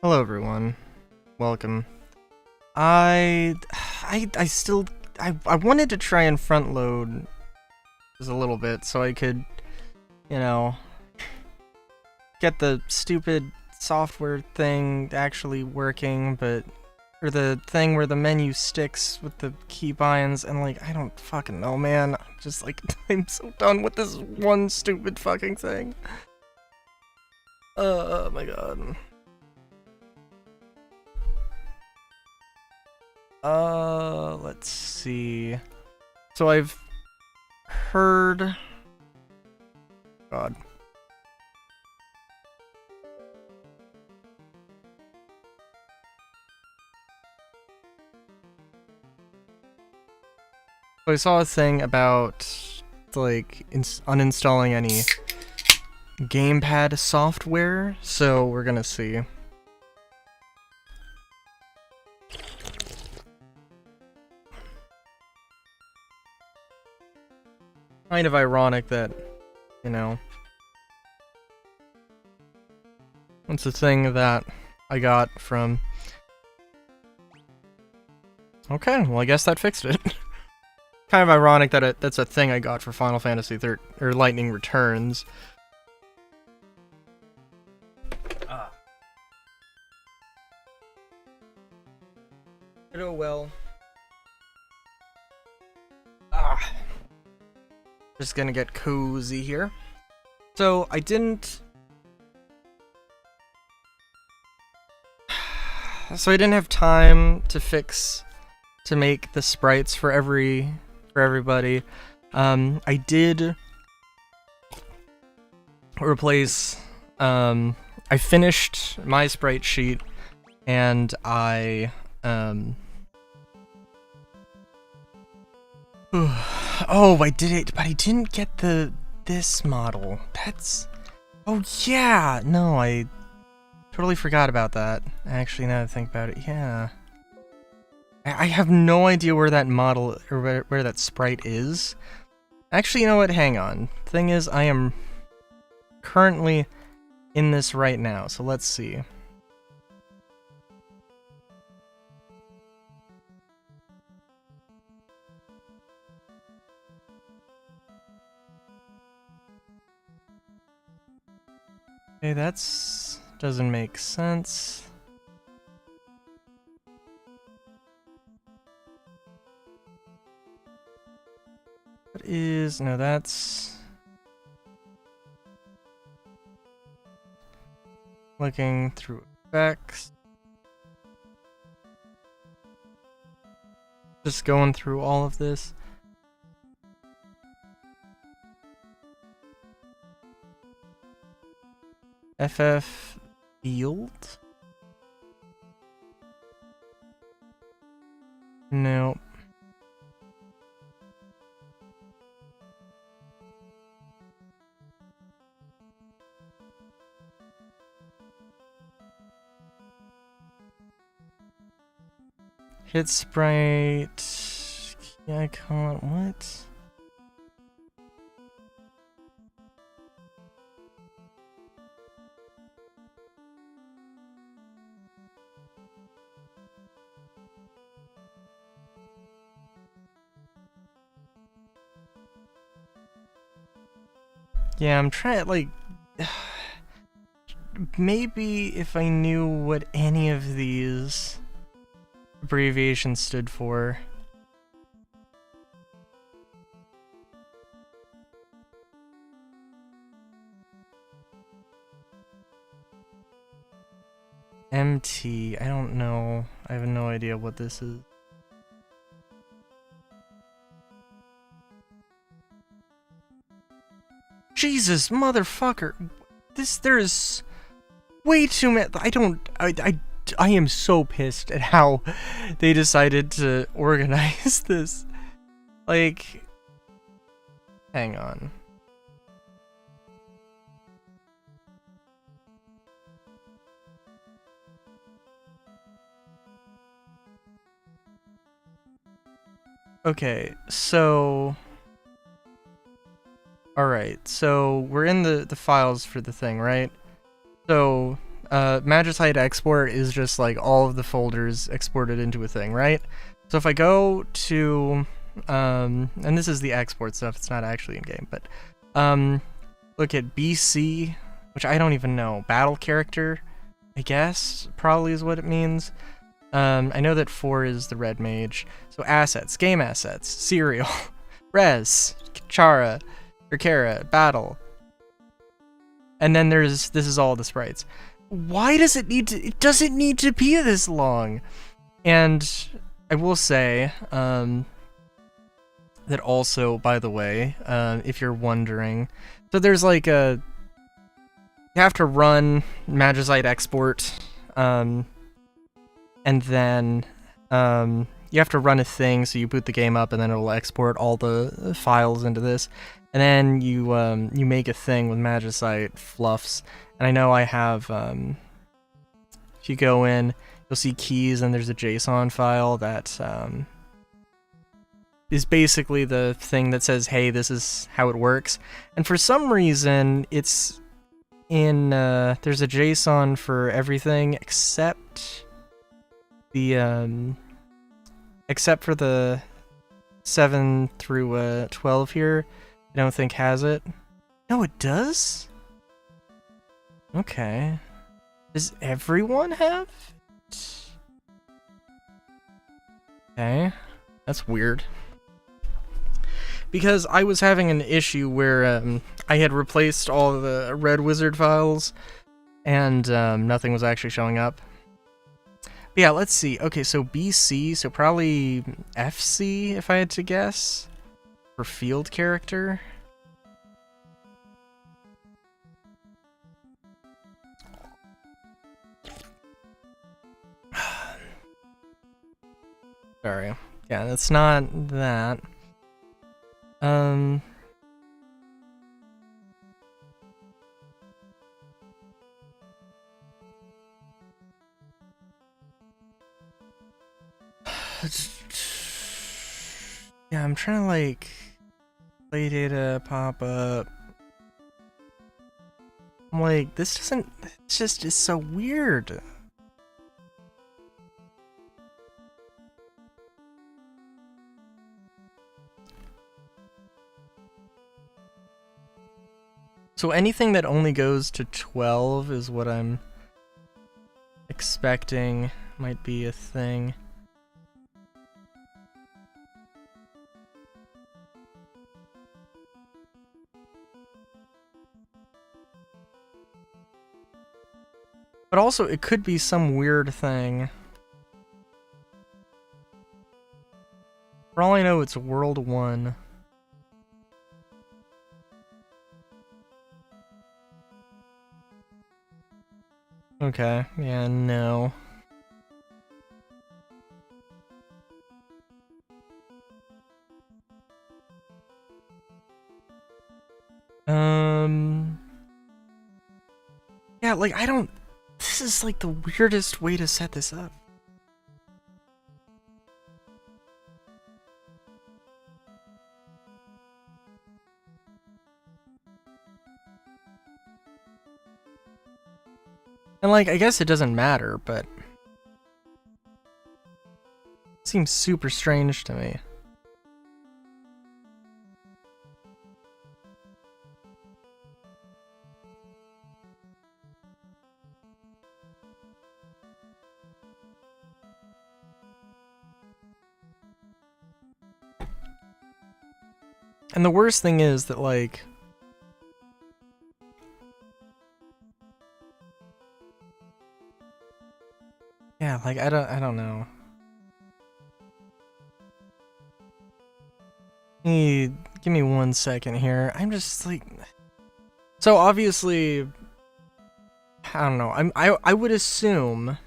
Hello everyone, welcome. I still wanted to try and front load just a little bit so I could, you know, get the stupid software thing actually working, but or the thing where the menu sticks with the keybinds, and like, I don't fucking know, man. Just like, I'm so done with this one stupid fucking thing. Oh my god. Let's see. So I've heard... God. So I saw a thing about, like, uninstalling any gamepad software, so we're gonna see. Kind of ironic that, you know, it's a thing that I got from... Okay, well I guess that fixed it. Kind of ironic that that's a thing I got for Final Fantasy XIII, or Lightning Returns. Oh well. Just gonna get cozy here. So I didn't have time to make the sprites for everybody. I did replace, I finished my sprite sheet, and I, oh, I did it, but I didn't get this model. That's, oh yeah, no, I totally forgot about that. Actually, now that I think about it, yeah. I have no idea where that model, or where that sprite is. Actually, you know what? Hang on. Thing is, I am currently in this right now, so let's see. Okay, that's... doesn't make sense. What is... no, that's... looking through effects. Just going through all of this. FF Field? Nope. Hit sprite. Yeah, I can't. What? Yeah, I'm trying, like, maybe if I knew what any of these abbreviations stood for. MT, I don't know. I have no idea what this is. Jesus, motherfucker. There's way too many. I am so pissed at how they decided to organize this. Like, hang on. Okay, so... Alright, so we're in the files for the thing, right? So, Magicite export is just like all of the folders exported into a thing, right? So if I go to, and this is the export stuff, it's not actually in game, but, look at BC, which I don't even know, battle character, I guess, probably is what it means. I know that 4 is the red mage. So assets, game assets, cereal, res, chara, Rikera, battle. And then this is all the sprites. Why does it need to, it doesn't need to be this long. And I will say, that also, by the way, if you're wondering, so there's like you have to run Magicite export, and then you have to run a thing, so you boot the game up and then it'll export all the files into this, and then you make a thing with Magicite Fluffs, and I know I have, if you go in, you'll see keys and there's a JSON file that is basically the thing that says, hey, this is how it works. And for some reason, it's in, there's a JSON for everything except the, except for the 7 through 12 here. I don't think has it. No, it does? Okay. Does everyone have it? Okay. That's weird. Because I was having an issue where I had replaced all the red wizard files and nothing was actually showing up. But yeah, let's see. Okay, so BC, so probably FC if I had to guess for field character. Sorry. Yeah, that's not that. Yeah, I'm trying to like play data pop up. I'm like, this doesn't, it's just, it's so weird. So anything that only goes to 12 is what I'm expecting might be a thing. But also, it could be some weird thing. For all I know, it's World 1. Okay, yeah, no. Yeah, like, I don't... This is, like, the weirdest way to set this up. And, like, I guess it doesn't matter, but... It seems super strange to me. And the worst thing is that, like... Yeah, like, I don't know. Give me 1 second here. I'm just, like... So, obviously... I don't know. I would assume...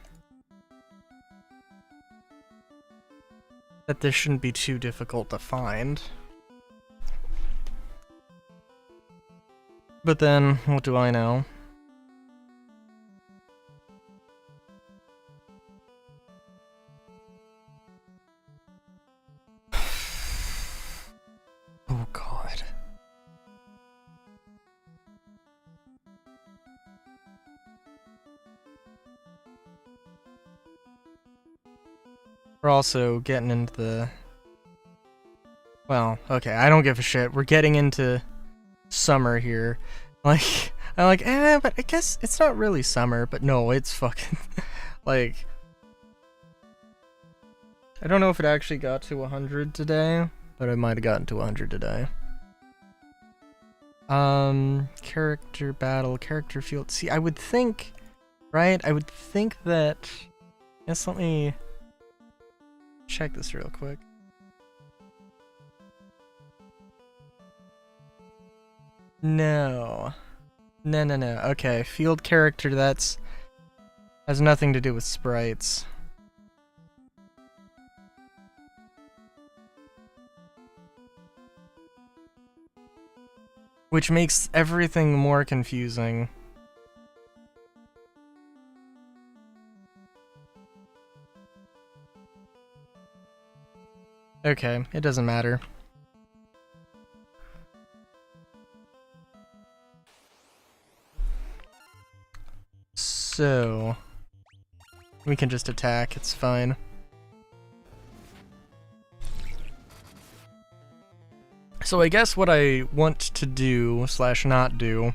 that this shouldn't be too difficult to find. But then, what do I know? Oh god. We're also getting into the... Well, okay, I don't give a shit. We're getting into summer here. Like, I'm like, but I guess it's not really summer, but no, it's fucking... like... I don't know if it actually got to 100 today, but it might have gotten to 100 today. Character battle, character field. See, I would think, right? I would think that... Yes, let me check this real quick. No. No. Okay, field character, has nothing to do with sprites. Which makes everything more confusing. Okay, it doesn't matter. So... we can just attack, it's fine. So I guess what I want to do, / not do,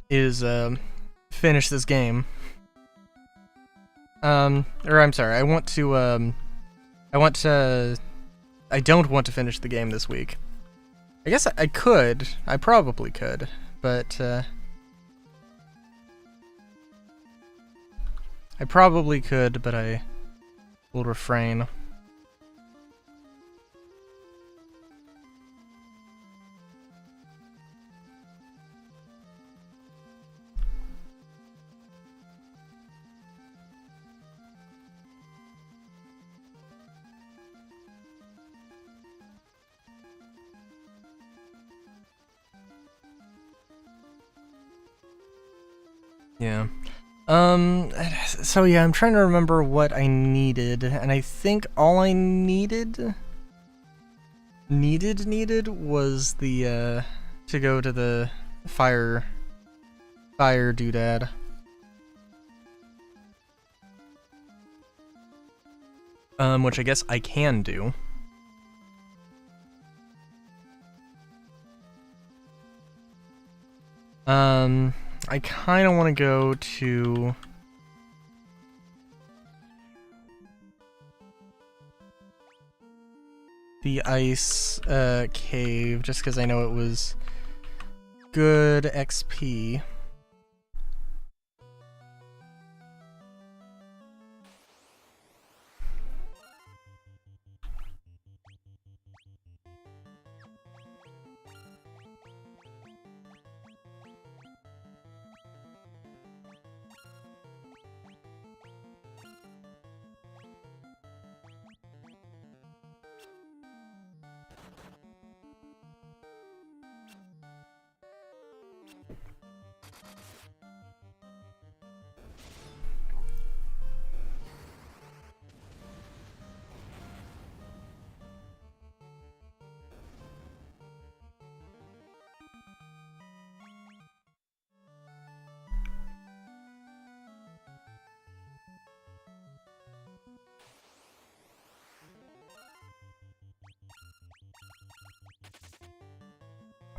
is finish this game. Or I'm sorry, I don't want to finish the game this week. I guess I could, I probably could, but I probably could, but I will refrain. Yeah. So yeah, I'm trying to remember what I needed, and I think all I needed was the, to go to the fire doodad. Which I guess I can do. I kind of want to go to... the ice cave, just because I know it was good XP.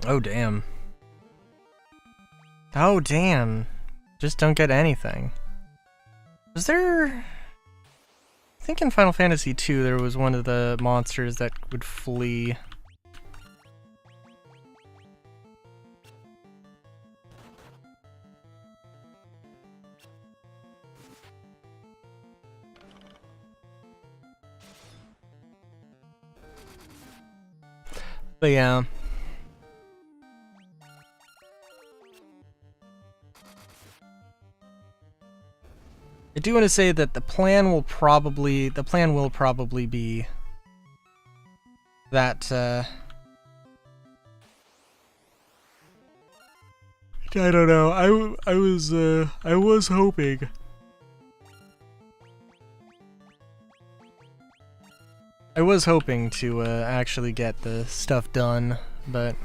Oh, damn. Oh, damn. Just don't get anything. Was there... I think in Final Fantasy II there was one of the monsters that would flee. But yeah. I do want to say that the plan will probably be that, I don't know, I was hoping. I was hoping to, actually get the stuff done, but...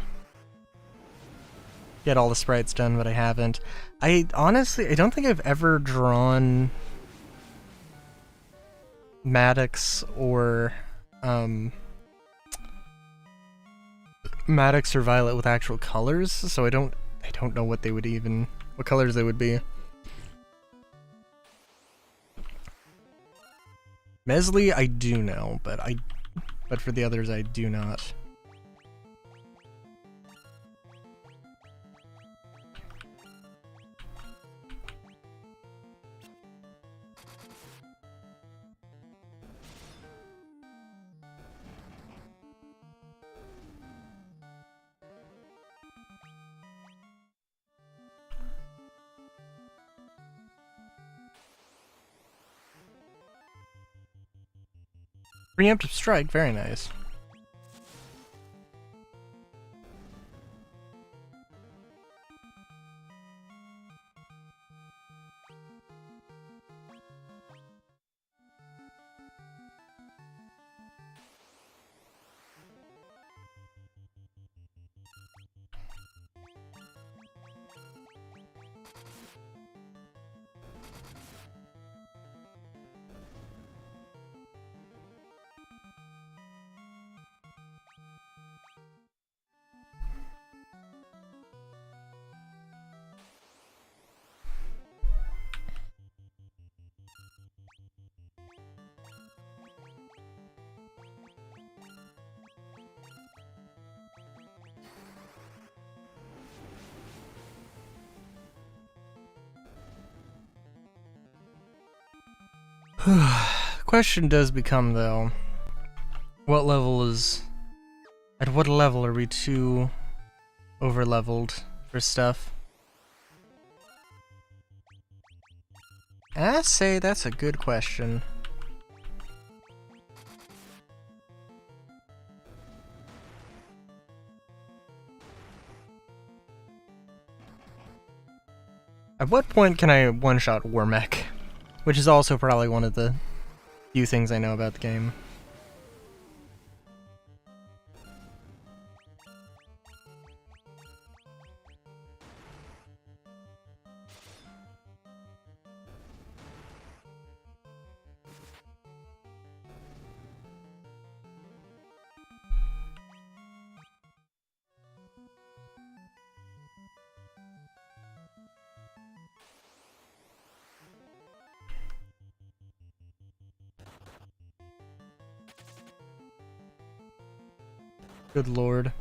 get all the sprites done, but I haven't. I don't think I've ever drawn Maddox or Violet with actual colors, so I don't know what colors they would be. Mesley I do know, but for the others I do not. Preemptive strike, very nice. Question does become, though, at what level are we too over-leveled for stuff? I say that's a good question. At what point can I one-shot Warmech? Which is also probably one of the few things I know about the game. Good lord.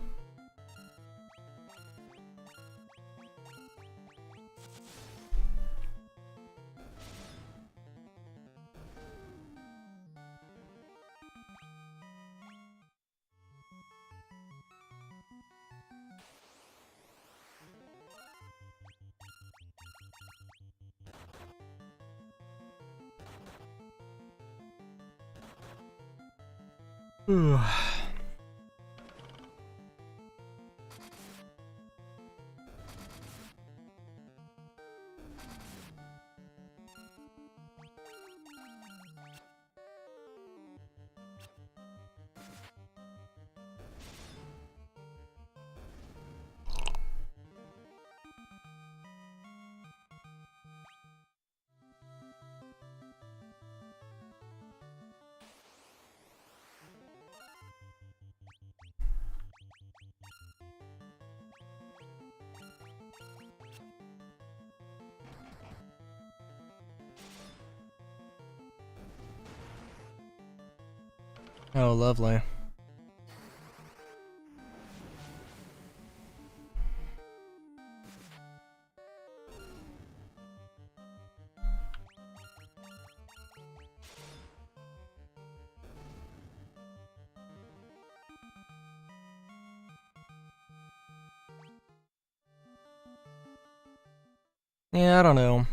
Ooh. Oh, lovely. Yeah, I don't know.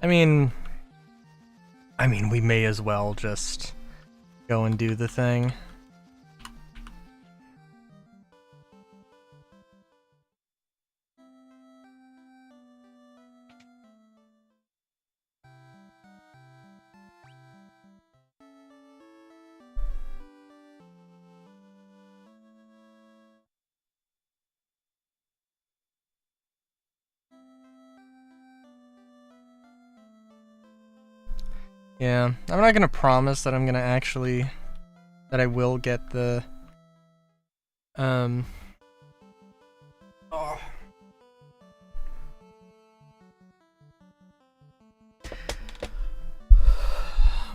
I mean, we may as well just go and do the thing. Yeah, I'm not gonna promise that I'm gonna actually, that I will get the, oh.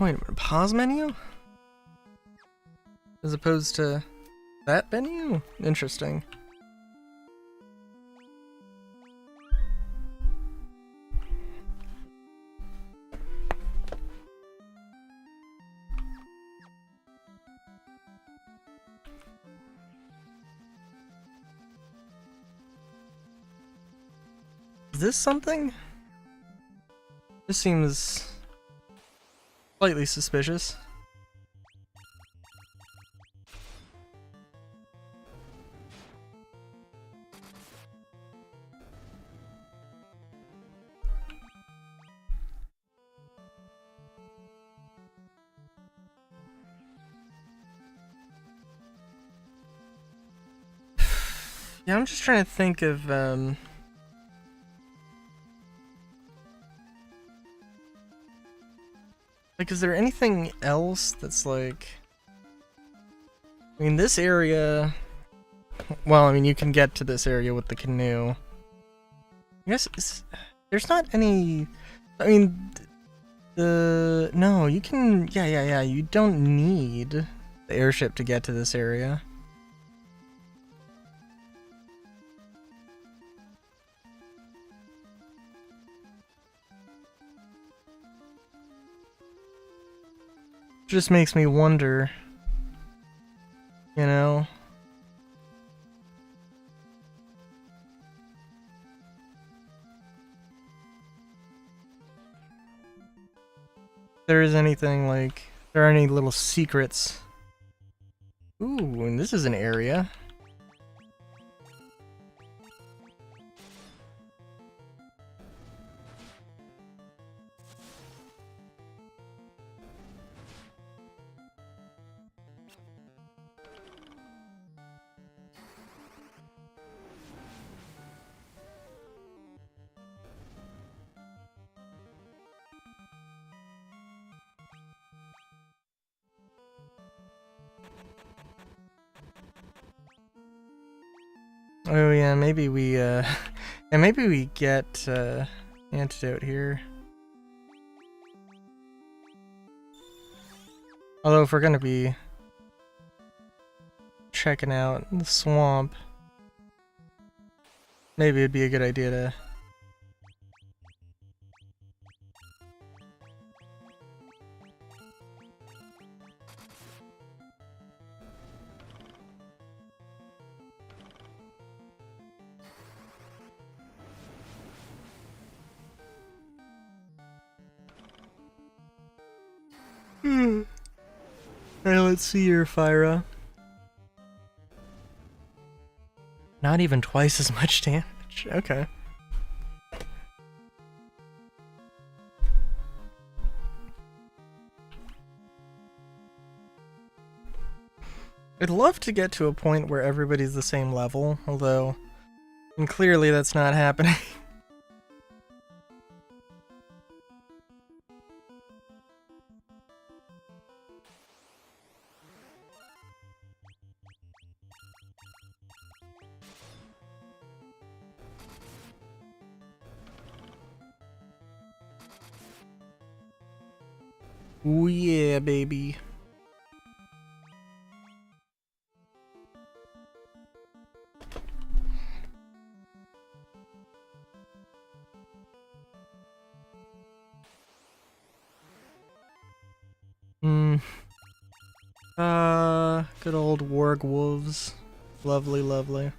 Wait a minute, pause menu? As opposed to that menu? Interesting. Is this something? This seems slightly suspicious. Yeah, I'm just trying to think of, like, is there anything else that's like... I mean, this area... Well, I mean, you can get to this area with the canoe. I guess there's not any... I mean, no, you can... Yeah, you don't need the airship to get to this area. Just makes me wonder, you know? If there is anything like, if there are any little secrets. Ooh, and this is an area. Oh yeah, maybe we, yeah, maybe we get, antidote here. Although if we're gonna be checking out the swamp, maybe it'd be a good idea to... Hey, let's see your Fyra. Not even twice as much damage. Okay. I'd love to get to a point where everybody's the same level, although, and clearly that's not happening. Ooh yeah, baby. Good old warg wolves. Lovely, lovely.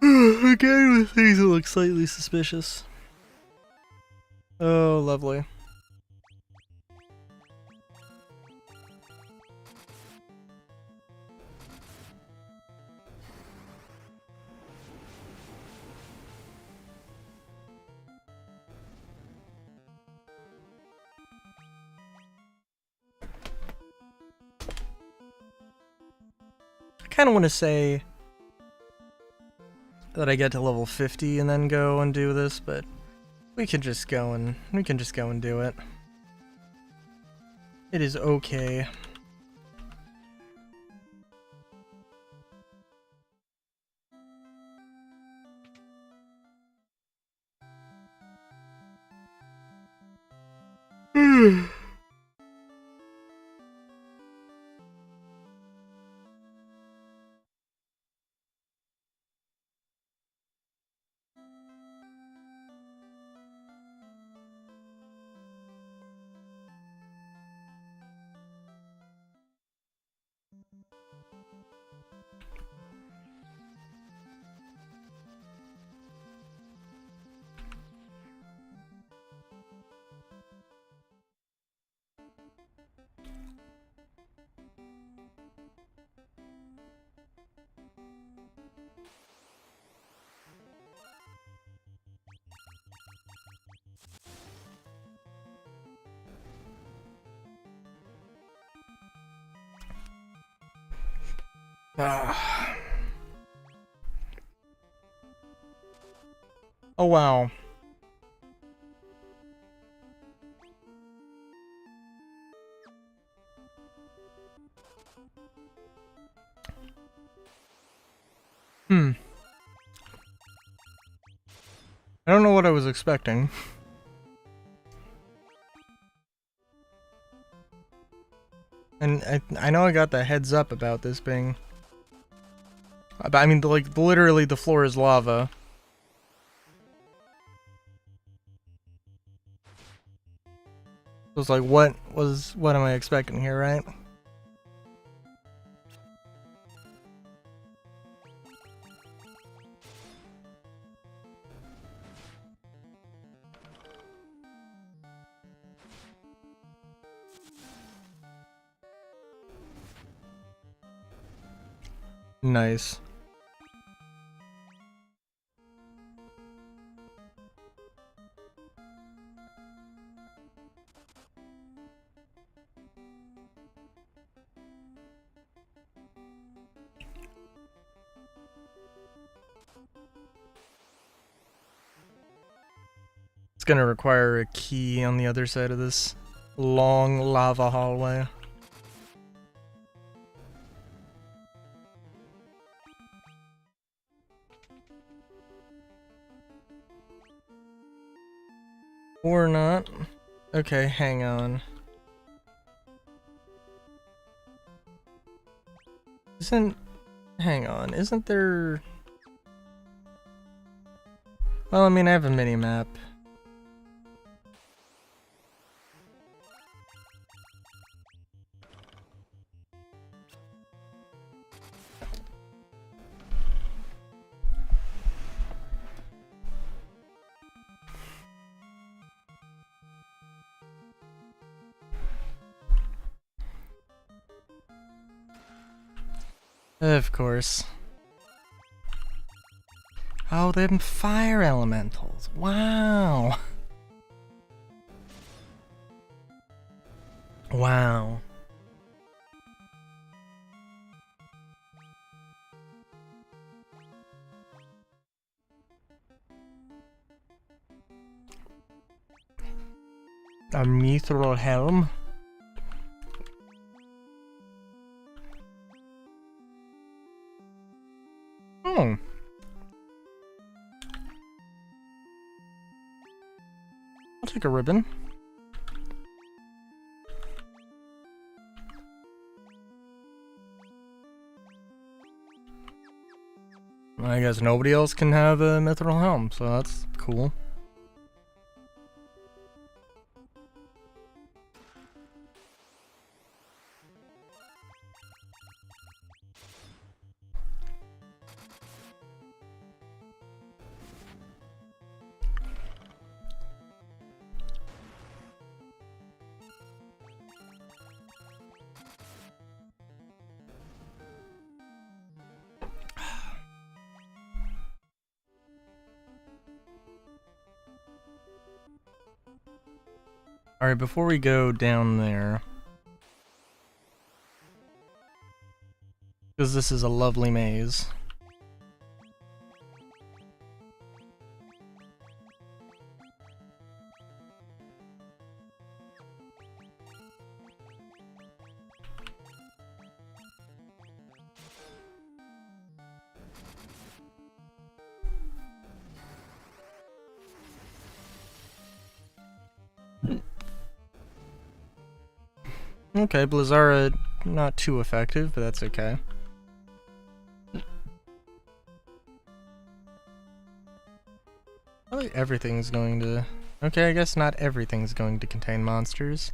Again with things that look slightly suspicious. Oh, lovely. I kind of want to say that I get to level 50 and then go and do this, but we can just go and do it. It is okay. Oh wow. I don't know what I was expecting. And I know I got the heads up about this being... I mean, like, literally the floor is lava. So it's like, what am I expecting here, right? Nice. It's gonna require a key on the other side of this long lava hallway. Or not. Okay, hang on. Hang on, isn't there... Well, I mean, I have a mini-map. Of course. Oh, them fire elementals. Wow. Wow. A mithril helm? Oh. I'll take a ribbon. I guess nobody else can have a mithril helm, so that's cool. Alright, before we go down there, because this is a lovely maze. Okay, Blizzara not too effective, but that's okay. Probably everything's going to... Okay, I guess not everything's going to contain monsters.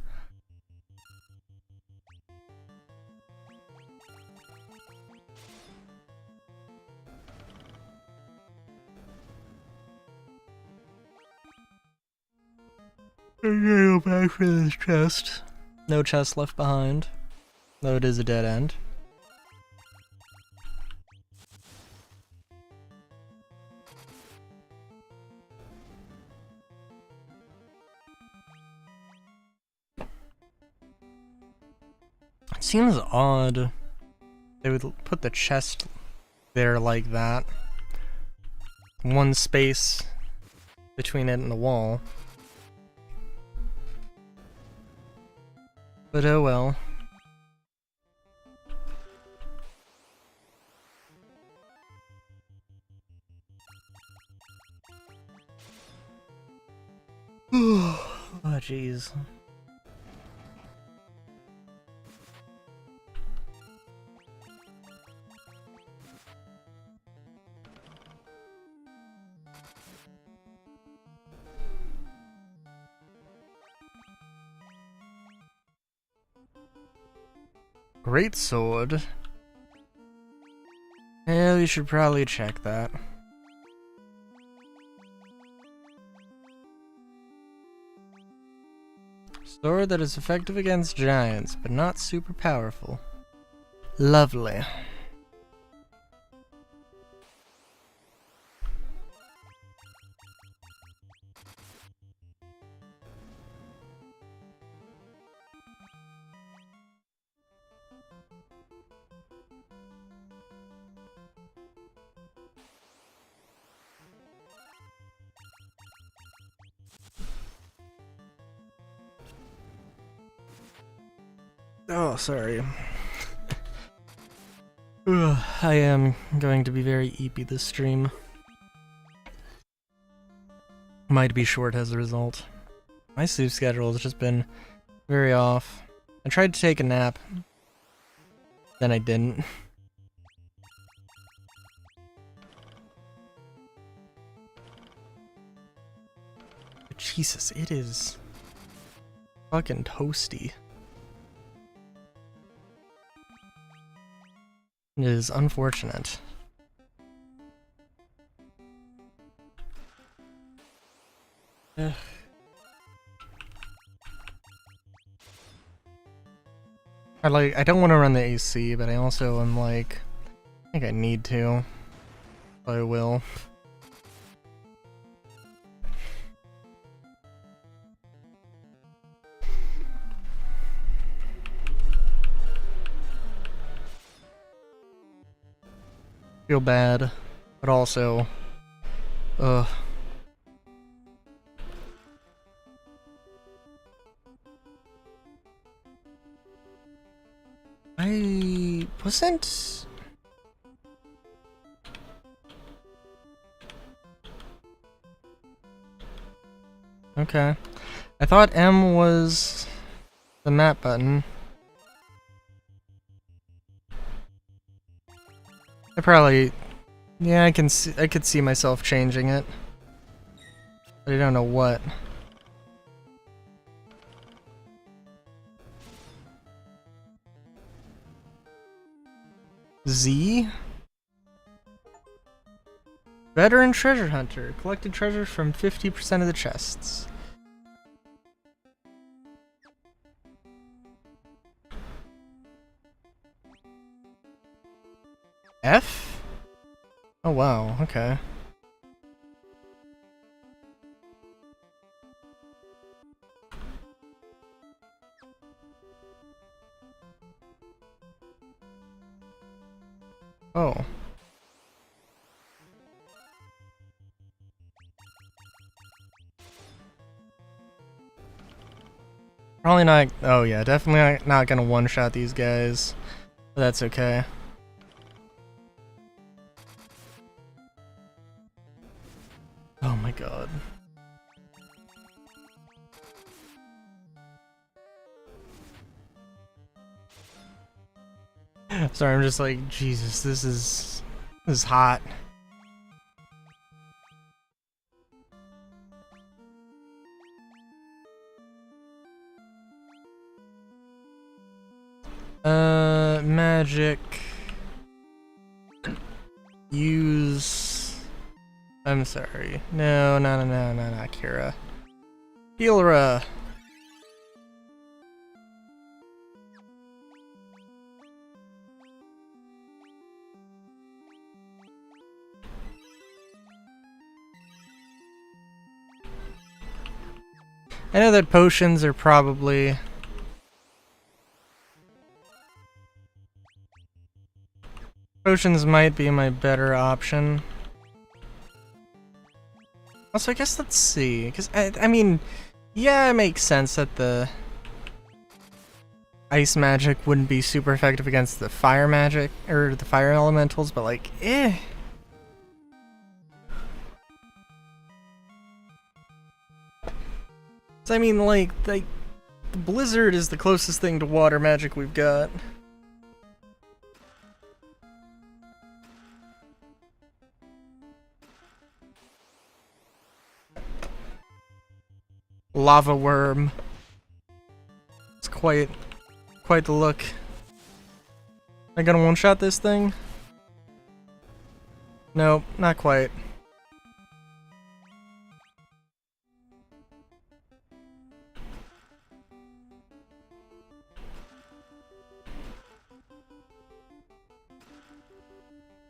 I'm gonna go back for this chest. No chest left behind, though it is a dead end. It seems odd they would put the chest there like that. One space between it and the wall. But oh well. Oh jeez. Great sword. Yeah, we should probably check that. Sword that is effective against giants, but not super powerful. Lovely. Oh, sorry. I am going to be very eepy this stream. Might be short as a result. My sleep schedule has just been very off. I tried to take a nap, then I didn't. But Jesus, it is fucking toasty. It is unfortunate. Ugh. I don't want to run the AC, but I also am like, I think I need to. So I will. Feel bad, but also, ugh. I wasn't... Okay. I thought M was the map button. I probably... Yeah, I could see myself changing it. But I don't know what. Z? Veteran treasure hunter. Collected treasure from 50% of the chests. F? Oh wow, okay. Oh. Probably not. Oh yeah, definitely not gonna one-shot these guys. But that's okay. Oh my god. Sorry, I'm just like, Jesus, this is hot. Magic. Use. I'm sorry. No, Kira. Healra. I know that potions are probably... Potions might be my better option. Also, I guess let's see, because I mean, yeah, it makes sense that the ice magic wouldn't be super effective against the fire magic, or the fire elementals, but like, eh. So, I mean, like, the blizzard is the closest thing to water magic we've got. Lava worm. It's quite the look. Am I gonna one-shot this thing? Nope, not quite.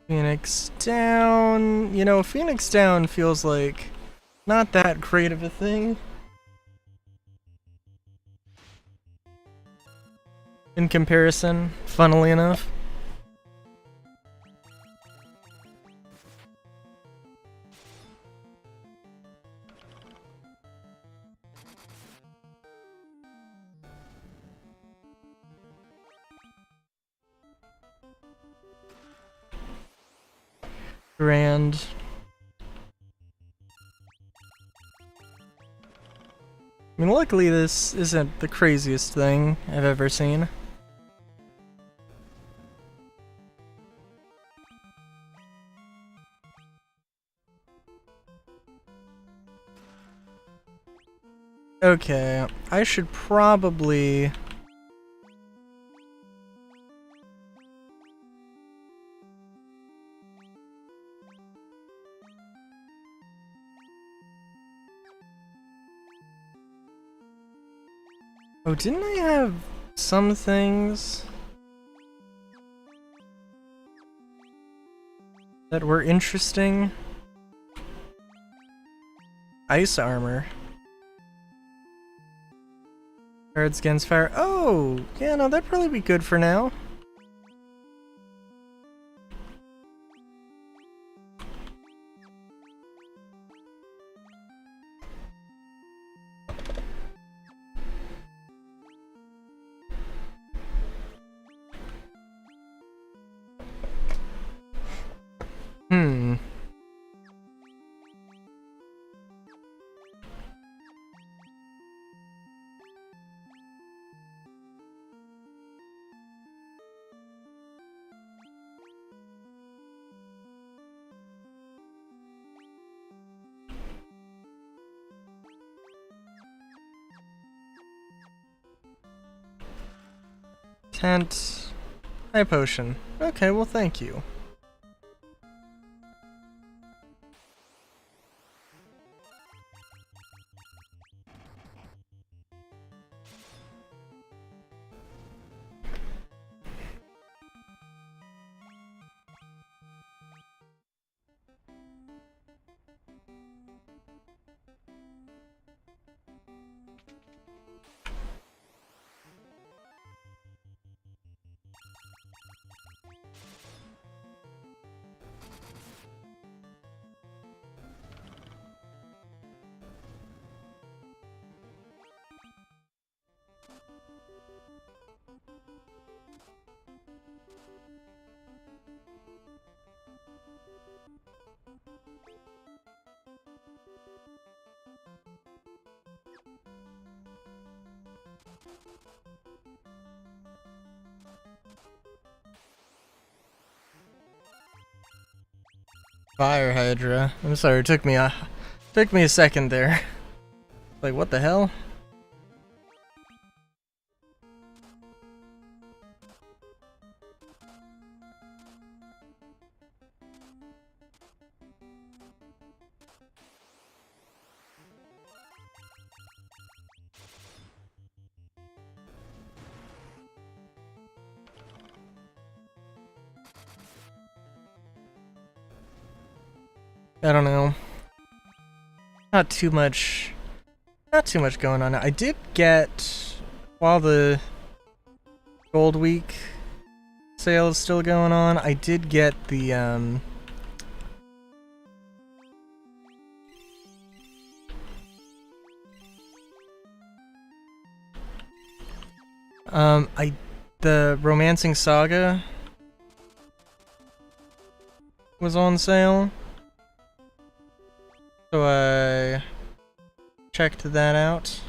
Phoenix down. You know, Phoenix down feels like not that great of a thing. In comparison, funnily enough. Grand. I mean, luckily this isn't the craziest thing I've ever seen. Okay, I should probably... Oh, didn't I have some things that were interesting? Ice armor. Guards against fire. Oh, yeah, no, that'd probably be good for now. Tent. High potion. Okay, well, thank you. Fire Hydra. I'm sorry, it took me a second there. Like, what the hell? I don't know. Not too much going on. I did get, while the Gold Week sale is still going on, I did get the the Romancing Saga was on sale, so I checked that out.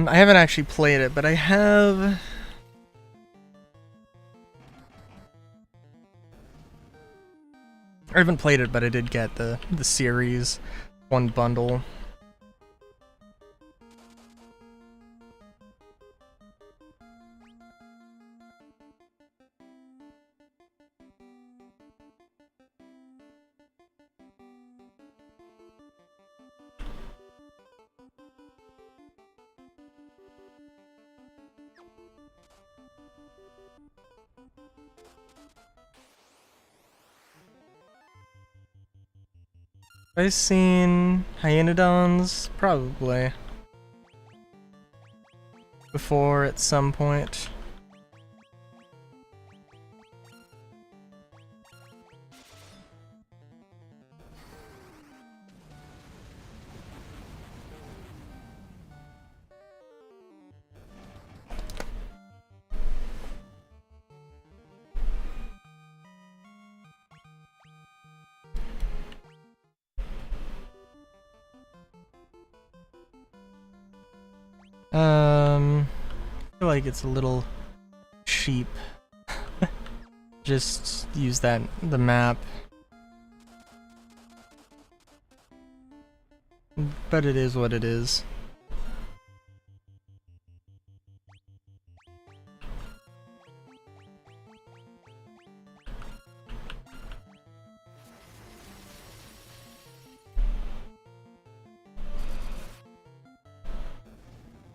I haven't actually played it, but I have. I haven't played it, but I did get the series one bundle. Have I seen Hyenodons? Probably. Before at some point. I feel like it's a little cheap. Just use the map. But it is what it is.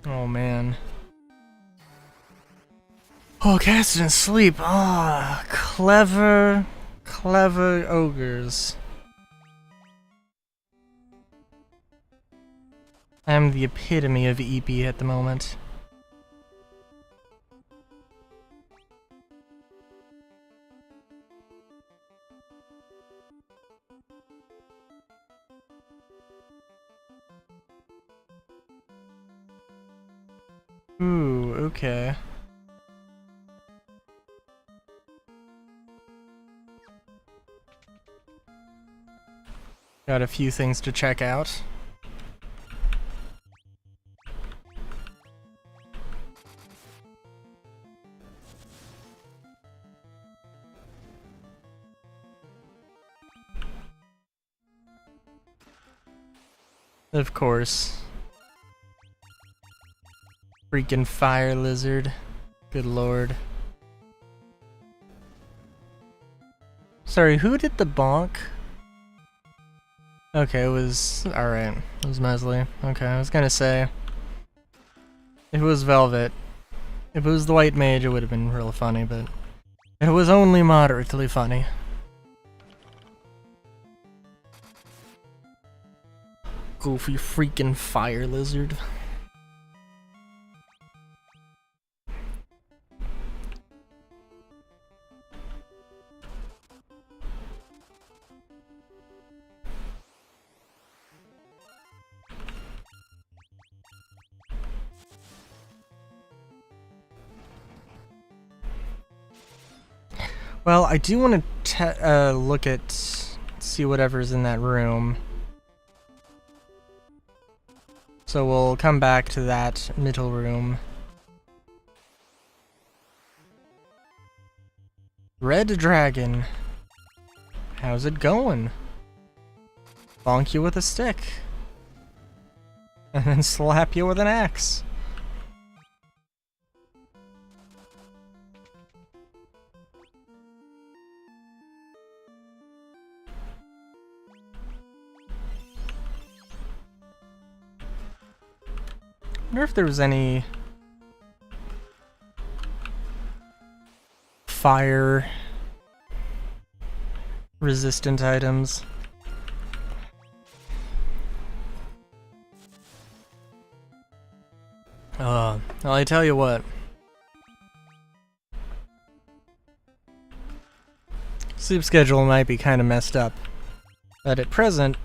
Oh man. Oh, casted in sleep. Ah, clever ogres. I am the epitome of EP at the moment. Ooh, okay. Got a few things to check out. Of course. Freaking fire lizard. Good lord. Sorry, who did the bonk? Okay, it was... alright. It was Mesley. Okay, I was gonna say... if it was Velvet. If it was the White Mage, it would have been real funny, but... it was only moderately funny. Goofy freaking fire lizard. Well, I do want to look at, see whatever's in that room. So we'll come back to that middle room. Red Dragon. How's it going? Bonk you with a stick. And then slap you with an axe. I wonder if there was any fire resistant items. Well, I tell you what. Sleep schedule might be kind of messed up, but at present,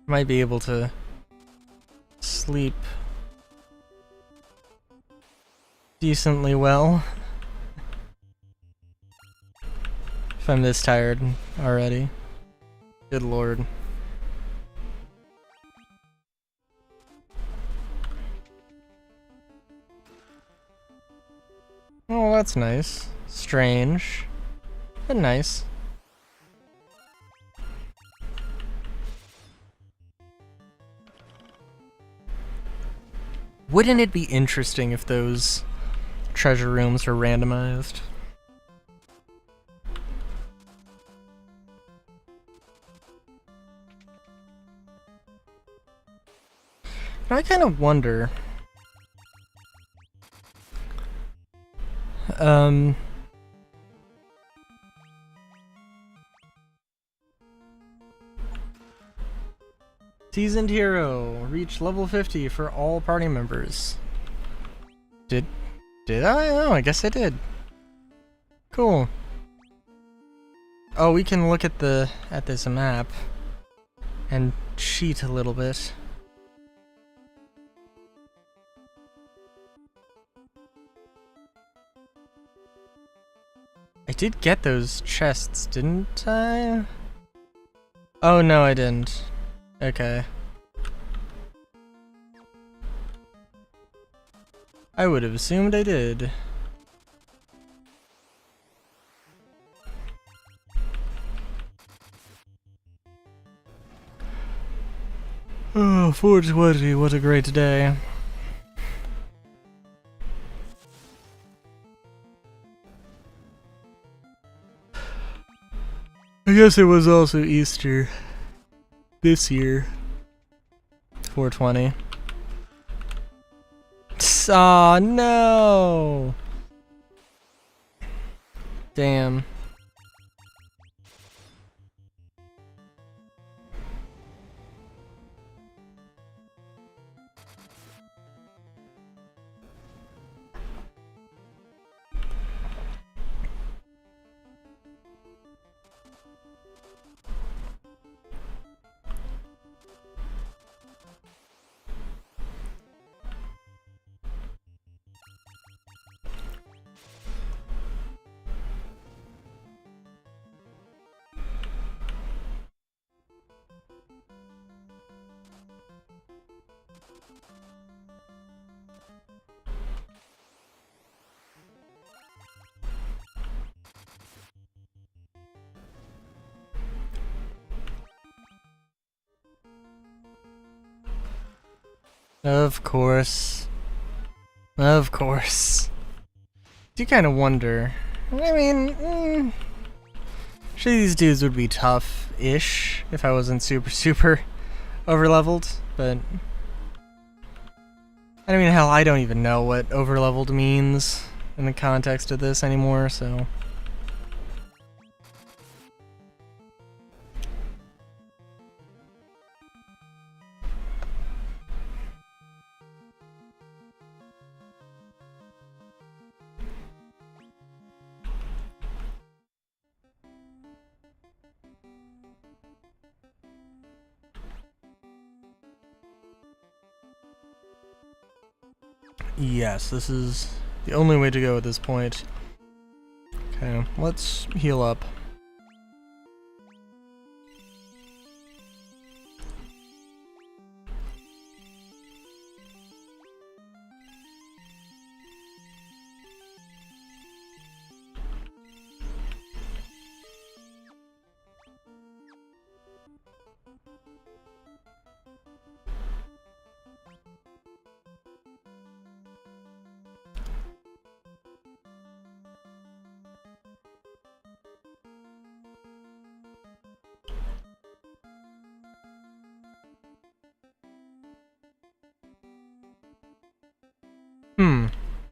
might be able to sleep decently well. If I'm this tired already. Good lord. Oh, that's nice. Strange, but nice. Wouldn't it be interesting if those treasure rooms were randomized? I kind of wonder. Seasoned hero, reach level 50 for all party members. Did I? Oh, I guess I did. Cool. Oh, we can look at this map and cheat a little bit. I did get those chests, didn't I? Oh no, I didn't. Okay. I would have assumed I did. Oh, 420, what a great day. I guess it was also Easter this year. 420. Aw, no! Damn. Of course. Of course. Do you kind of wonder? I mean, sure these dudes would be tough-ish if I wasn't super overleveled, but I mean, hell, I don't even know what overleveled means in the context of this anymore, so. Yes, this is the only way to go at this point. Okay, let's heal up.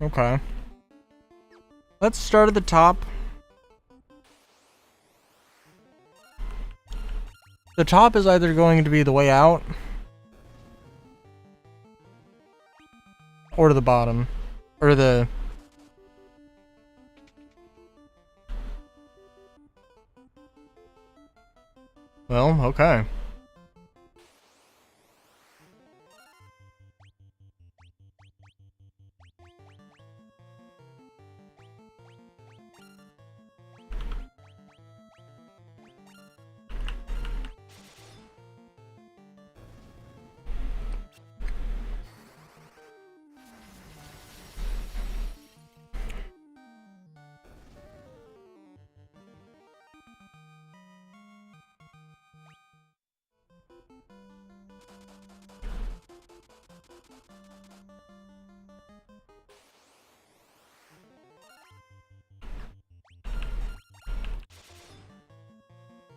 Okay. Let's start at the top. The top is either going to be the way out or to the bottom. Or the... Well, okay.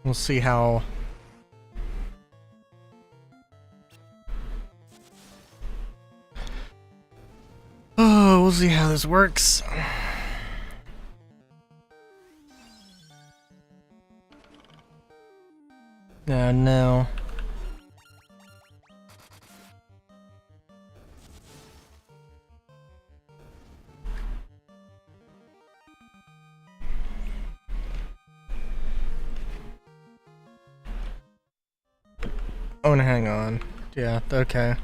We'll see how... Oh, we'll see how this works. Oh, no. Oh, and hang on. Yeah, okay.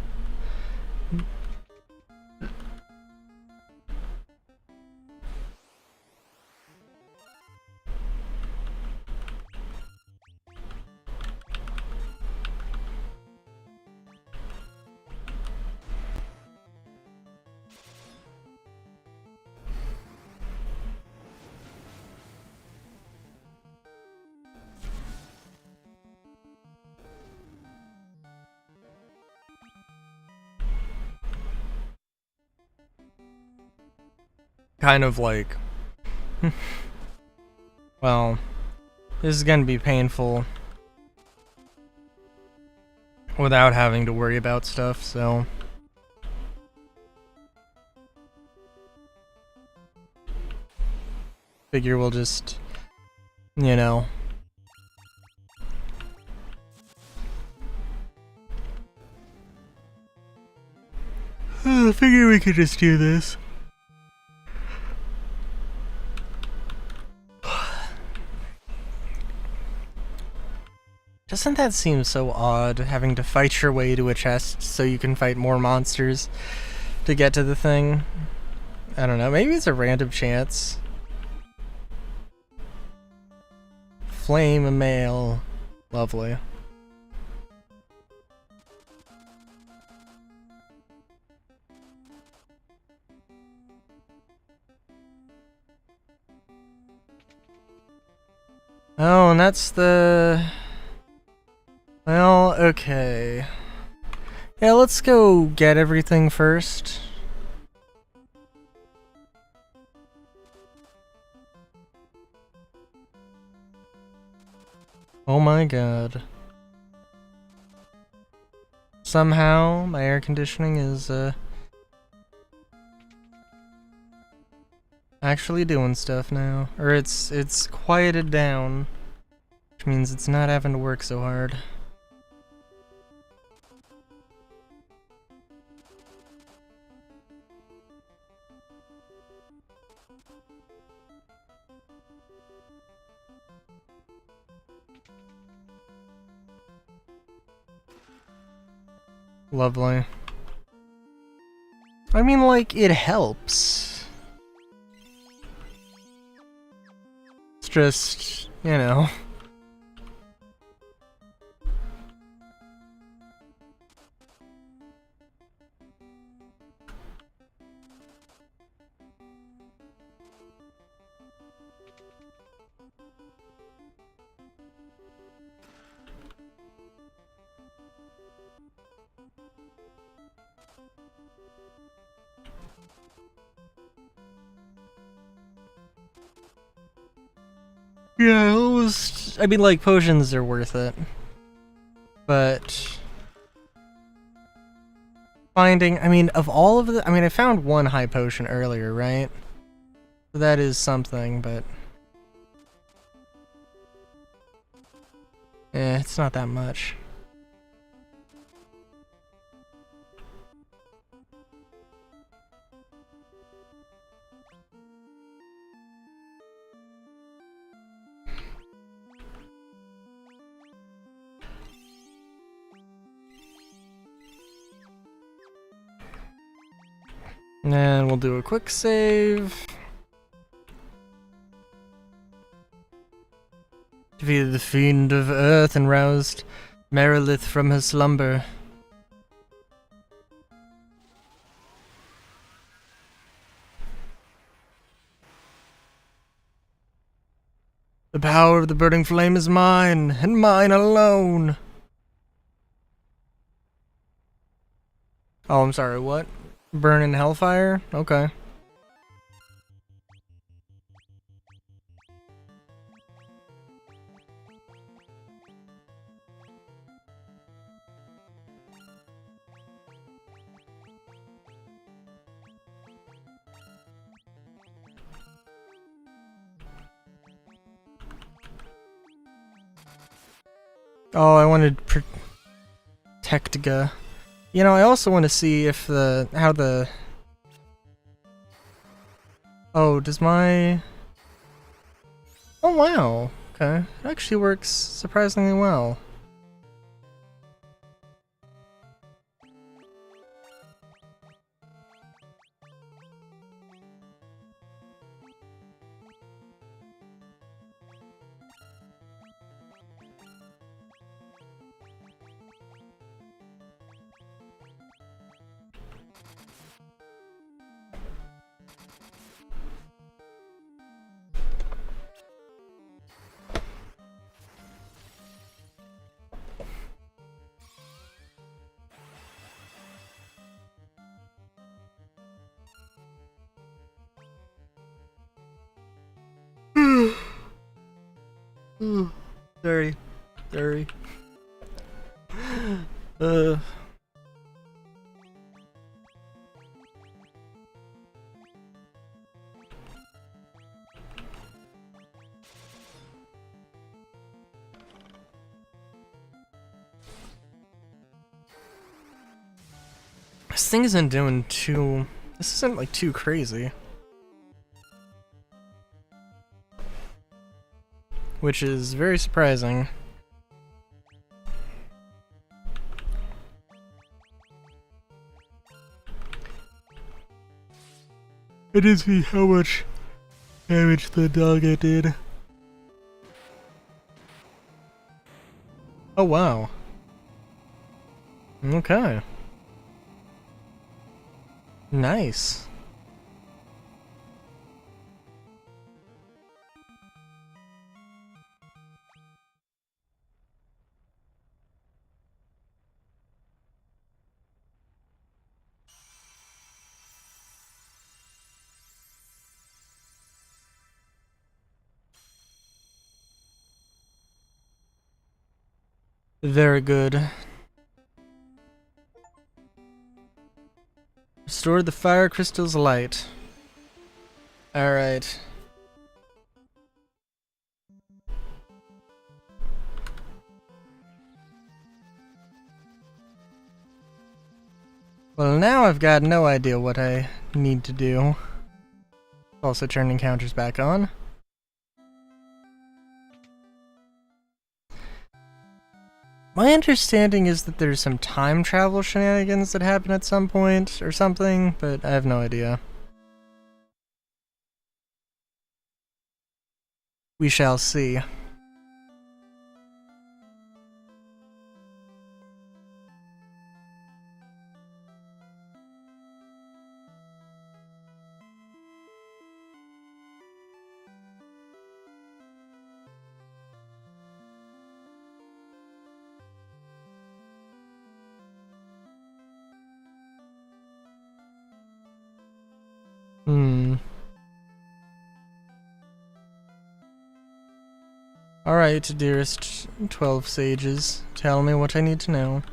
Kind of like... Well, this is gonna be painful without having to worry about stuff, so... Figure we'll just, you know... Figure we could just do this. Doesn't that seem so odd, having to fight your way to a chest so you can fight more monsters to get to the thing? I don't know, maybe it's a random chance. Flame mail. Lovely. Oh, and that's the... Well, okay. Yeah, let's go get everything first. Oh my god. Somehow, my air conditioning is, actually doing stuff now. Or it's quieted down. Which means it's not having to work so hard. Lovely. I mean, like, it helps. It's just, you know. Yeah, it was. I mean, like, potions are worth it. But finding, I mean, of all of the, I mean, I found one high potion earlier, right? So that is something, but it's not that much. And we'll do a quick save. Defeated the fiend of earth and roused Merilith from her slumber. The power of the burning flame is mine, and mine alone. Oh, I'm sorry, what? Burn in hellfire? Okay. Oh, I wanted Protectiga. You know, I also want to see if how the... Oh, does my... Oh, wow. Okay. It actually works surprisingly well. Sorry. Sorry. This thing isn't doing too... This isn't, like, too crazy. Which is very surprising. I did see how much damage the doggo did. Oh wow. Okay. Nice. Very good. Restored the fire crystal's light. Alright. Well, now I've got no idea what I need to do. Also turn encounters back on. My understanding is that there's some time travel shenanigans that happen at some point or something, but I have no idea. We shall see. Alright, dearest 12 sages, tell me what I need to know.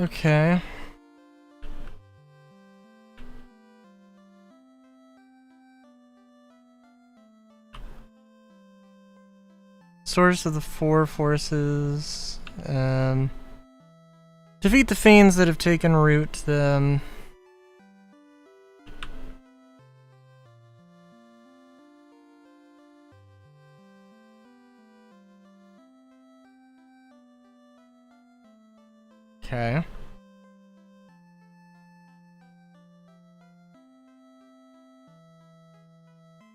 Okay. Source of the four forces. Defeat the fiends that have taken root. Okay.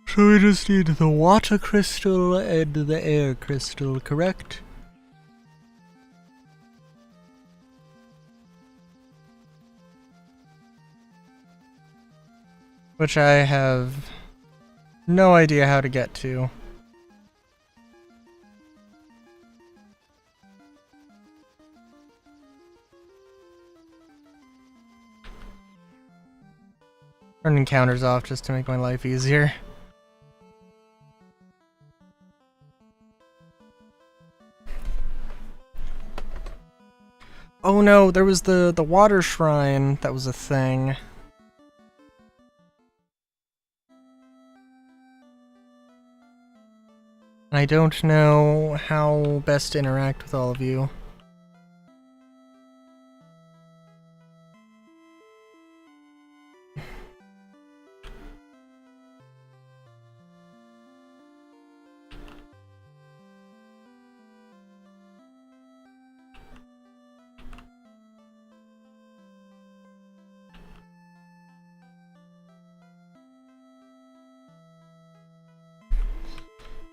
So we just need the water crystal and the air crystal, correct? Which I have no idea how to get to. Turning counters off just to make my life easier. Oh no, there was the water shrine that was a thing. I don't know how best to interact with all of you.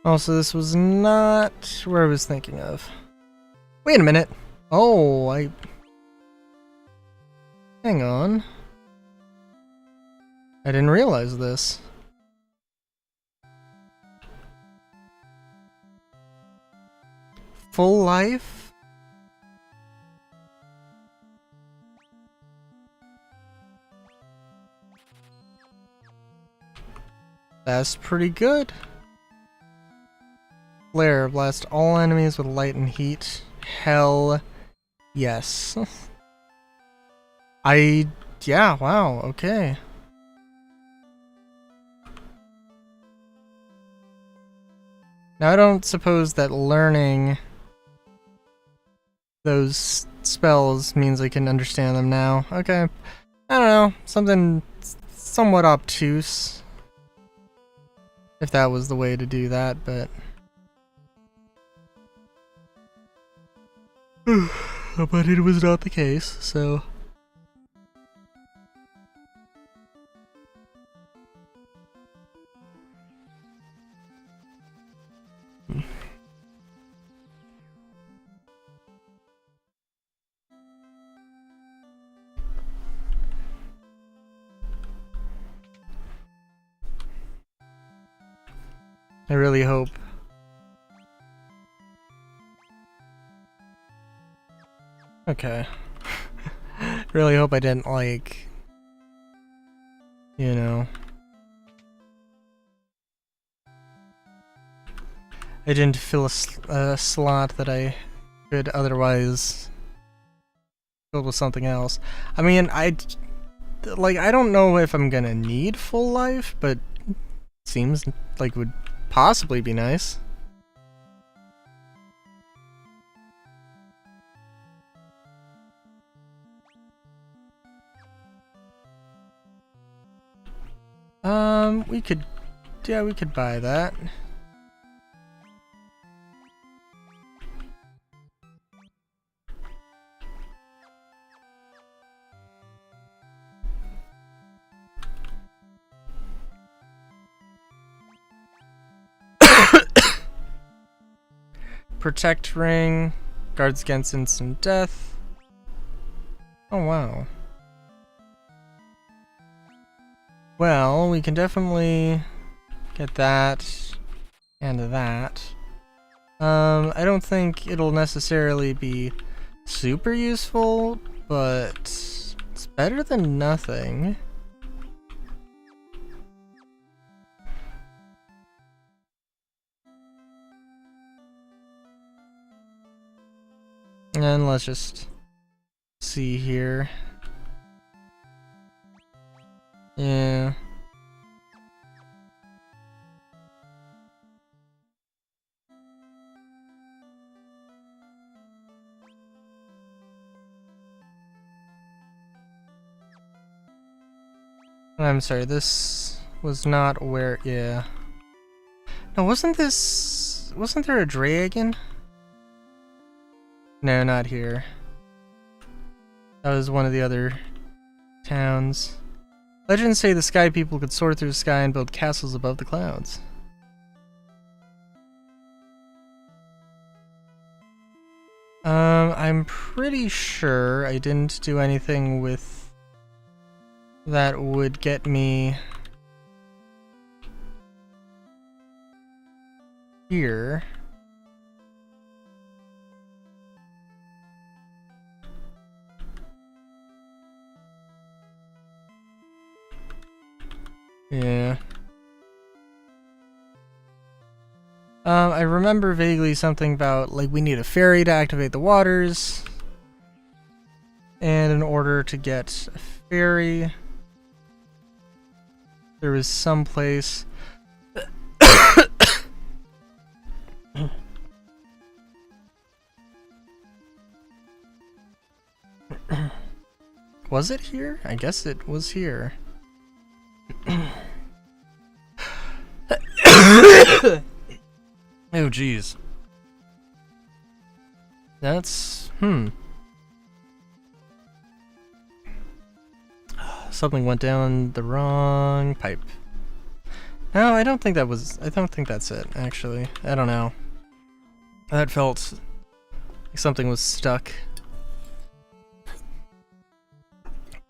Also, this was not where I was thinking of. Wait a minute. Oh, hang on. I didn't realize this. Full life? That's pretty good. Flare, blast all enemies with light and heat. Hell yes. Yeah, wow, okay. Now I don't suppose that learning those spells means I can understand them now. Okay. I don't know, something somewhat obtuse. If that was the way to do that, but... but it was not the case, so... I really hope. Okay. Really hope I didn't, like... You know... I didn't fill a slot that I could otherwise fill with something else. I mean, like, I don't know if I'm gonna need full life, but seems like would possibly be nice. We could, yeah, we could buy that. Protect ring, guards against instant death. Oh wow. Well, we can definitely get that and that. I don't think it'll necessarily be super useful, but it's better than nothing. And let's just see here. Yeah. I'm sorry, this was not where, yeah. No, wasn't there a dragon? No, not here. That was one of the other towns. Legends say the sky people could soar through the sky and build castles above the clouds. I'm pretty sure I didn't do anything with that would get me here. Yeah. I remember vaguely something about, like, we need a ferry to activate the waters. And in order to get a ferry, there was some place. Was it here? I guess it was here. Oh, jeez. That's... Something went down the wrong pipe. No, I don't think that was... I don't think that's it, actually. I don't know. That felt like something was stuck.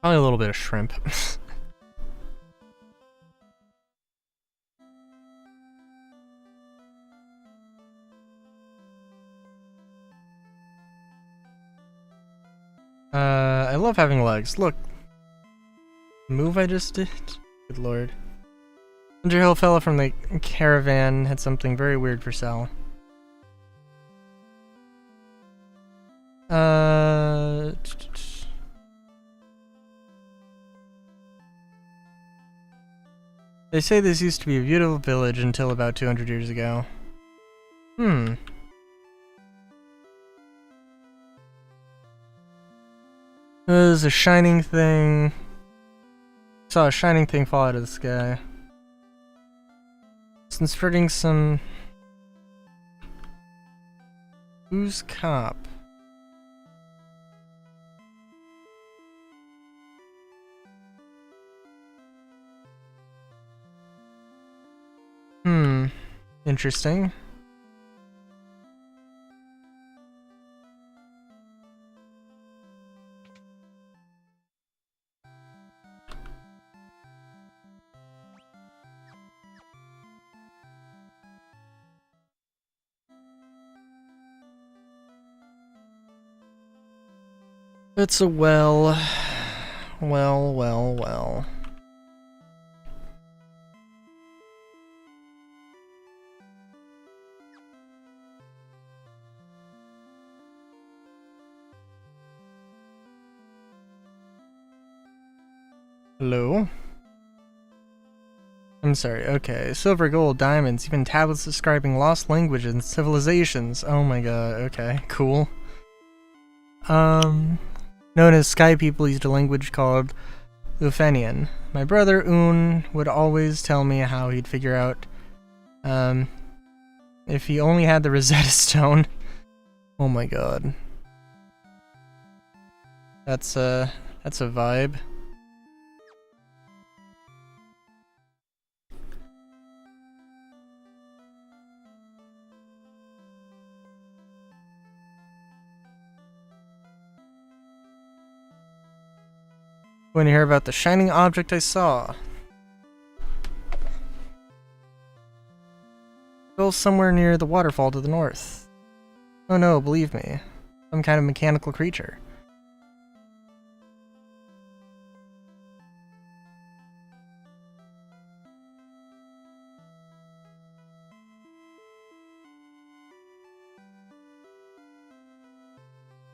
Probably a little bit of shrimp. I love having legs. Look. Move I just did? Good lord. Underhill fella from the caravan had something very weird for sale. They say this used to be a beautiful village until about 200 years ago. There's a shining thing. Saw a shining thing fall out of the sky. It's inserting some... Who's cop? Interesting. It's a well. Well. Hello? I'm sorry, okay. Silver, gold, diamonds, even tablets describing lost languages and civilizations. Oh my god, okay, cool. Known as sky people used a language called Lufenian. My brother Un would always tell me how he'd figure out, if he only had the Rosetta Stone. Oh my god. That's a vibe. Want to hear about the shining object I saw? Fell somewhere near the waterfall to the north. Oh no, believe me. Some kind of mechanical creature.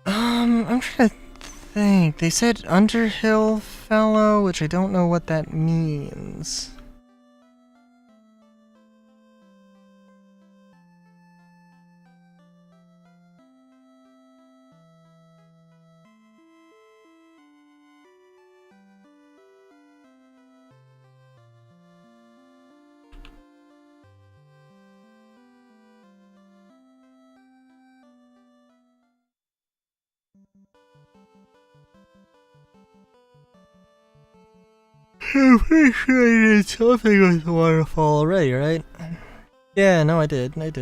I'm trying to think. They said Underhill Fellow, which I don't know what that means. I'm pretty sure I did something with the waterfall already, right? Yeah, no, I did. What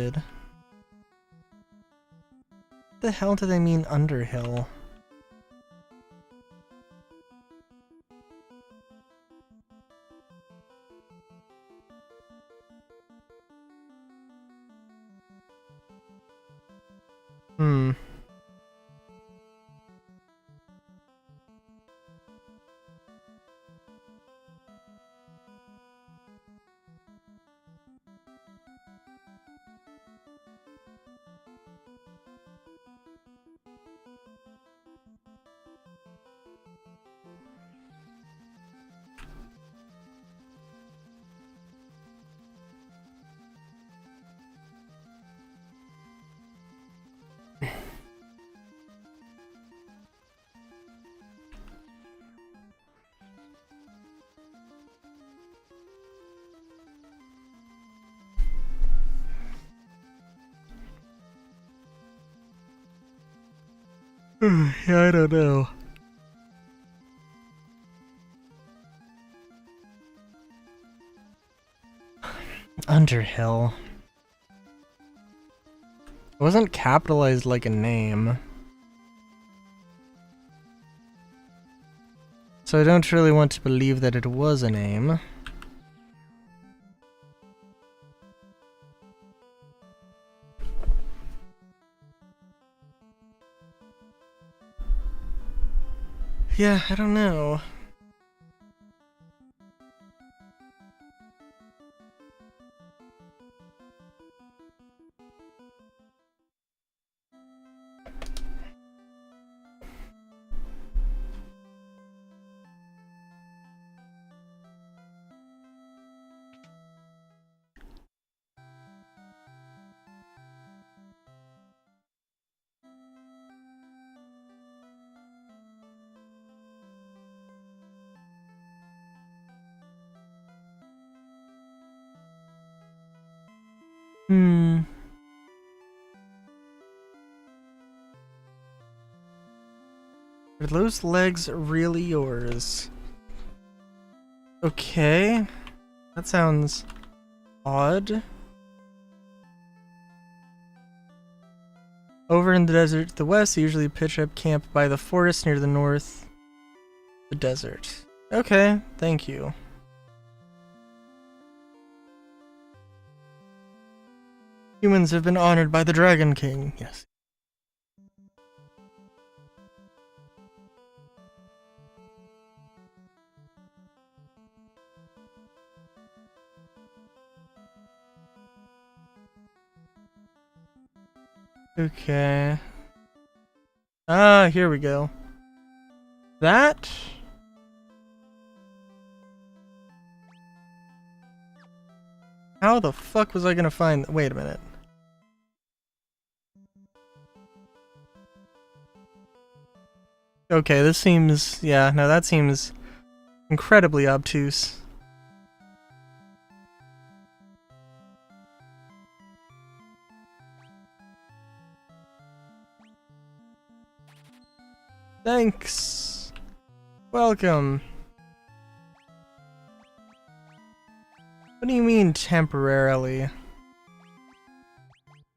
the hell do they mean Underhill? Yeah, I don't know. Underhill. It wasn't capitalized like a name. So I don't really want to believe that it was a name. Yeah, I don't know. Are those legs really yours? Okay. That sounds odd. Over in the desert to the west, they usually pitch up camp by the forest near the north. The desert. Okay, thank you. Humans have been honored by the Dragon King. Yes. Okay. Ah, here we go. That How the fuck was I gonna find... Wait a minute. Okay, this seems... Yeah, no, that seems incredibly obtuse. Thanks. Welcome. What do you mean temporarily?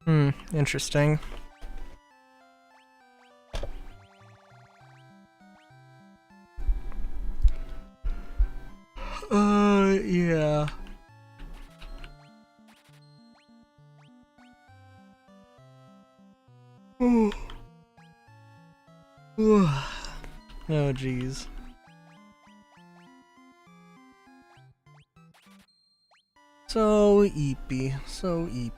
Interesting. Yeah. Ooh. Ooh. Oh, jeez. So eepy, so eepy.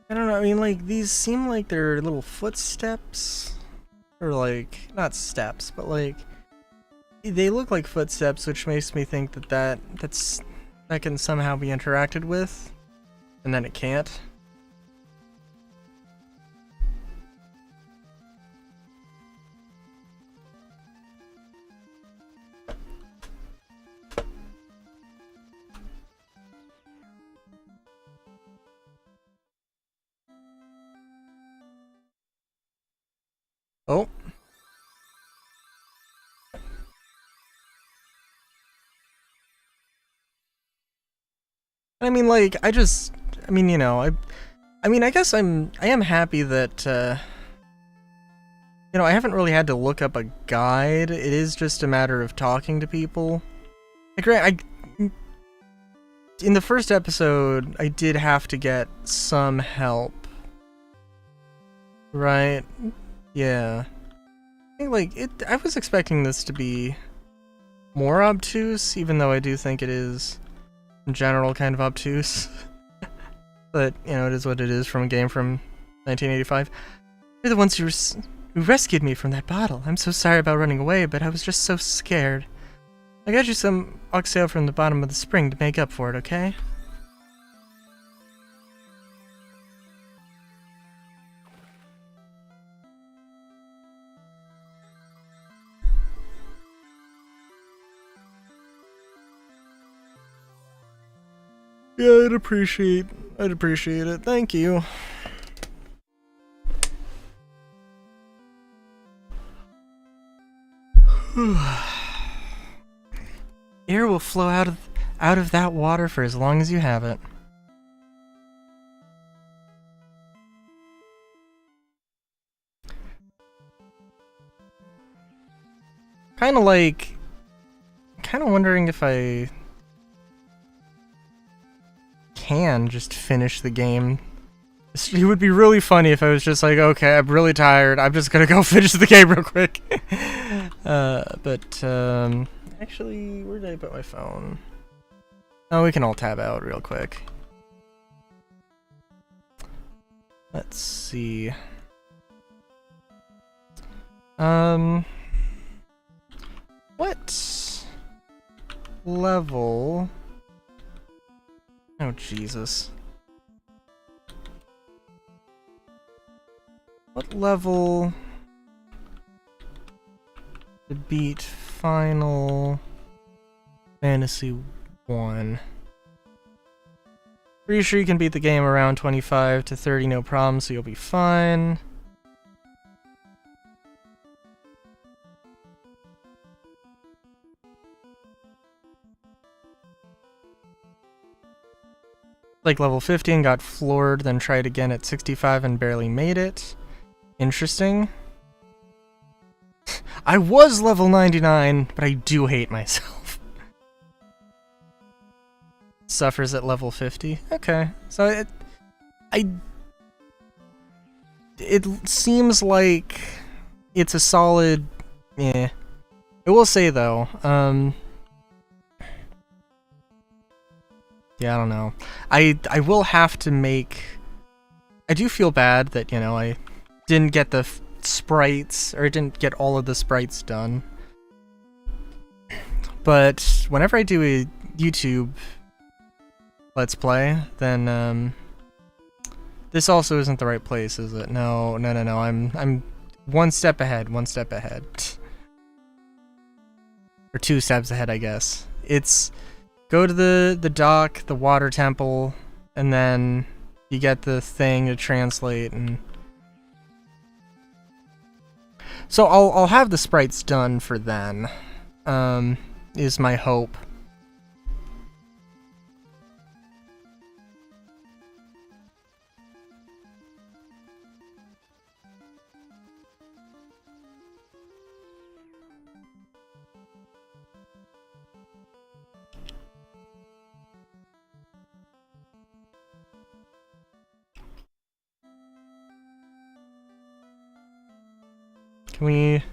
I don't know, I mean, like, these seem like they're little footsteps. Or, like, not steps, but, like, they look like footsteps, which makes me think that that can somehow be interacted with. And then it can't. Oh. I mean, like, I mean, you know, I mean, I guess I am happy that, you know, I haven't really had to look up a guide. It is just a matter of talking to people. Like, in the first episode, I did have to get some help. Right? Yeah. I think, like, I was expecting this to be more obtuse, even though I do think it is, in general, kind of obtuse. But, you know, it is what it is from a game from 1985. You're the ones who rescued me from that bottle. I'm so sorry about running away, but I was just so scared. I got you some oxale from the bottom of the spring to make up for it, okay? Yeah, I'd appreciate it. Thank you. Air will flow out of that water for as long as you have it. Kind of wondering if I can just finish the game. It would be really funny if I was just like, okay, I'm really tired, I'm just gonna go finish the game real quick. Actually, where did I put my phone? Oh, we can all tab out real quick. Let's see. What level? Oh, Jesus. What level to beat Final Fantasy 1? Pretty sure you can beat the game around 25 to 30, no problem, so you'll be fine. Like level 50 and got floored, then tried again at 65 and barely made it. Interesting. I was level 99, but I do hate myself. Suffers at level 50. Okay, so it seems like it's a solid. Yeah, I will say though. Yeah, I don't know. I will have to make. I do feel bad that, you know, I didn't get the sprites, or didn't get all of the sprites done. But whenever I do a YouTube Let's Play, then this also isn't the right place, is it? No. I'm one step ahead. Or 2 steps ahead, I guess. It's go to the dock, the water temple, and then you get the thing to translate, and so I'll have the sprites done for then. Is my hope. Can we...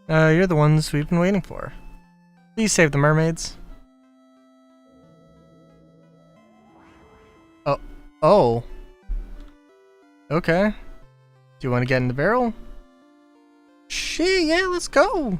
you're the ones we've been waiting for. Please save the mermaids. Oh. Okay. Do you want to get in the barrel? Shit, yeah, let's go.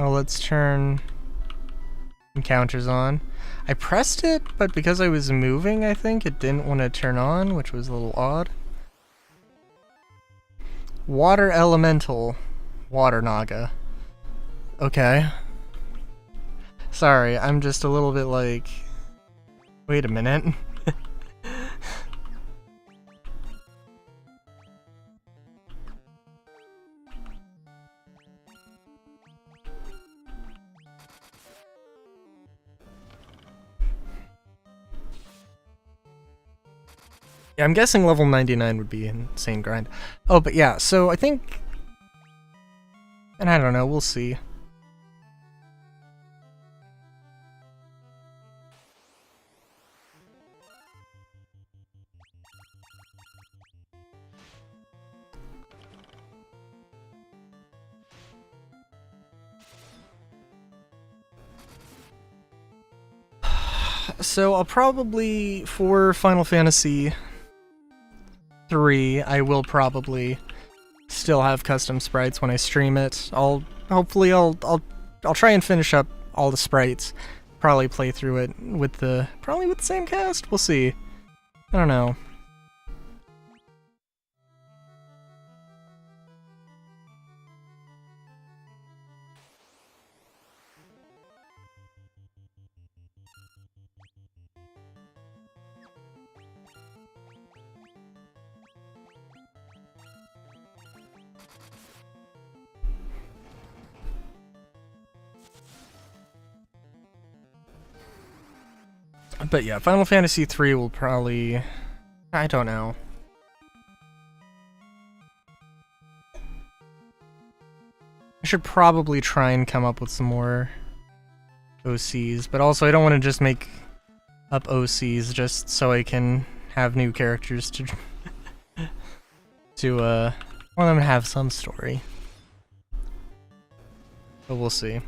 Oh, let's turn encounters on. I pressed it, but because I was moving, I think, it didn't want to turn on, which was a little odd. Water Elemental. Water Naga. Okay. Sorry, I'm just a little bit like... Wait a minute. Yeah, I'm guessing level 99 would be an insane grind. Oh, but yeah, so I think... And I don't know, we'll see. So I'll probably, for Final Fantasy 3, I will probably still have custom sprites when I stream it. I'll try and finish up all the sprites. Probably play through it with the same cast. We'll see. I don't know. But yeah, Final Fantasy 3 will probably... I don't know. I should probably try and come up with some more OCs, but also I don't want to just make up OCs just so I can have new characters to... want them to have some story. But we'll see.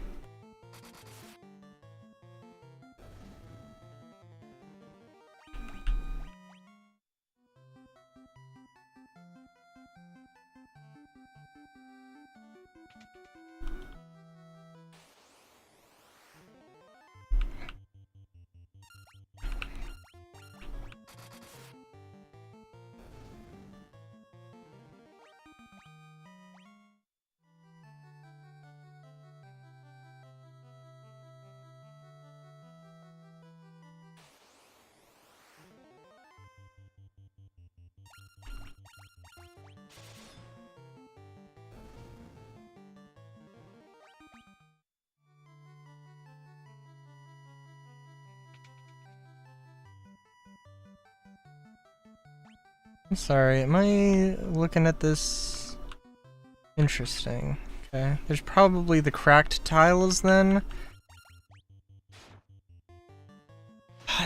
I'm sorry, am I looking at this? Interesting. Okay, there's probably the cracked tiles then.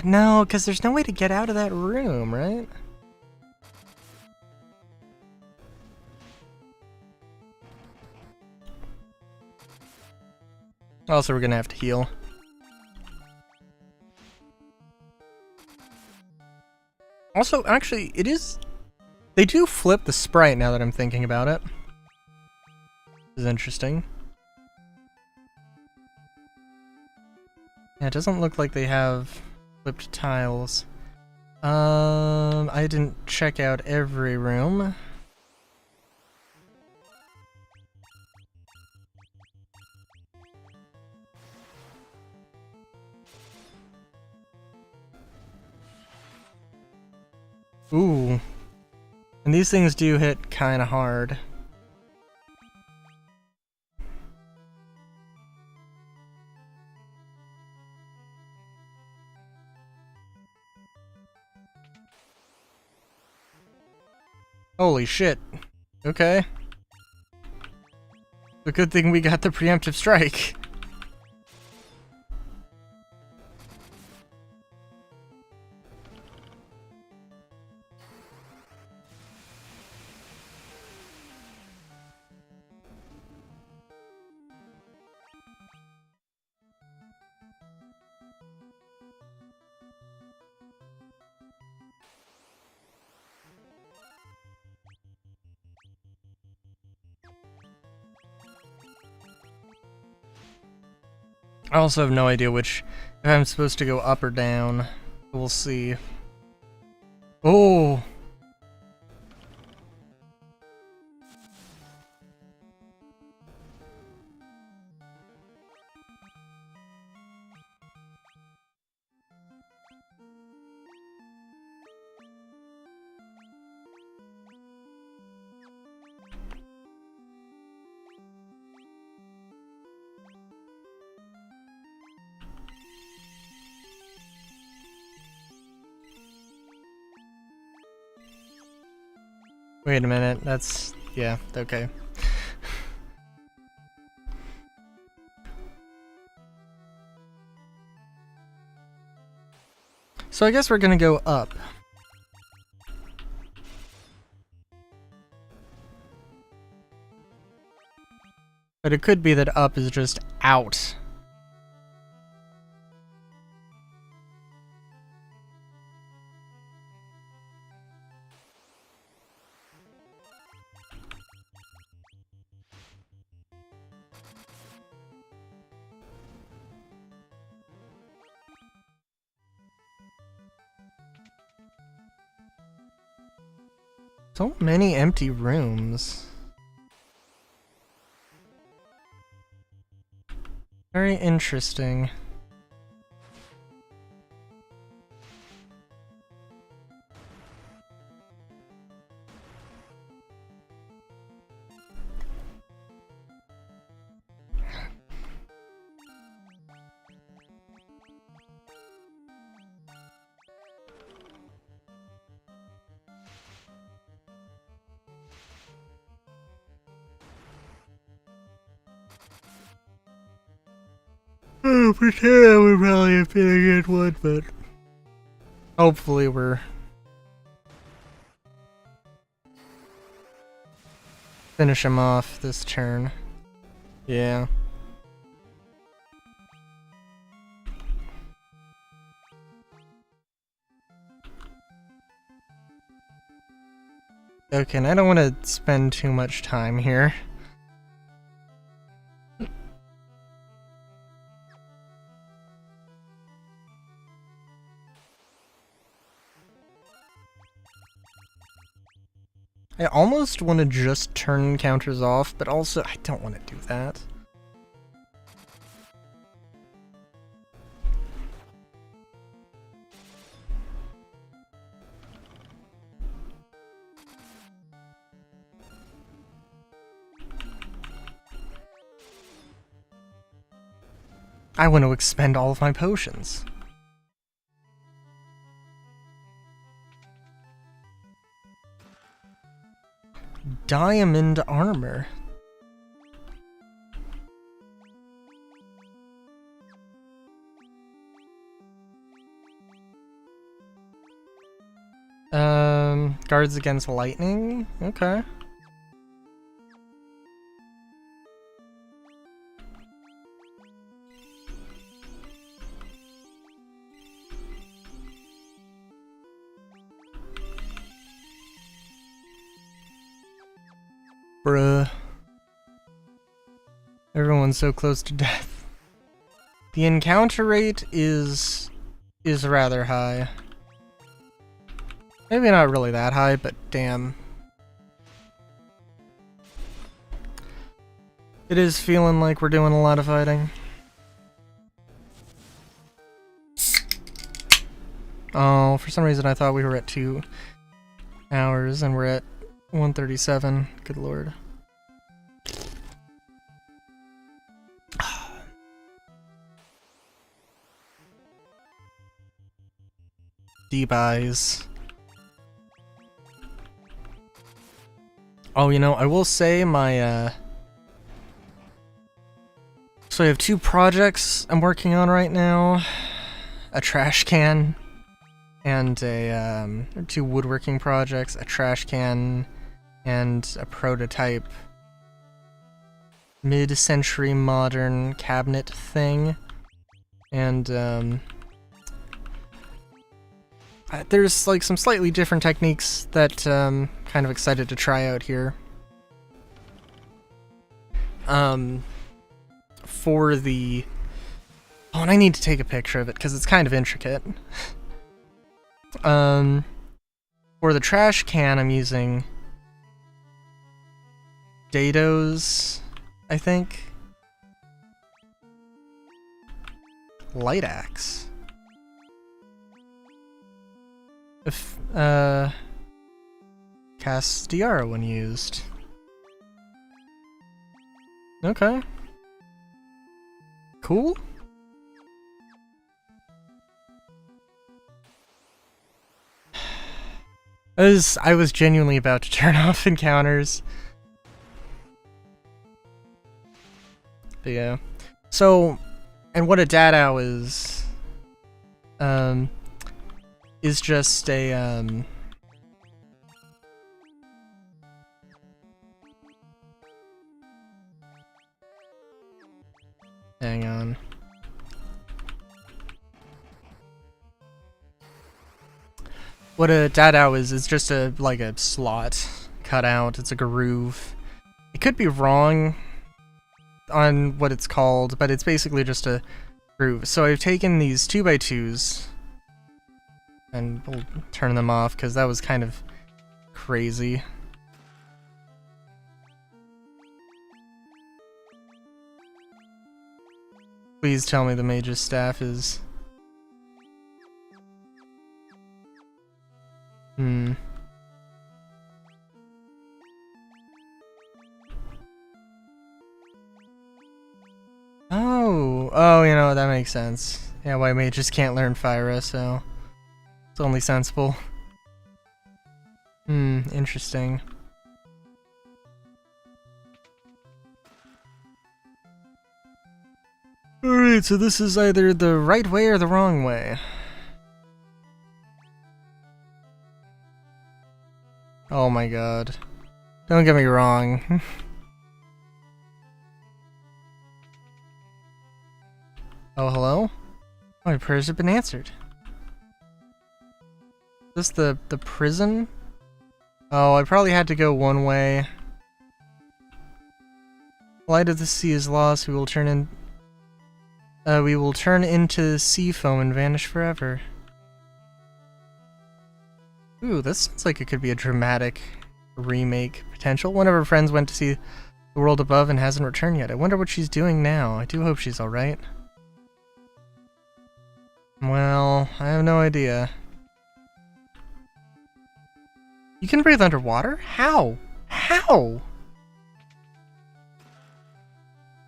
No, because there's no way to get out of that room, right? Also, we're gonna have to heal. Also, actually, it is... They do flip the sprite now that I'm thinking about it. This is interesting. Yeah, it doesn't look like they have flipped tiles. I didn't check out every room. Ooh. And these things do hit kinda hard. Holy shit. Okay. The good thing we got the preemptive strike. I also have no idea if I'm supposed to go up or down. We'll see. Oh! Wait a minute, that's... yeah, okay. So I guess we're gonna go up. But it could be that up is just out. So many empty rooms. Very interesting. Oh, for sure that would probably have been a good one, but hopefully we're finish him off this turn. Yeah. Okay, and I don't want to spend too much time here. I almost want to just turn encounters off, but also I don't want to do that. I want to expend all of my potions. diamond armor. Guards against lightning? Okay. Bruh. Everyone's so close to death. The encounter rate is rather high. Maybe not really that high, but damn. It is feeling like we're doing a lot of fighting. Oh, for some reason I thought we were at 2 hours and we're at 1:37. Good lord. Deep eyes. Oh, you know, I will say my, so I have 2 projects I'm working on right now. A trash can and a, 2 woodworking projects, a trash can and a prototype mid-century modern cabinet thing. And, there's like some slightly different techniques that kind of excited to try out here. For the... Oh, and I need to take a picture of it because it's kind of intricate. For the trash can, I'm using dados, I think. Light axe. If, Castiara when used. Okay. Cool. I was genuinely about to turn off encounters. But yeah. So, and what a dadao is just a, hang on. What a dadao is just like a slot cut out. It's a groove. It could be wrong on what it's called, but it's basically just a groove. So I've taken these 2x2s, and we'll turn them off because that was kind of crazy. Please tell me the mage's staff is... Oh, you know, that makes sense. Yeah, why mages can't learn Fyra, so... It's only sensible. Interesting. Alright, so this is either the right way or the wrong way. Oh my god. Don't get me wrong. Oh, hello? My prayers have been answered. Is this the prison? Oh, I probably had to go one way. Light of the sea is lost. We will turn into sea foam and vanish forever. Ooh, this sounds like it could be a dramatic remake potential. One of her friends went to see the world above and hasn't returned yet. I wonder what she's doing now. I do hope she's alright. Well, I have no idea. You can breathe underwater? How? How?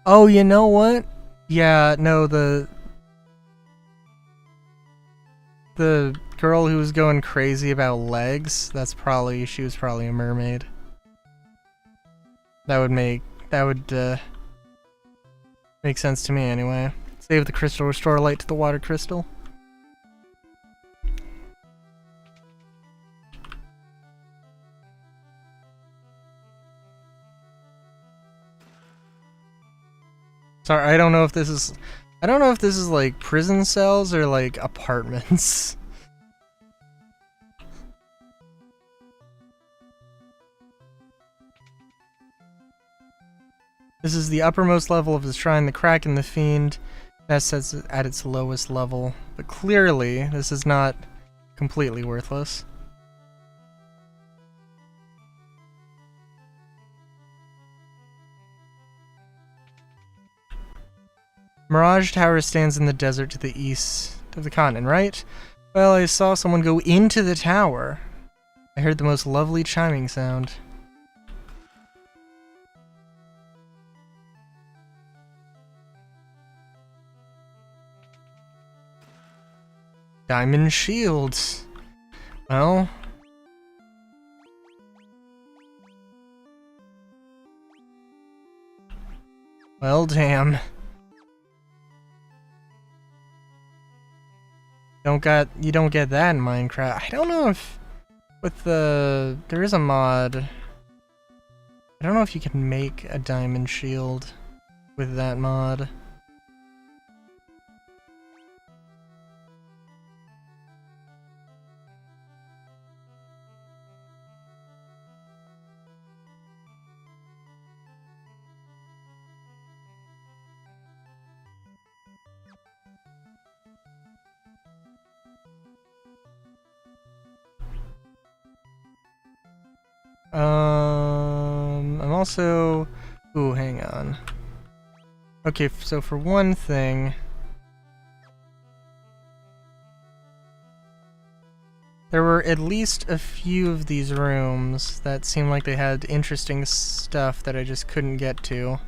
Oh, you know what? Yeah, no, the girl who was going crazy about legs, she was probably a mermaid. That would make sense to me anyway. Save the crystal, restore light to the water crystal. Sorry, I don't know if this is like prison cells or like apartments. This is the uppermost level of the shrine. The crack in the fiend that sets it at its lowest level, but clearly this is not completely worthless. Mirage Tower stands in the desert to the east of the continent, right? Well, I saw someone go into the tower. I heard the most lovely chiming sound. Diamond shields. Well. Well, damn. You don't get that in Minecraft. I don't know if there is a mod. I don't know if you can make a diamond shield with that mod. I'm also... Ooh, hang on. Okay, so for one thing... There were at least a few of these rooms that seemed like they had interesting stuff that I just couldn't get to.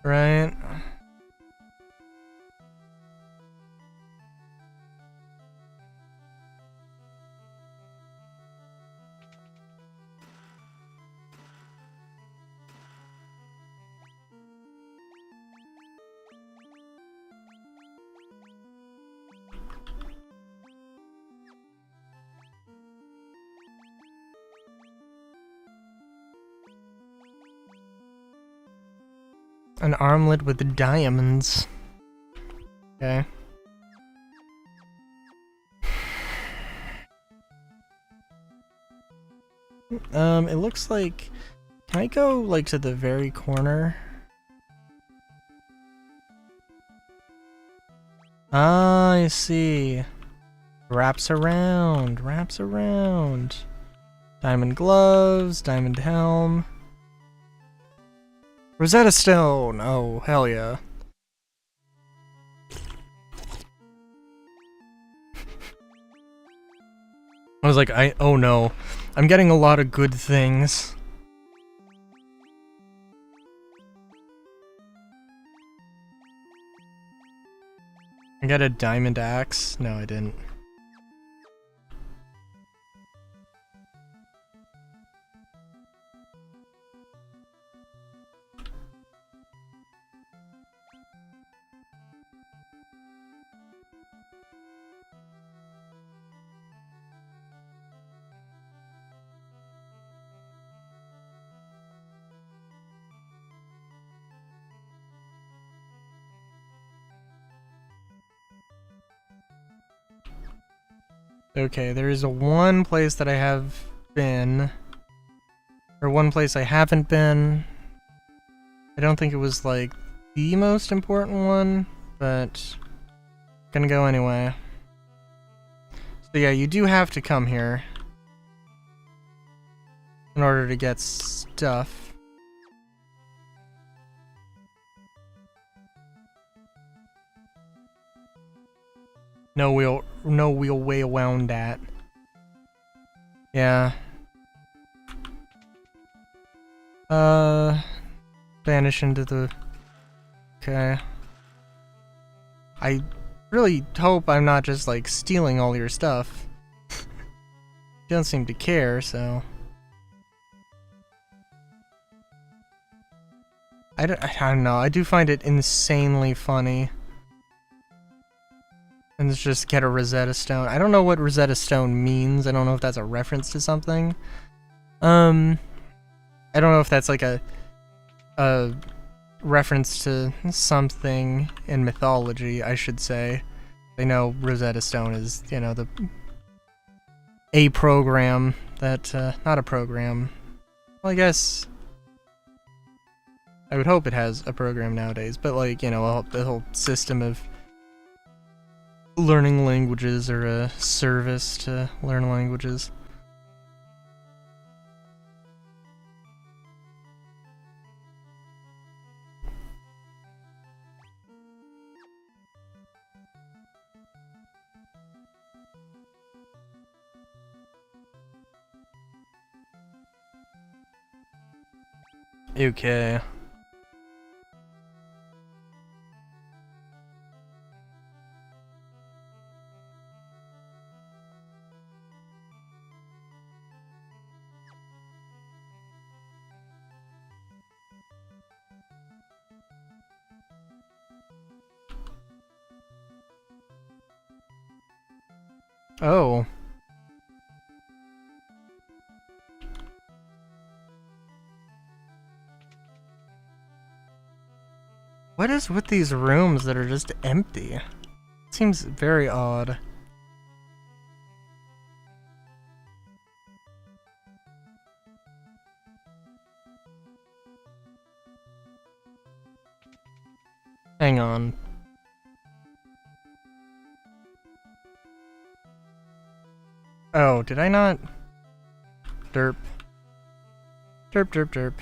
Right? An armlet with diamonds. Okay. It looks like... Can I go, like, to the very corner? Ah, I see. Wraps around, wraps around. Diamond gloves, diamond helm. Rosetta Stone! Oh, hell yeah. I was like, oh no. I'm getting a lot of good things. I got a diamond axe. No, I didn't. Okay, there is one place that I have been, or one place I haven't been. I don't think it was like the most important one, but I'm gonna go anyway. So yeah, you do have to come here in order to get stuff. No real way around that. Yeah. Vanish into the... Okay. really hope I'm not just, like, stealing all your stuff. You don't seem to care, so... I don't know, I do find it insanely funny. And let's just get a Rosetta Stone. I don't know what Rosetta Stone means. I don't know if that's a reference to something. I don't know if that's like a reference to something in mythology, I should say. I know Rosetta Stone is, you know, a program that, not a program. Well, I guess I would hope it has a program nowadays, but like, you know, the whole system of learning languages or a service to learn languages. Okay. Oh. What is with these rooms that are just empty? Seems very odd. Hang on. Oh, did I not? Derp. Derp, derp, derp.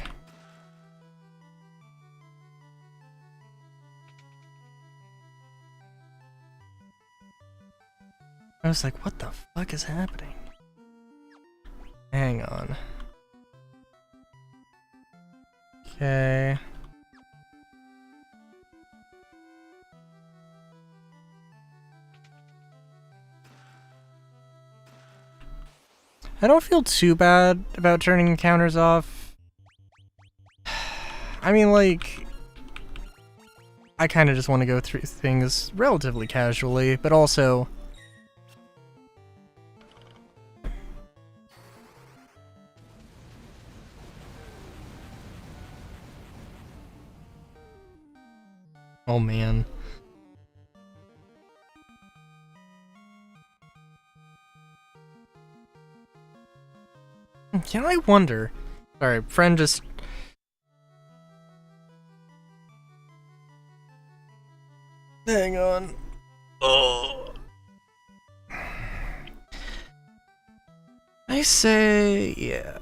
I was like, what the fuck is happening? Hang on. Okay. I don't feel too bad about turning encounters off. I mean, like, I kind of just want to go through things relatively casually, but also... Oh man. Can I wonder? Sorry, friend just... Hang on. Oh. I say, yeah.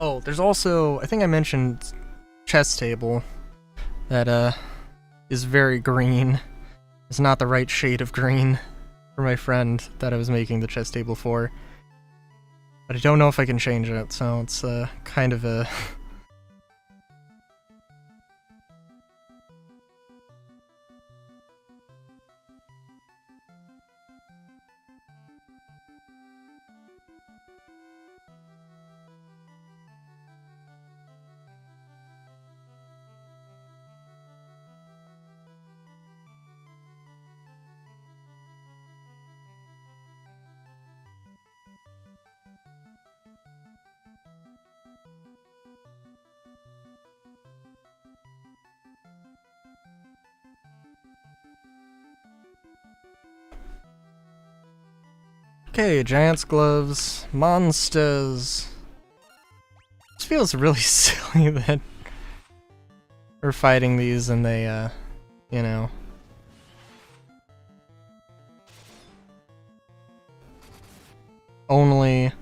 Oh, there's also, I think I mentioned chess table that is very green. It's not the right shade of green for my friend that I was making the chess table for. But I don't know if I can change it, so it's kind of a... Okay, Giant's Gloves, Monsters. This feels really silly that we're fighting these and they, you know. only...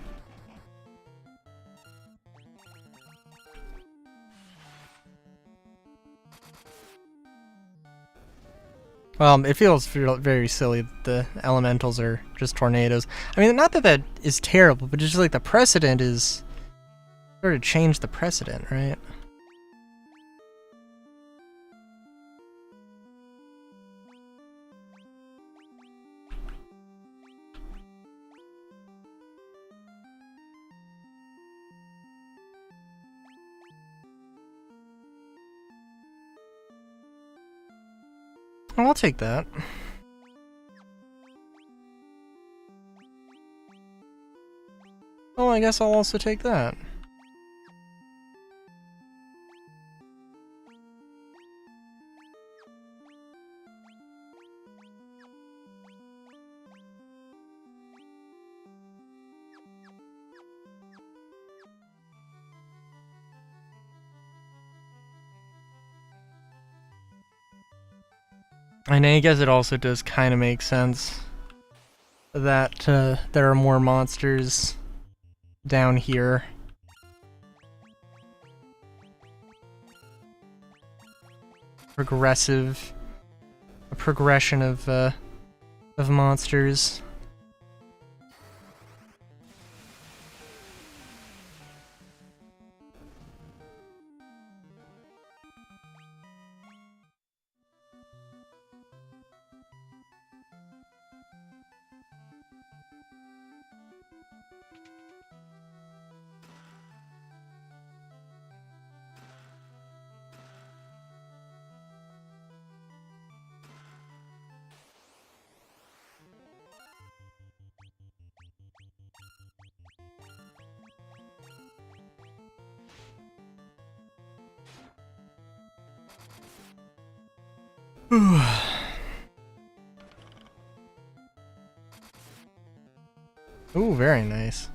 it feels very silly that the elementals are just tornadoes. I mean, not that that is terrible, but just like the precedent is... sort of change the precedent, right? Oh, I'll take that. Oh, I guess I'll also take that. And I guess it also does kind of make sense that there are more monsters down here. A progression of monsters. Ooh, very nice.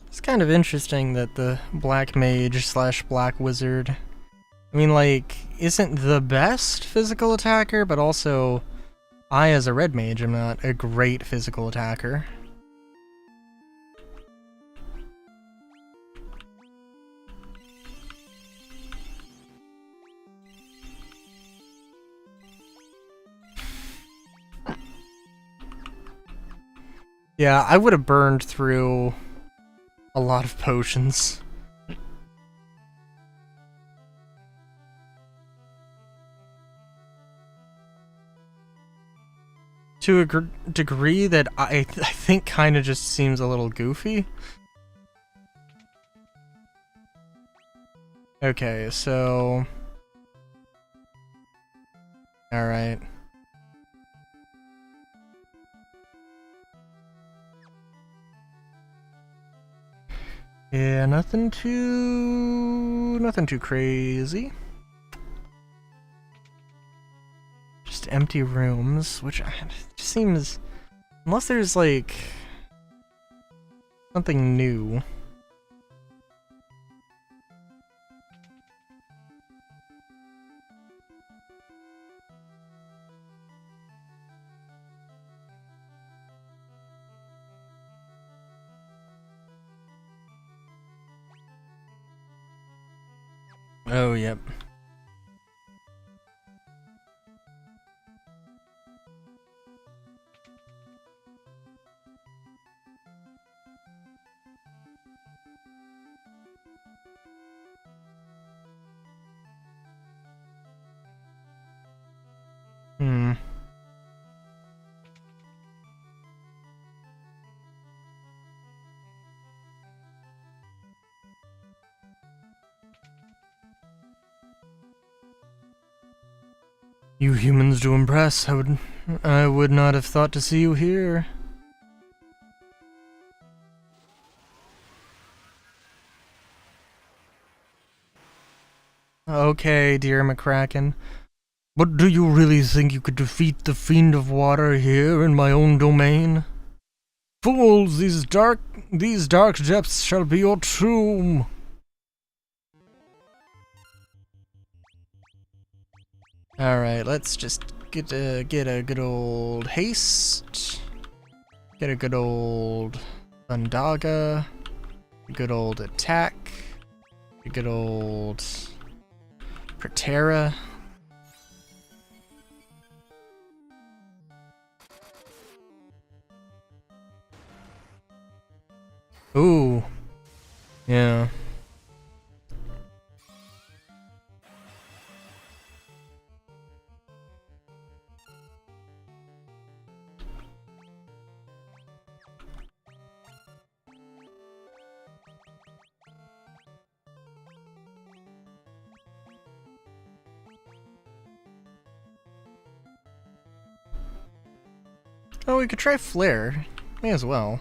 It's kind of interesting that the Black Mage slash Black Wizard, I mean, like, isn't the best physical attacker, but also I, as a Red Mage, am not a great physical attacker. Yeah, I would have burned through a lot of potions. To a degree that I think kind of just seems a little goofy. Okay, so... Alright. Yeah, nothing too crazy. Just empty rooms, which just seems, unless there's like something new. Oh, yep. You humans do impress. I would not have thought to see you here. Okay, dear McCracken. But do you really think you could defeat the Fiend of Water here in my own domain? Fools, these dark depths shall be your tomb. Alright, let's just get a good old haste. Get a good old Thundaga. A good old attack. A good old Protera. Ooh. Yeah. Oh, we could try Flare. May as well.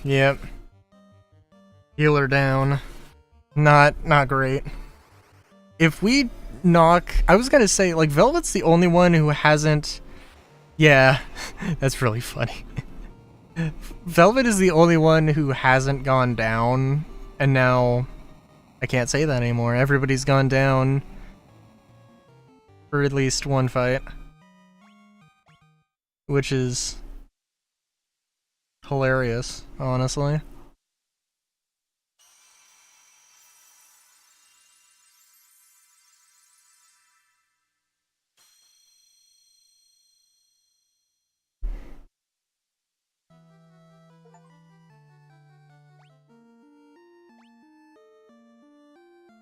Yep. Healer down. Not great. If we knock... I was gonna say, like, Velvet's the only one who hasn't... Yeah, that's really funny. Velvet is the only one who hasn't gone down, and now... I can't say that anymore. Everybody's gone down for at least one fight. Which is... hilarious, honestly.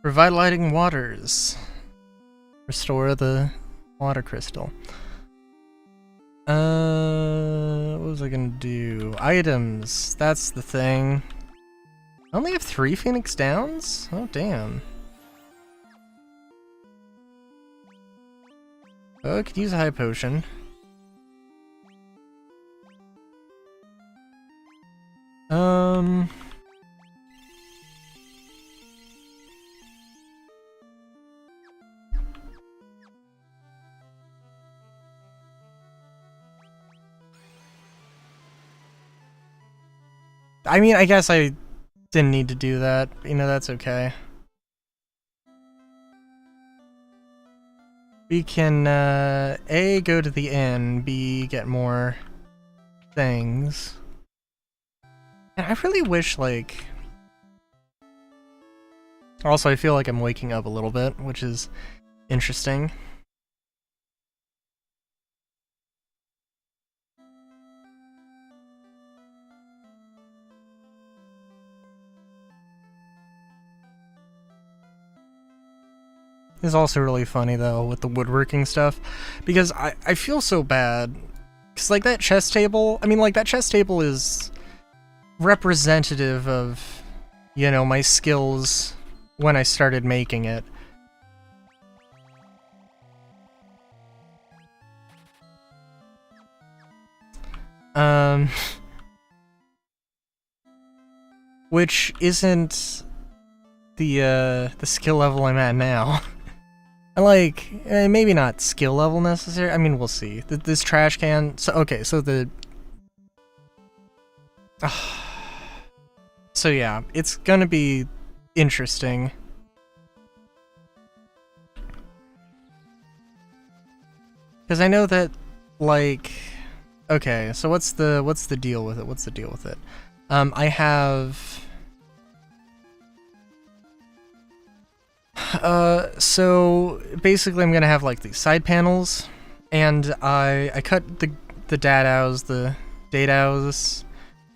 Revitalizing waters. Restore the water crystal. What was I gonna do? Items. That's the thing. I only have 3 Phoenix Downs? Oh, damn. Oh, I could use a high potion. I mean, I guess I didn't need to do that. You know, that's okay. We can, A, go to the inn, B, get more things. And I really wish, like... Also, I feel like I'm waking up a little bit, which is interesting. It's also really funny, though, with the woodworking stuff, because I feel so bad. Because, like, that chess table, I mean, like, that chess table is representative of, you know, my skills when I started making it. Which isn't the skill level I'm at now. Like, maybe not skill level necessary. I mean, we'll see. This trash can... So, okay, so the... So yeah, it's gonna be interesting. Because I know that, like... Okay, so what's the deal with it? What's the deal with it? I have... So basically I'm gonna have like these side panels, and I cut the dadaos, the dadaos,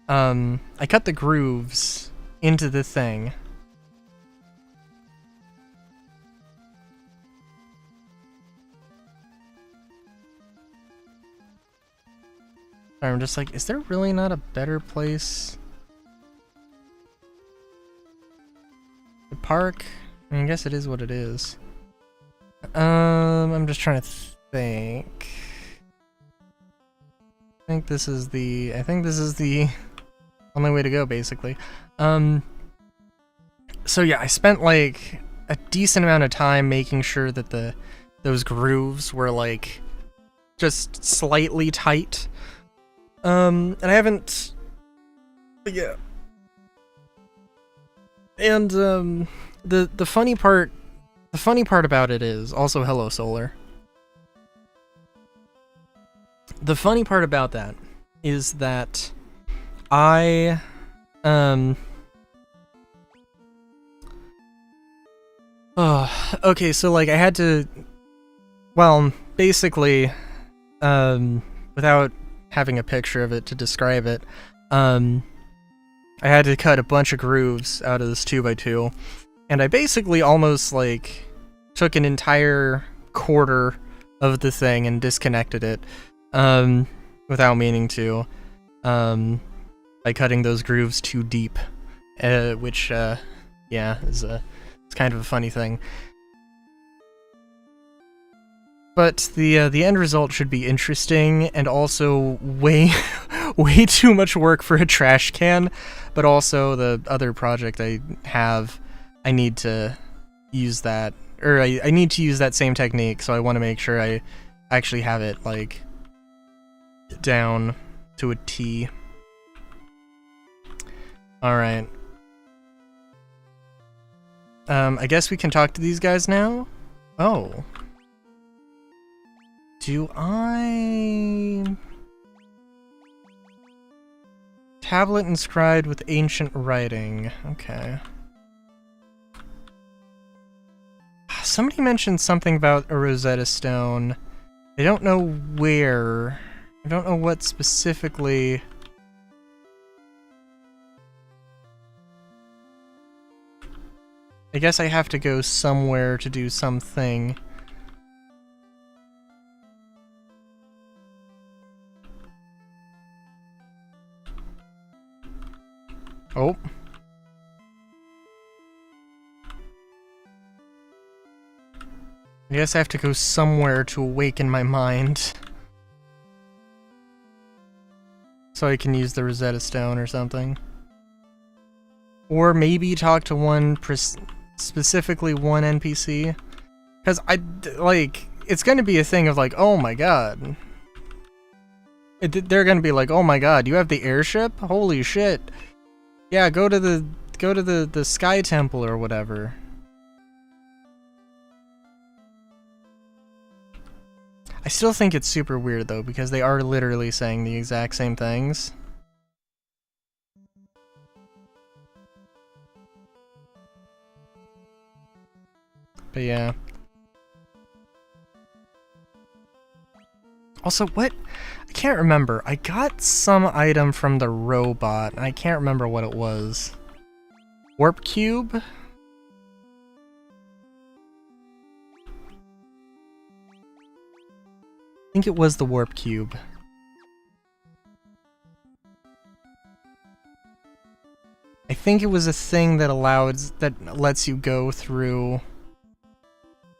I cut the grooves into the thing. I'm just like, is there really not a better place? The park? I mean, I guess it is what it is. I'm just trying to think. I think this is the only way to go, basically. So yeah, I spent like a decent amount of time making sure that those grooves were like just slightly tight. And I haven't... Yeah. And, the funny part about it is... Also, hello, Solar. The funny part about that is that I, okay, so, like, I had to, well, basically, without having a picture of it to describe it, I had to cut a bunch of grooves out of this 2x2, and I basically almost, like, took an entire quarter of the thing and disconnected it, without meaning to, by cutting those grooves too deep, which, yeah, it's kind of a funny thing. But the end result should be interesting, and also way too much work for a trash can, but also the other project I have, I need to use that, or I need to use that same technique, so I want to make sure I actually have it, like, down to a T. Alright. I guess we can talk to these guys now? Oh. Do I... Tablet inscribed with ancient writing. Okay. Somebody mentioned something about a Rosetta Stone. I don't know where. I don't know what specifically. I guess I have to go somewhere to do something. Oh. I guess I have to go somewhere to awaken my mind. So I can use the Rosetta Stone or something. Or maybe talk to one, specifically one NPC. Because it's gonna be a thing of like, oh my god. They're gonna be like, oh my god, you have the airship? Holy shit. Yeah, go to the Sky Temple or whatever. I still think it's super weird though, because they are literally saying the exact same things. But yeah. Also, what? I can't remember. I got some item from the robot, and I can't remember what it was. Warp Cube? I think it was the Warp Cube. I think it was a thing that lets you go through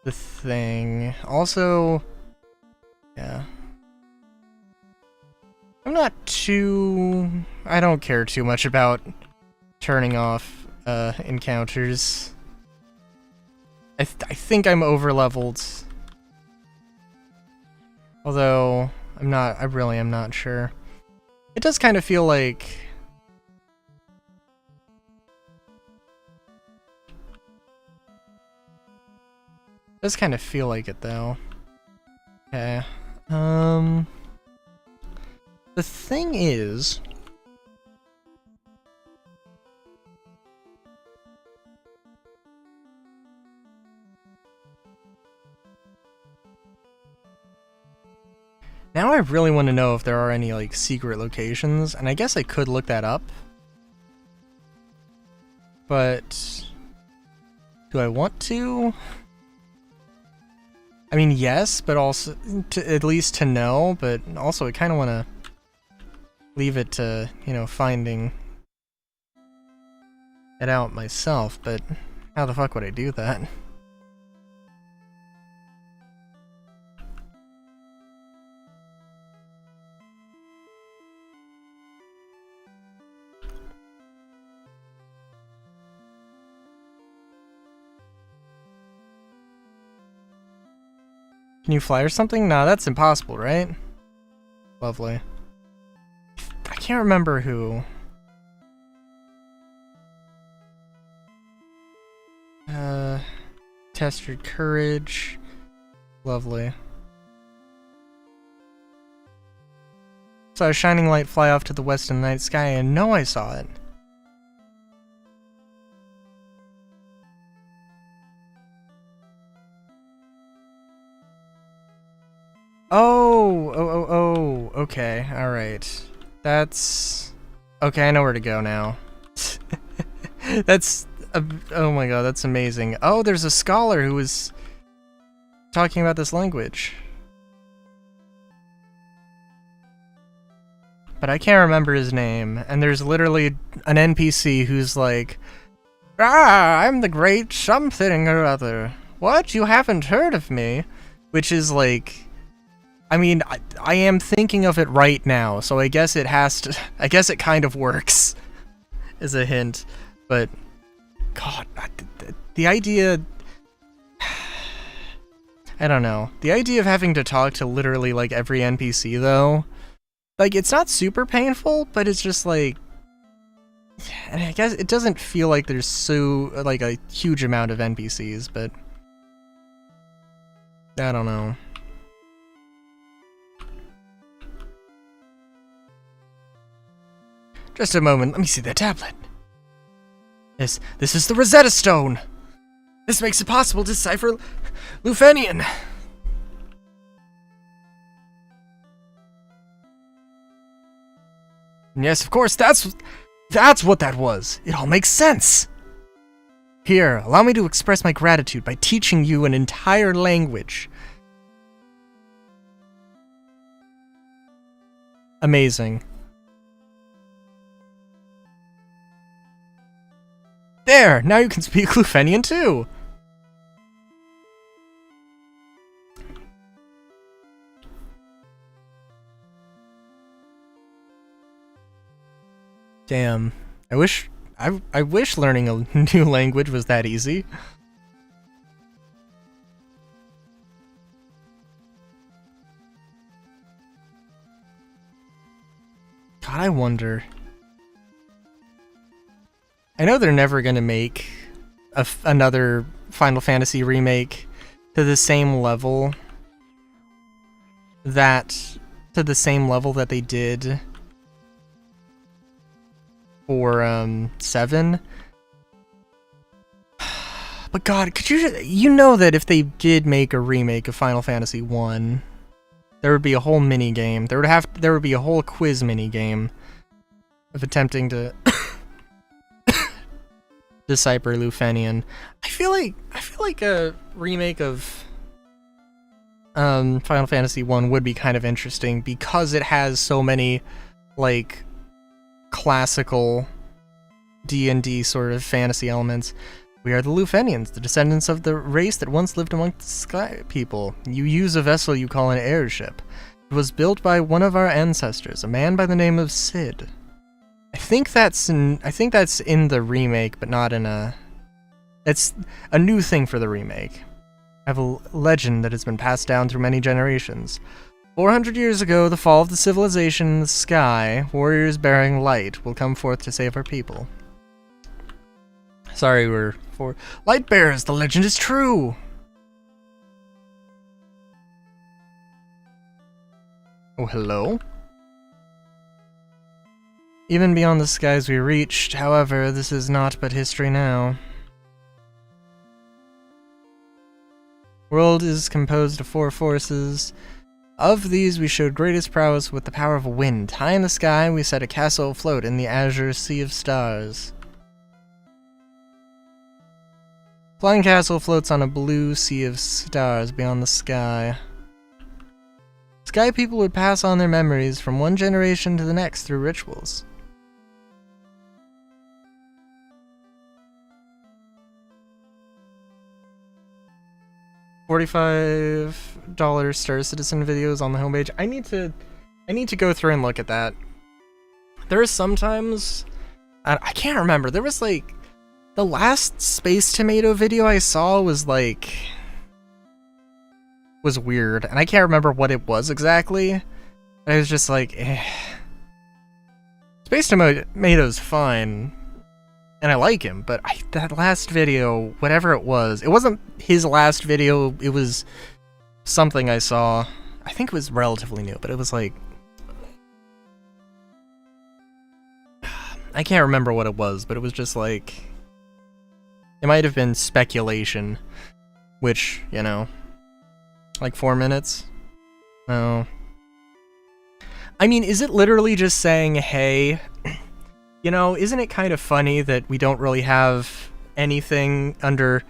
the thing. Also, yeah. I don't care too much about turning off encounters. I think I'm overleveled. Although, I really am not sure. It does kind of feel like... It does kind of feel like it, though. Okay. The thing is... Now I really want to know if there are any, like, secret locations, and I guess I could look that up. But... do I want to? I mean, yes, but also, at least to know, but also I kind of want to leave it to, you know, finding it out myself, but how the fuck would I do that? Can you fly or something? Nah, that's impossible, right? Lovely. can't remember who. Test your courage. Lovely. Saw a shining light fly off to the west in the night sky, and know I saw it. Oh, okay, alright. That's... Okay, I know where to go now. That's... oh my god, that's amazing. Oh, there's a scholar who was talking about this language. But I can't remember his name, and there's literally an NPC who's like, "Ah, I'm the great something or other. What? You haven't heard of me?" Which is like... I mean, I am thinking of it right now, so I guess it has to... I guess it kind of works as a hint, but... God, the idea... I don't know. The idea of having to talk to literally, like, every NPC, though... Like, it's not super painful, but it's just, like... And I guess it doesn't feel like there's so... like, a huge amount of NPCs, but... I don't know. Just a moment, let me see that tablet. This is the Rosetta Stone! This makes it possible to decipher Lufenian! Yes, of course, that's what that was! It all makes sense! Here, allow me to express my gratitude by teaching you an entire language. Amazing. There! Now you can speak Lufenian too! Damn. I wish learning a new language was that easy. God, I wonder... I know they're never gonna make another Final Fantasy remake to the same level that they did for 7. But God, could you know that if they did make a remake of Final Fantasy 1, there would be a whole mini game. There would be a whole quiz mini game of attempting to decipher Lufenian. I feel like a remake of Final Fantasy 1 would be kind of interesting because it has so many like classical D&D sort of fantasy elements. We are the Lufenians, the descendants of the race that once lived among the sky people. You use a vessel you call an airship. It was built by one of our ancestors, a man by the name of Sid. I think that's in the remake, but not in a... It's a new thing for the remake. I have a legend that has been passed down through many generations. 400 years ago, the fall of the civilization in the sky, warriors bearing light will come forth to save our people. Sorry, we're for... Light bearers, the legend is true! Oh, hello? Even beyond the skies we reached, however, this is naught but history now. World is composed of 4 forces. Of these we showed greatest prowess with the power of wind. High in the sky we set a castle afloat in the azure sea of stars. Flying castle floats on a blue sea of stars beyond the sky. Sky people would pass on their memories from one generation to the next through rituals. $45 Star Citizen videos on the homepage. I need to go through and look at that. There is sometimes I can't remember. There was like the last Space Tomato video I saw was weird, and I can't remember what it was exactly. But I was just like, eh. Space Tomato's fine, and I like him, but that last video, whatever it wasn't his last video, it was something I saw. I think it was relatively new, but it was like... I can't remember what it was, but it was just like... It might have been speculation, which, you know, like 4 minutes? No. I mean, is it literally just saying, hey, you know, isn't it kind of funny that we don't really have anything under,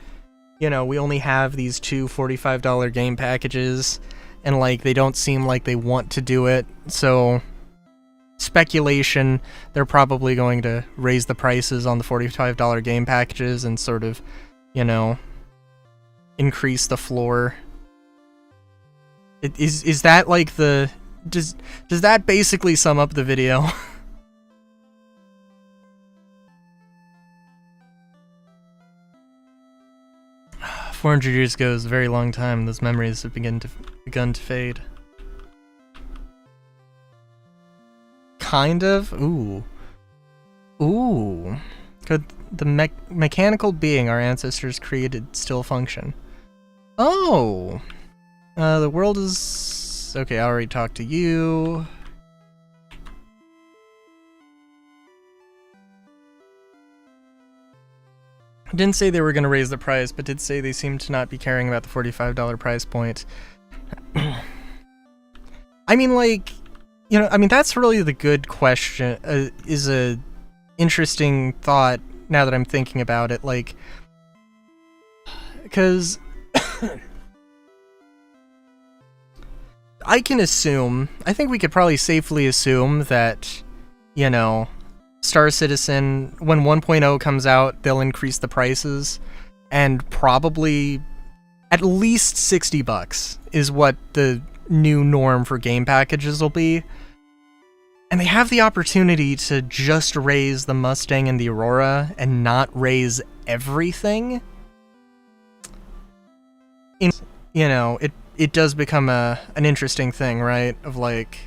you know, we only have these two $45 game packages, and, like, they don't seem like they want to do it, so speculation, they're probably going to raise the prices on the $45 game packages and sort of, you know, increase the floor. Is that like the... Does that basically sum up the video? "400 years ago is a very long time. Those memories have begun to fade." Kind of? Ooh. Ooh. Could the mechanical being our ancestors created still function? Oh! The world is... Okay, I already talked to you. Didn't say they were going to raise the price, but did say they seem to not be caring about the $45 price point. I mean, like, you know, I mean, that's really the good question, is a interesting thought now that I'm thinking about it, like, because I can assume, I think we could probably safely assume that, you know, Star Citizen, when 1.0 comes out, they'll increase the prices, and probably at least $60 is what the new norm for game packages will be. And they have the opportunity to just raise the Mustang and the Aurora and not raise everything. You know, it does become an interesting thing, right? Of like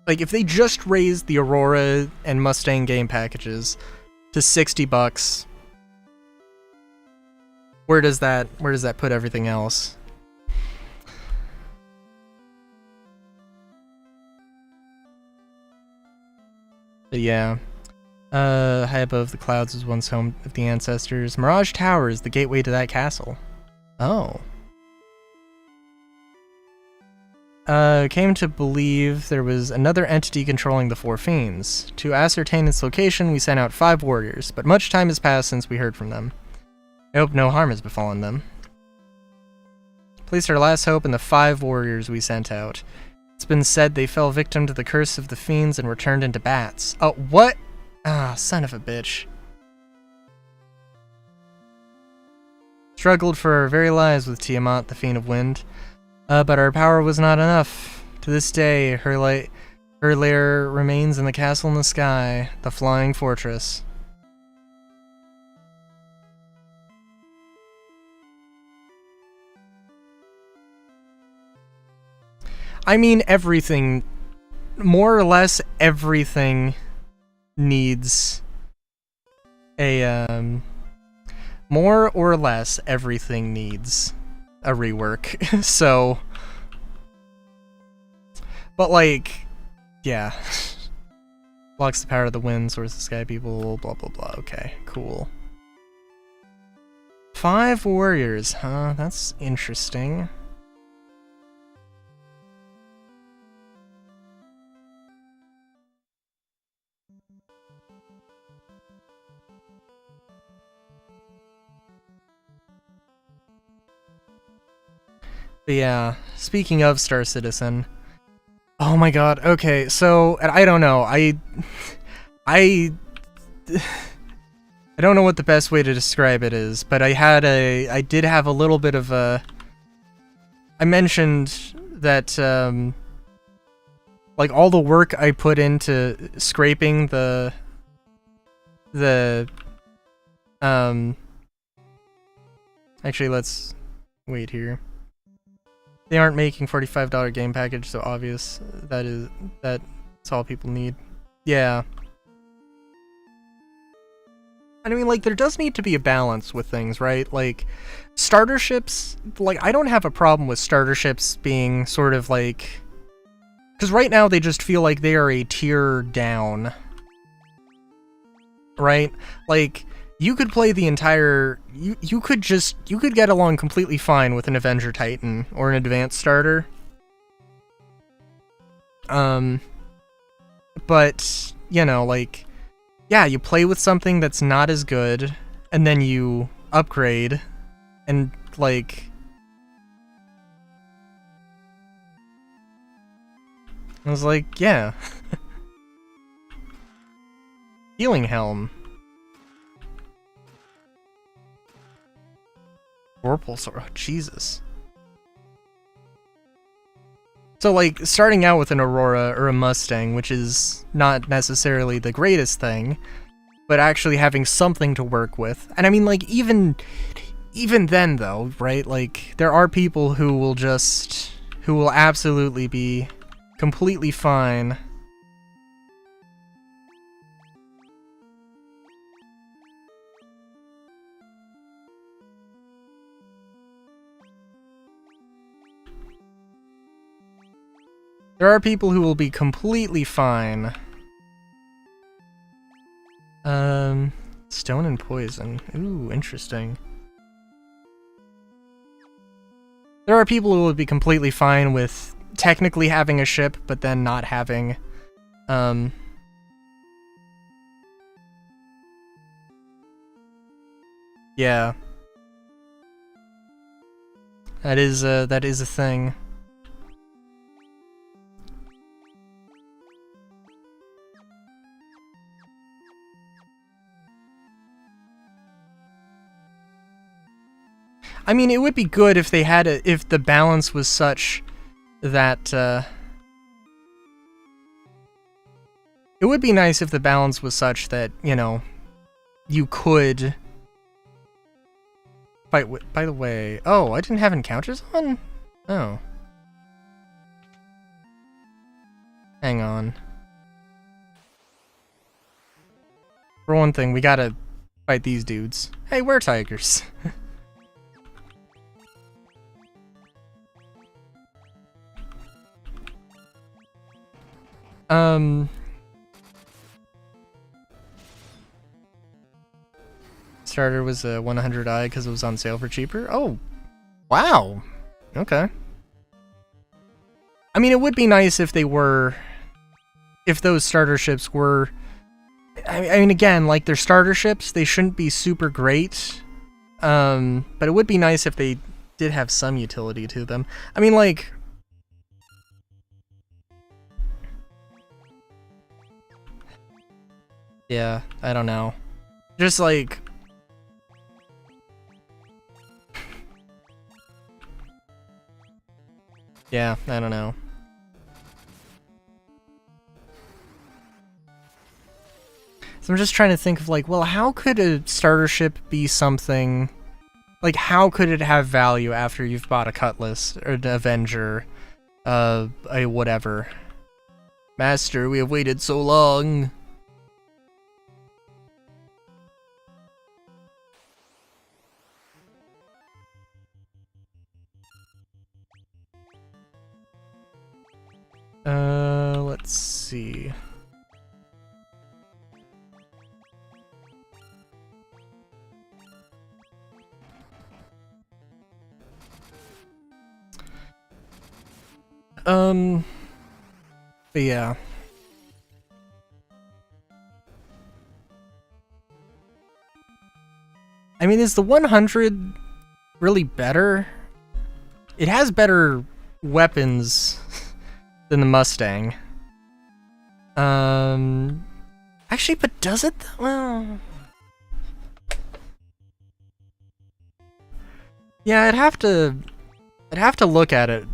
if they just raise the Aurora and Mustang game packages to $60, where does that put everything else? But yeah. High above the clouds was once home of the ancestors. Mirage Tower is the gateway to that castle. Oh. Came to believe there was another entity controlling the Four Fiends. To ascertain its location, we sent out 5 warriors, but much time has passed since we heard from them. I hope no harm has befallen them. Placed our last hope in the 5 warriors we sent out. It's been said they fell victim to the curse of the fiends and were turned into bats. Oh, what? Ah, son of a bitch. Struggled for our very lives with Tiamat, the Fiend of Wind. But our power was not enough. To this day, her lair remains in the castle in the sky, the Flying Fortress. I mean, everything, more or less everything needs a, more or less everything needs a rework, so, but like, yeah, blocks the power of the wind, soars the sky people, blah blah blah, okay, cool. 5 warriors, huh, that's interesting. But yeah, speaking of Star Citizen, oh my god, okay, so, I don't know, I don't know what the best way to describe it is, but I did have a little bit of a, I mentioned that, like, all the work I put into scraping the actually, let's wait here. They aren't making $45 game package, so obvious that's all people need. Yeah. And I mean, like, there does need to be a balance with things, right? Like, starter ships, like, I don't have a problem with starter ships being sort of like... Because right now they just feel like they are a tier down. Right? Like, you could play the entire... You could get along completely fine with an Avenger Titan or an advanced starter. But, you know, like... Yeah, you play with something that's not as good, and then you upgrade, and, like... I was like, yeah. Healing Helm. Vorpal Sword, oh, Jesus. So, like, starting out with an Aurora or a Mustang, which is not necessarily the greatest thing, but actually having something to work with. And I mean, like, even then, though, right? Like, there are people who will absolutely be completely fine. There are people who will be completely fine. Stone and poison. Ooh, interesting. There are people who will be completely fine with technically having a ship, but then not having, yeah. That is a thing. I mean, it would be good if they had if the balance was such that, it would be nice if the balance was such that, you know, you could... By the way... Oh, I didn't have encounters on? Oh. Hang on. For one thing, we gotta fight these dudes. Hey, we're tigers. Starter was a 100i because it was on sale for cheaper. Oh, wow. Okay. I mean, it would be nice if they were... If those starter ships were... I mean, again, like, they're starter ships. They shouldn't be super great. But it would be nice if they did have some utility to them. I mean, like... Yeah, I don't know. Just like... Yeah, I don't know. So I'm just trying to think of like, well, how could a starter ship be something... Like, how could it have value after you've bought a Cutlass, or an Avenger, a whatever? Master, we have waited so long. Let's see. But yeah. I mean, is the 100 really better? It has better weapons than the Mustang. Actually, but does it? Well... Yeah, I'd have to look at it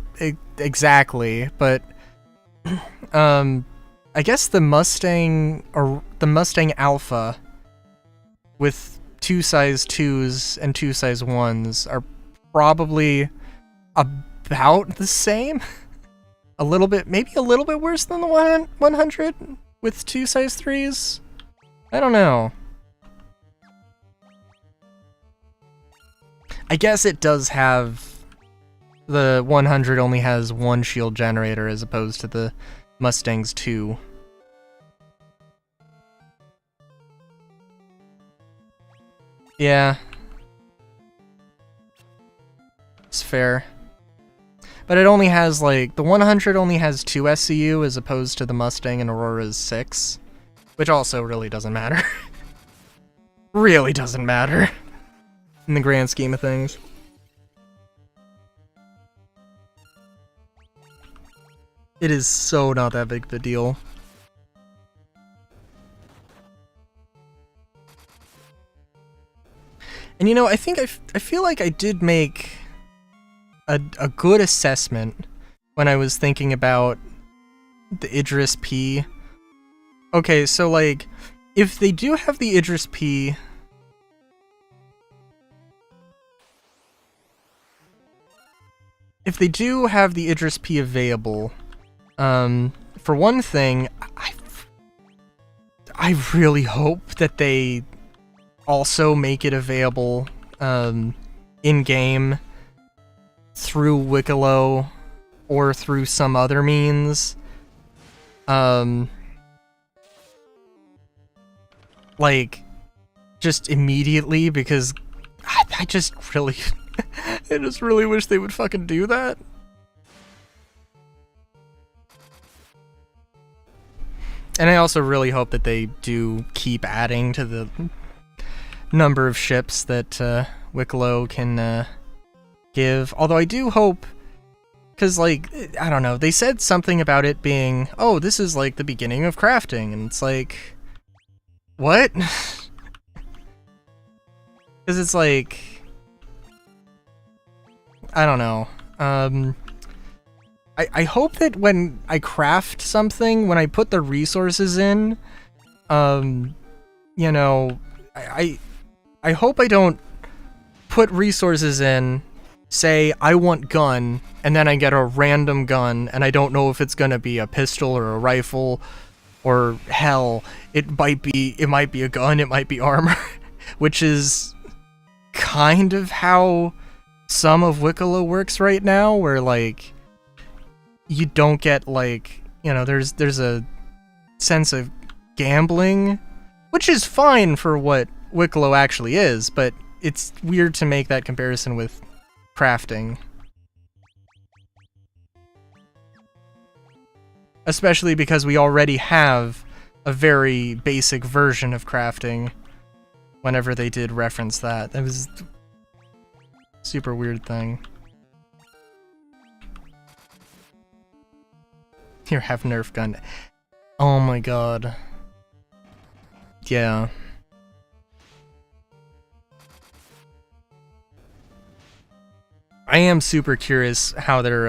exactly, but I guess the Mustang or the Mustang Alpha with 2 size 2s and 2 size 1s are probably about the same. A little bit, maybe a little bit worse than the 100, with 2 size 3s? I don't know. I guess it does have... The 100 only has 1 shield generator as opposed to the Mustang's 2. Yeah. It's fair. But it only has, like, the 100 only has 2 SCU as opposed to the Mustang and Aurora's 6. Which also really doesn't matter. Really doesn't matter. In the grand scheme of things. It is so not that big of a deal. And you know, I think I feel like I did make a good assessment when I was thinking about the Idris P. Okay, so like, if they do have the Idris P... If they do have the Idris P available, for one thing, I really hope that they also make it available in-game through Wicklow or through some other means. Like, just immediately, because I just really... I just really wish they would fucking do that. And I also really hope that they do keep adding to the number of ships that Wicklow can give. Although I do hope, because, like, I don't know, they said something about it being, oh, this is like the beginning of crafting, and it's like, what? Because it's like, I don't know. I hope that when I craft something, when I put the resources in, you know, I hope I don't put resources in, say, I want gun, and then I get a random gun, and I don't know if it's gonna be a pistol or a rifle, or hell, it might be a gun, it might be armor, which is kind of how some of Wicklow works right now, where, like, you don't get, like, you know, there's a sense of gambling, which is fine for what Wicklow actually is, but it's weird to make that comparison with crafting. Especially because we already have a very basic version of crafting whenever they did reference that. That was super weird thing. Here, have Nerf gun. Oh my god. Yeah. I am super curious how they're,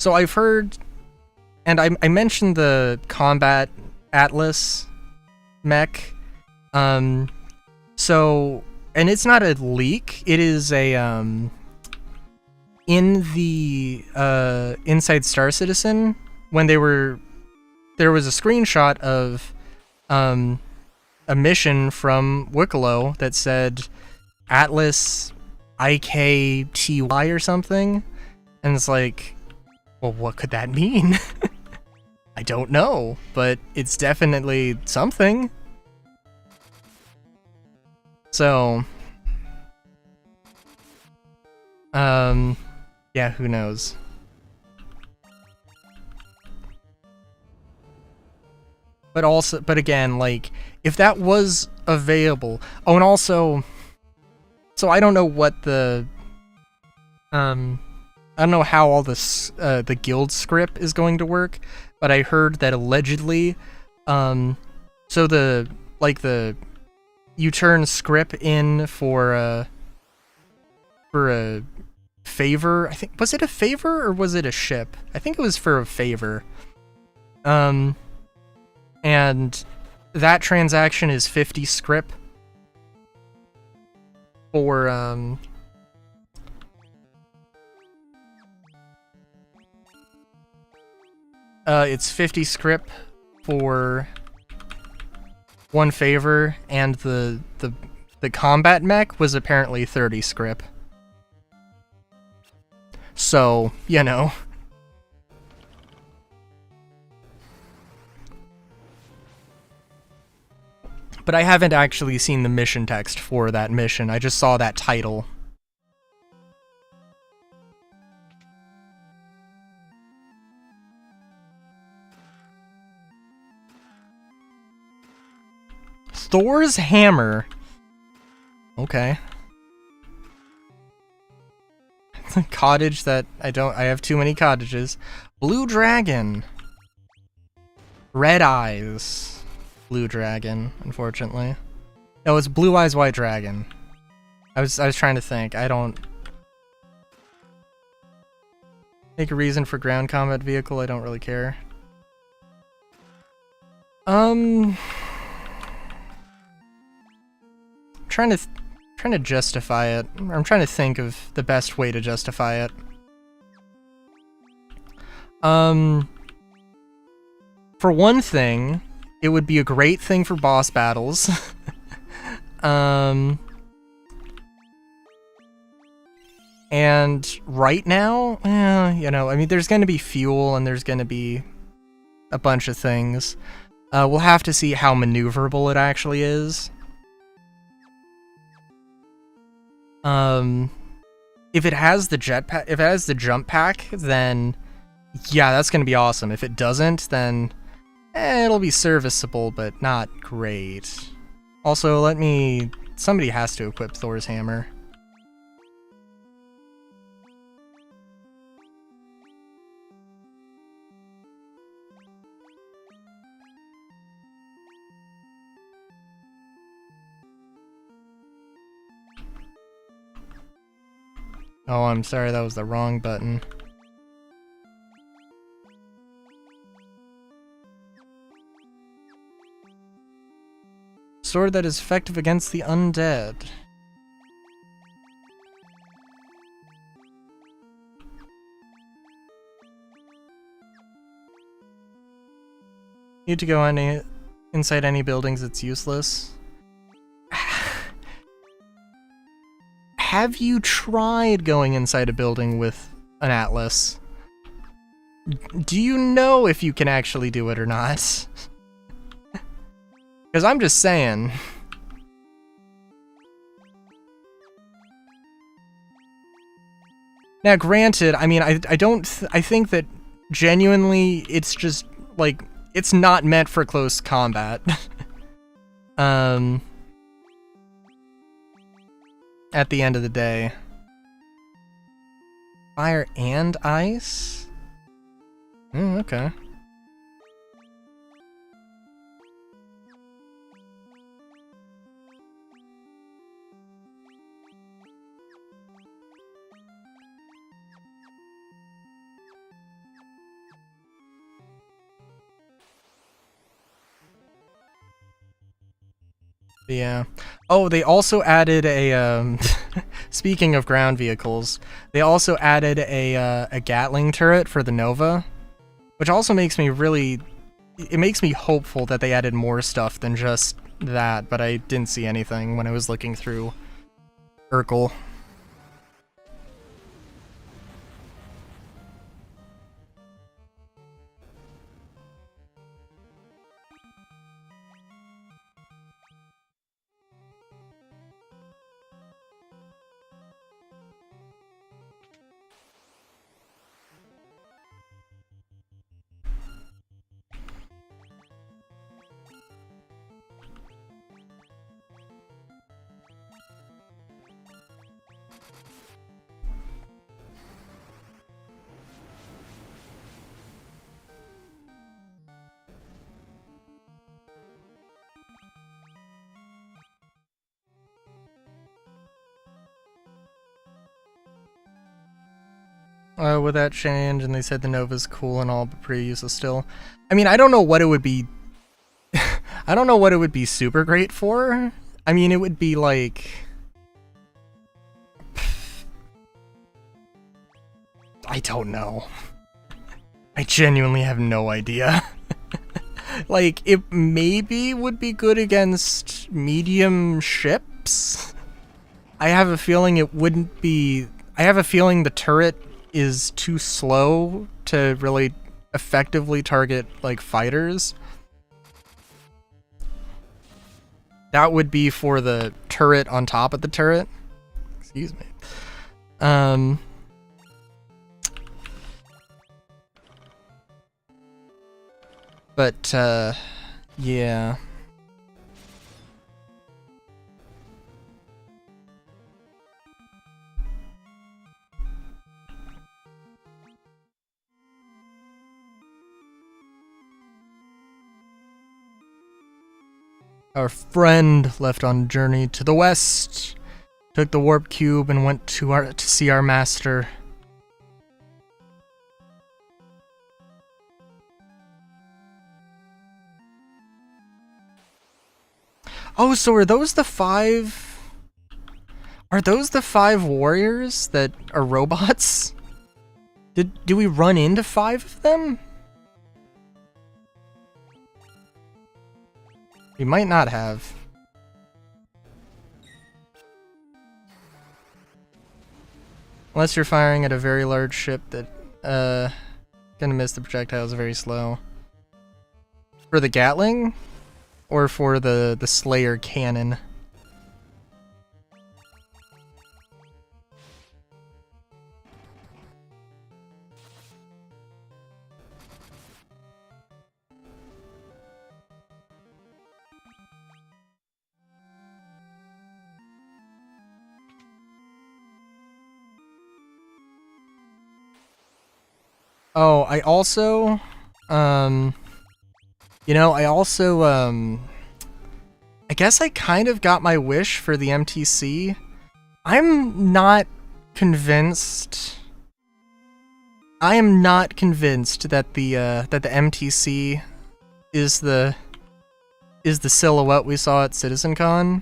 So I've heard, and I mentioned the Combat Atlas mech, so, and it's not a leak, it is a, in the, Inside Star Citizen, when there was a screenshot of, a mission from Wicklow that said Atlas IKTY or something, and it's like, well, what could that mean? I don't know, but it's definitely something. So, yeah, who knows? But also, but again, like, if that was available, oh, and also, so I don't know what the, I don't know how all this, the guild script is going to work, but I heard that allegedly, so the, like, you turn script in for a favor, I think, was it a favor or was it a ship? I think it was for a favor. And that transaction is 50 script for, it's 50 script for one favor, and the combat mech was apparently 30 script. So, you know. But I haven't actually seen the mission text for that mission. I just saw that title. Thor's hammer. Okay. Cottage that I have too many cottages. Blue dragon. Red eyes. Blue dragon, unfortunately. No, it's blue eyes, white dragon. I was trying to think. I don't make a reason for ground combat vehicle. I don't really care. Trying to justify it. I'm trying to think of the best way to justify it. For one thing, it would be a great thing for boss battles. And right now, you know, I mean, there's going to be fuel and there's going to be a bunch of things. We'll have to see how maneuverable it actually is. If it has the jetpack, if it has the jump pack, then yeah, that's gonna be awesome. If it doesn't, then it'll be serviceable, but not great. Also, somebody has to equip Thor's hammer. Oh, I'm sorry, that was the wrong button. Sword that is effective against the undead. Need to go inside any buildings, it's useless. Have you tried going inside a building with an atlas? Do you know if you can actually do it or not? Because I'm just saying. Now, granted, I mean, I think that genuinely it's just, like, it's not meant for close combat. At the end of the day. Fire and ice? Okay. Yeah. Oh, they also added a, speaking of ground vehicles, they also added a Gatling turret for the Nova, which also makes me it makes me hopeful that they added more stuff than just that, but I didn't see anything when I was looking through Urkel. With that change, and they said the Nova's cool and all, but pretty useless still. I mean, I don't know what it would be. I don't know what it would be super great for. I mean, it would be like. I don't know. I genuinely have no idea. Like, it maybe would be good against medium ships. I have a feeling it wouldn't be... I have a feeling the turret is too slow to really effectively target, like, fighters. That would be for the turret on top of the turret. Excuse me. But, yeah. Our friend left on a journey to the west, took the warp cube and went to see our master. Oh, so are those the 5... Are those the 5 warriors that are robots? Do we run into 5 of them? We might not have. Unless you're firing at a very large ship that, gonna miss the projectiles very slow. For the Gatling? Or for the Slayer cannon? Oh, I also, you know, I guess I kind of got my wish for the MTC. I'm not convinced. I am not convinced that the MTC is the silhouette we saw at CitizenCon.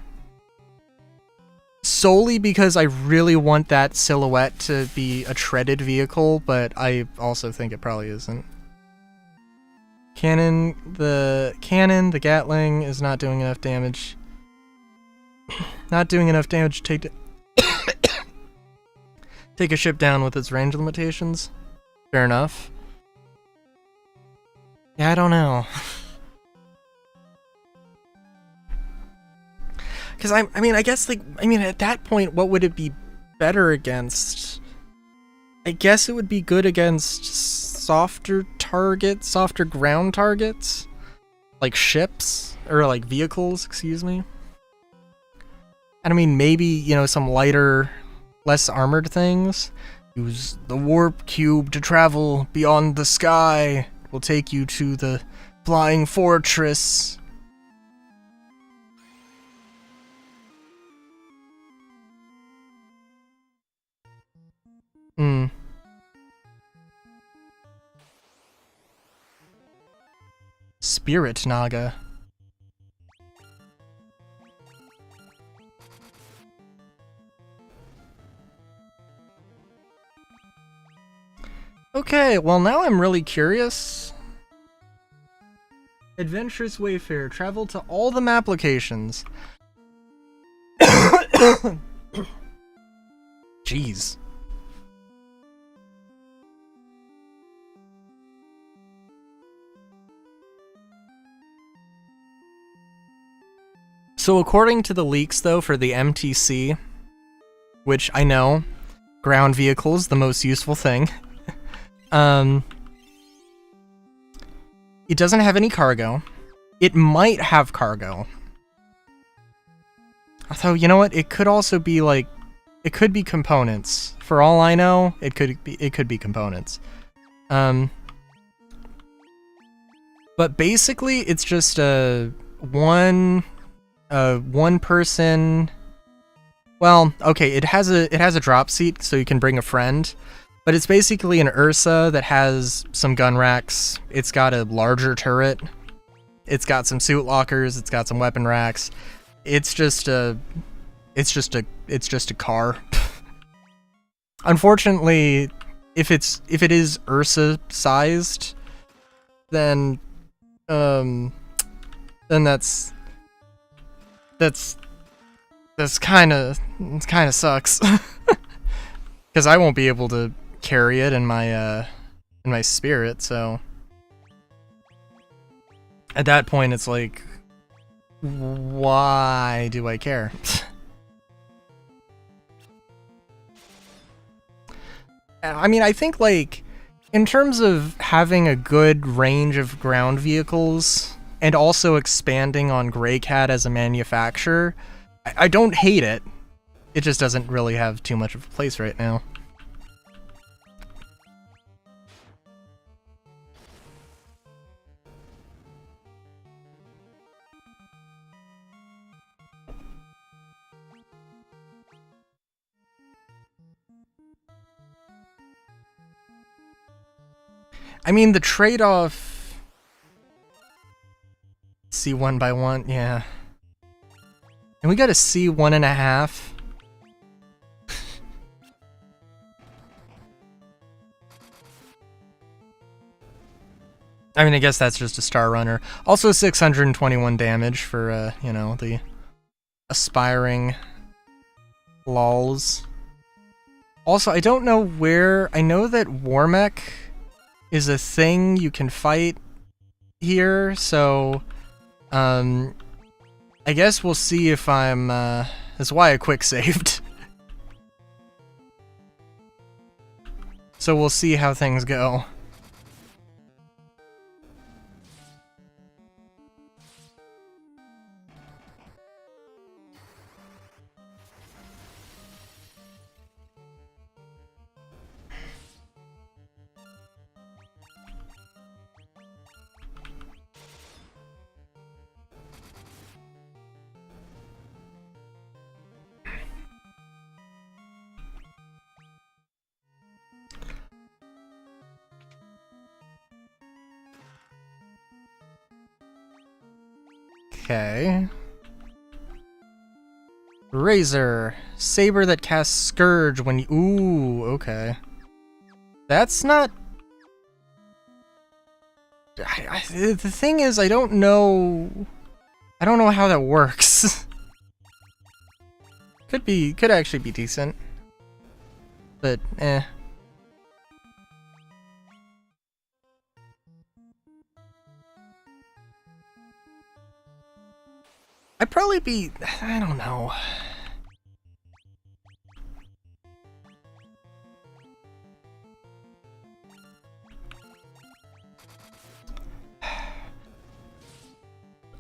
Solely because I really want that silhouette to be a treaded vehicle, but I also think it probably isn't. The Gatling is not doing enough damage. Not doing enough damage to take a ship down with its range limitations. Fair enough. Yeah, I don't know. Because I mean, I guess, like, at that point, what would it be better against? I guess it would be good against softer ground targets? Like ships? Or, like, vehicles, excuse me. And I mean, maybe, you know, some lighter, less armored things. Use the warp cube to travel beyond the sky. Will take you to the flying fortress. Spirit Naga. Okay, well now I'm really curious. Adventurous Wayfarer. Travel to all the map locations. Jeez. So according to the leaks, though, for the MTC, which I know, ground vehicles, the most useful thing, it doesn't have any cargo. It might have cargo. Although, you know what? It could also be, like, it could be components. For all I know, it could be components. But basically, it's just a one person. Well, okay, it has a drop seat, so you can bring a friend. But it's basically an Ursa that has some gun racks. It's got a larger turret. It's got some suit lockers. It's got some weapon racks. It's just a car. Unfortunately, if it is Ursa sized, then then that's kind of sucks. Because I won't be able to carry it in my spirit, so at that point it's like, why do I care? I mean, I think, like, in terms of having a good range of ground vehicles and also expanding on Grey Cat as a manufacturer, I don't hate it. It just doesn't really have too much of a place right now. I mean, the trade-off... C 1 by 1, yeah. And we got a C 1.5. I mean, I guess that's just a Star Runner. Also 621 damage for, you know, the aspiring lols. Also, I don't know where... I know that Warmech is a thing you can fight here, so... I guess we'll see if I'm, that's why I quick saved. So we'll see how things go. Okay. Razor. Saber that casts Scourge when you... Ooh, okay. That's not... the thing is, I don't know how that works. Could actually be decent. But, eh. I'd probably be... I don't know.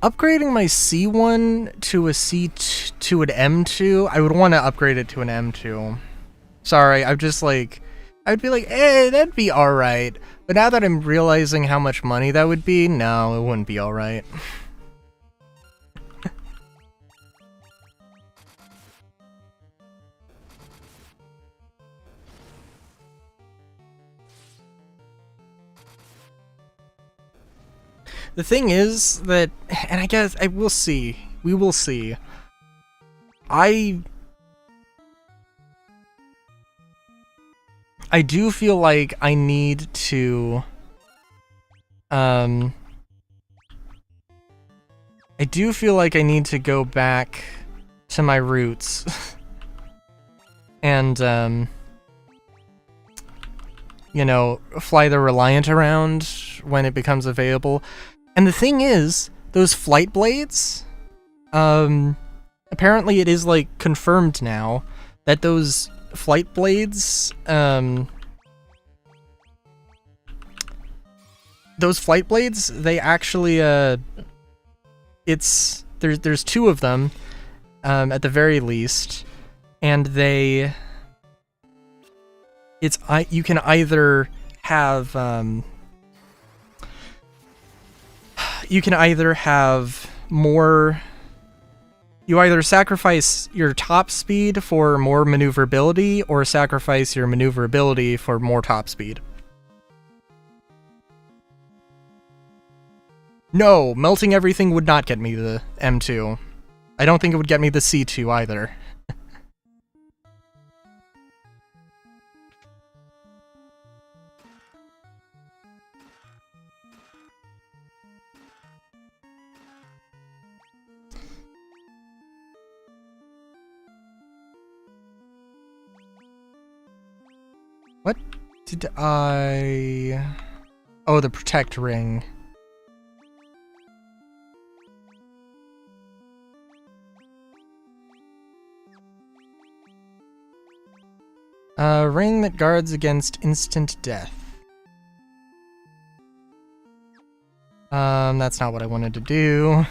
Upgrading my C1 to a C2 to an M2, I would want to upgrade it to an M2. Sorry, I'm just like... I'd be like, hey, that'd be alright. But now that I'm realizing how much money that would be, no, it wouldn't be alright. The thing is that, and I guess we will see. I do feel like I need to, I do feel like I need to go back to my roots and, you know, fly the Reliant around when it becomes available. And the thing is, those flight blades, apparently it is, like, confirmed now that those flight blades, they actually, there's two of them, at the very least, and you can either have, more... You either sacrifice your top speed for more maneuverability, or sacrifice your maneuverability for more top speed. No, melting everything would not get me the M2. I don't think it would get me the C2 either. What did I... Oh, the protect ring. A ring that guards against instant death. That's not what I wanted to do.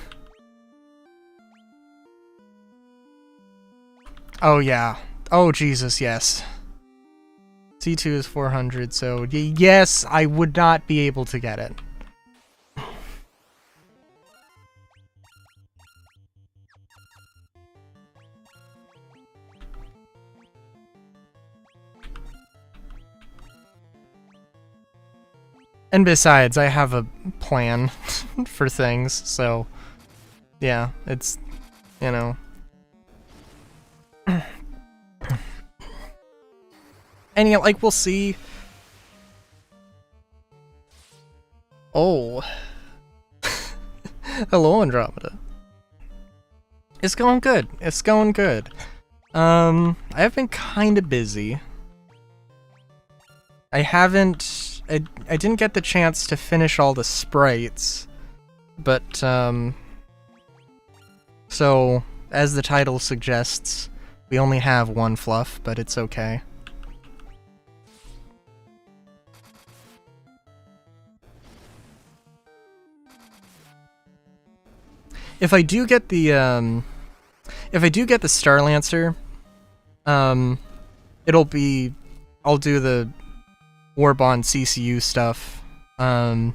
Oh, yeah. Oh, Jesus, yes. C2 is 400, so yes, I would not be able to get it. And besides, I have a plan for things, so yeah, it's, you know. And, yeah, like, we'll see. Oh. Hello, Andromeda. It's going good. It's going good. I've been kind of busy. I didn't get the chance to finish all the sprites, but, so, as the title suggests, we only have one fluff, but it's okay. If I do get the Starlancer, I'll do the Warbond CCU stuff, and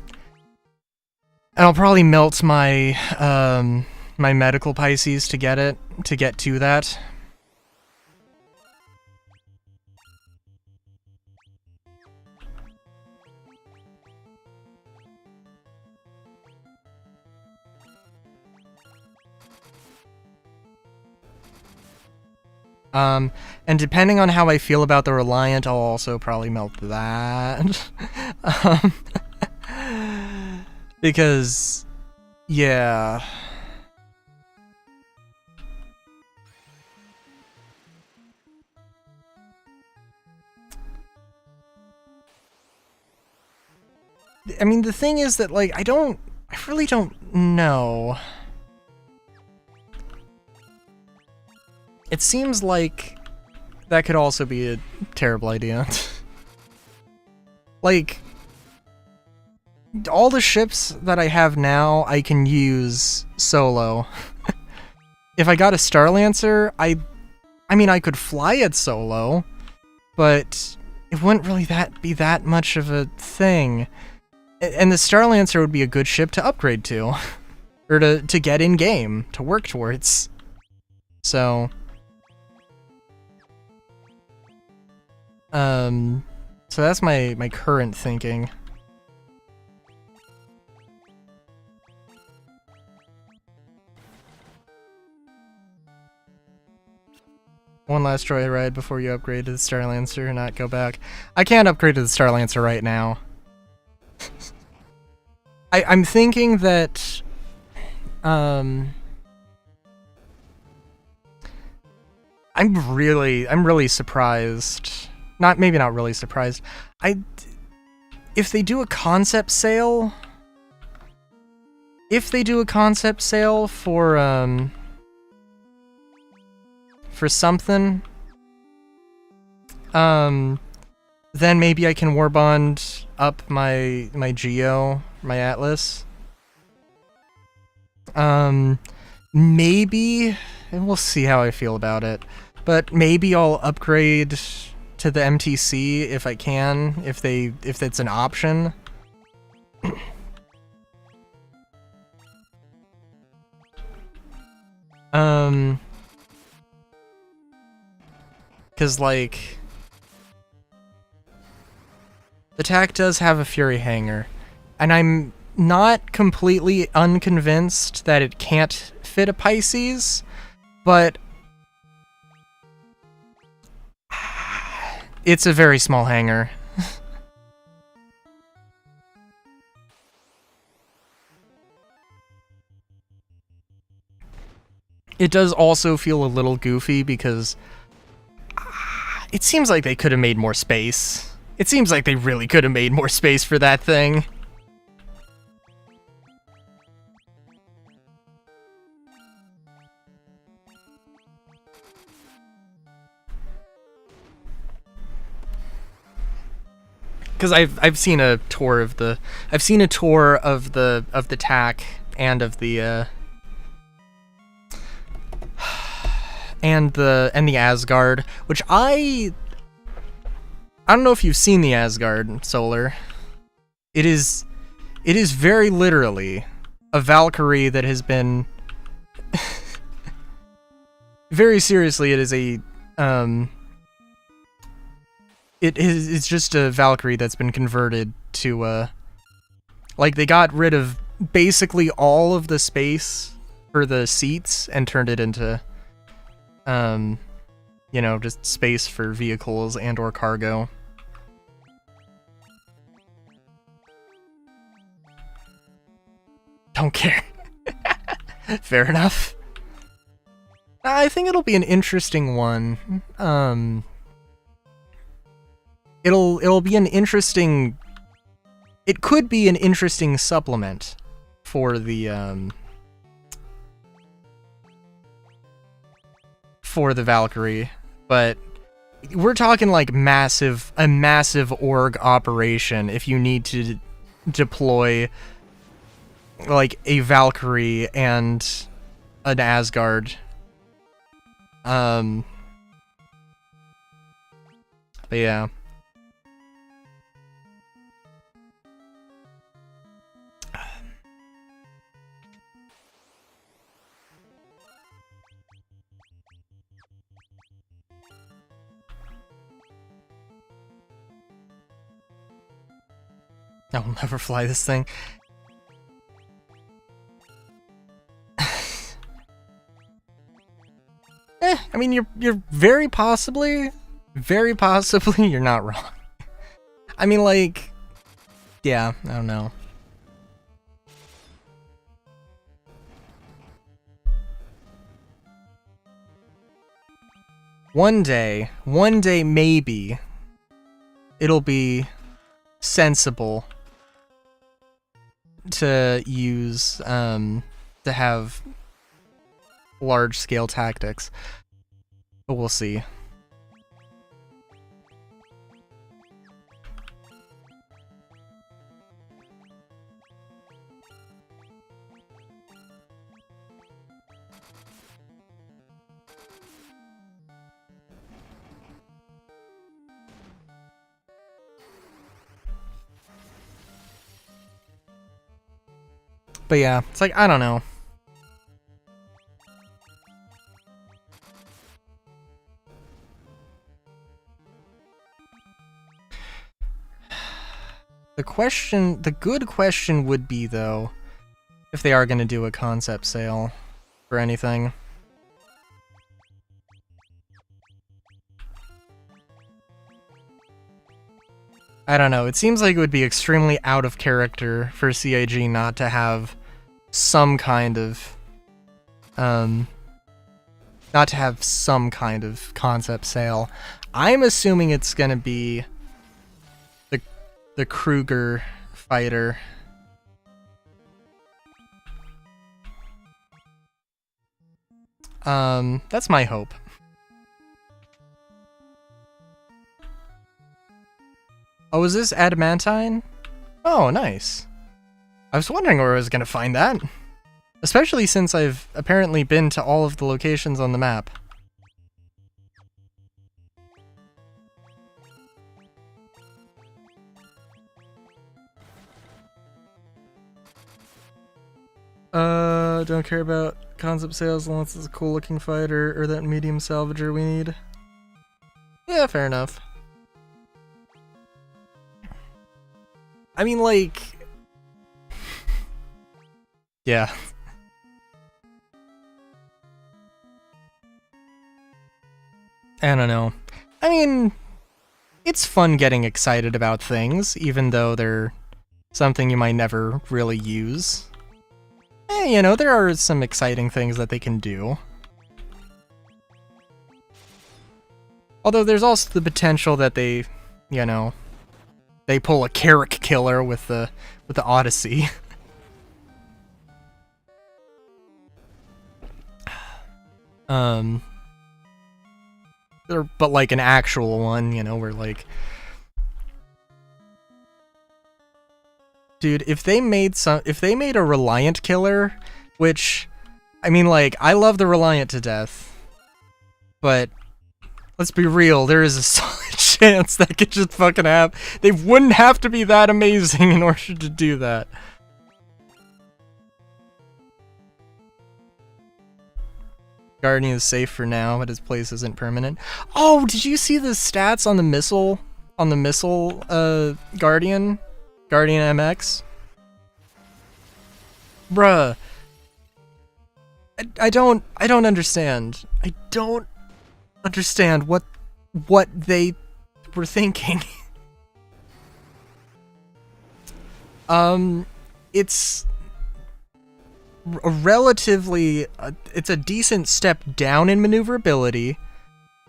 I'll probably melt my, my medical Pisces to get to that. And depending on how I feel about the Reliant, I'll also probably melt that. Because, yeah. I mean, the thing is that, like, I really don't know. It seems like that could also be a terrible idea. Like, all the ships that I have now, I can use solo. If I got a Starlancer, I mean, I could fly it solo, but it wouldn't really be that much of a thing. And the Starlancer would be a good ship to upgrade to, or to get in game, to work towards. So that's my current thinking. One last joyride before you upgrade to the Starlancer and not go back. I can't upgrade to the Starlancer right now. I'm thinking that I'm really surprised. Maybe not really surprised. If they do a concept sale for something, then maybe I can warbond up my Geo, my Atlas. Maybe, and we'll see how I feel about it, but maybe I'll upgrade to the MTC if I can, if it's an option. Because, like, the TAC does have a Fury hanger, and I'm not completely unconvinced that it can't fit a Pisces, but it's a very small hanger. It does also feel a little goofy because it seems like they could have made more space It seems like they really could have made more space for that thing. Because I've seen a tour of the TAC and of the and the Asgard, which I don't know if you've seen the Asgard, Solar. It is very literally a Valkyrie that has been very seriously, it is a it's just a Valkyrie that's been converted to like they got rid of basically all of the space for the seats and turned it into you know, just space for vehicles and or cargo. Don't care. Fair enough. I think it'll be an interesting one. It'll be an interesting... It could be an interesting supplement for the Valkyrie, but we're talking like a massive org operation if you need to deploy like a Valkyrie and an Asgard. But yeah. I will never fly this thing. I mean, you're very possibly you're not wrong. I mean, like, yeah, I don't know. One day maybe it'll be sensible to use to have large scale tactics, but we'll see. But yeah, it's like, I don't know. The good question would be, though, if they are going to do a concept sale for anything. I don't know, it seems like it would be extremely out of character for CIG not to have some kind of, concept sale. I'm assuming it's gonna be the Kruger fighter. That's my hope. Oh, is this adamantine? Oh, nice. I was wondering where I was gonna find that. Especially since I've apparently been to all of the locations on the map. Don't care about concept sales unless it's a cool looking fighter or that medium salvager we need. Yeah, fair enough. I mean, like... yeah. I don't know. I mean, it's fun getting excited about things, even though they're something you might never really use. You know, there are some exciting things that they can do. Although there's also the potential that they, you know, they pull a Carrick killer with the Odyssey. But like an actual one, you know, where like, dude, if they made a Reliant killer, which, I mean, like, I love the Reliant to death, but let's be real, there is a solid chance that could just fucking happen. They wouldn't have to be that amazing in order to do that. Guardian is safe for now, but his place isn't permanent. Oh, did you see the stats on the missile? On the missile, Guardian? Guardian MX? Bruh. I don't understand. I don't understand what they were thinking. It's a relatively, it's a decent step down in maneuverability.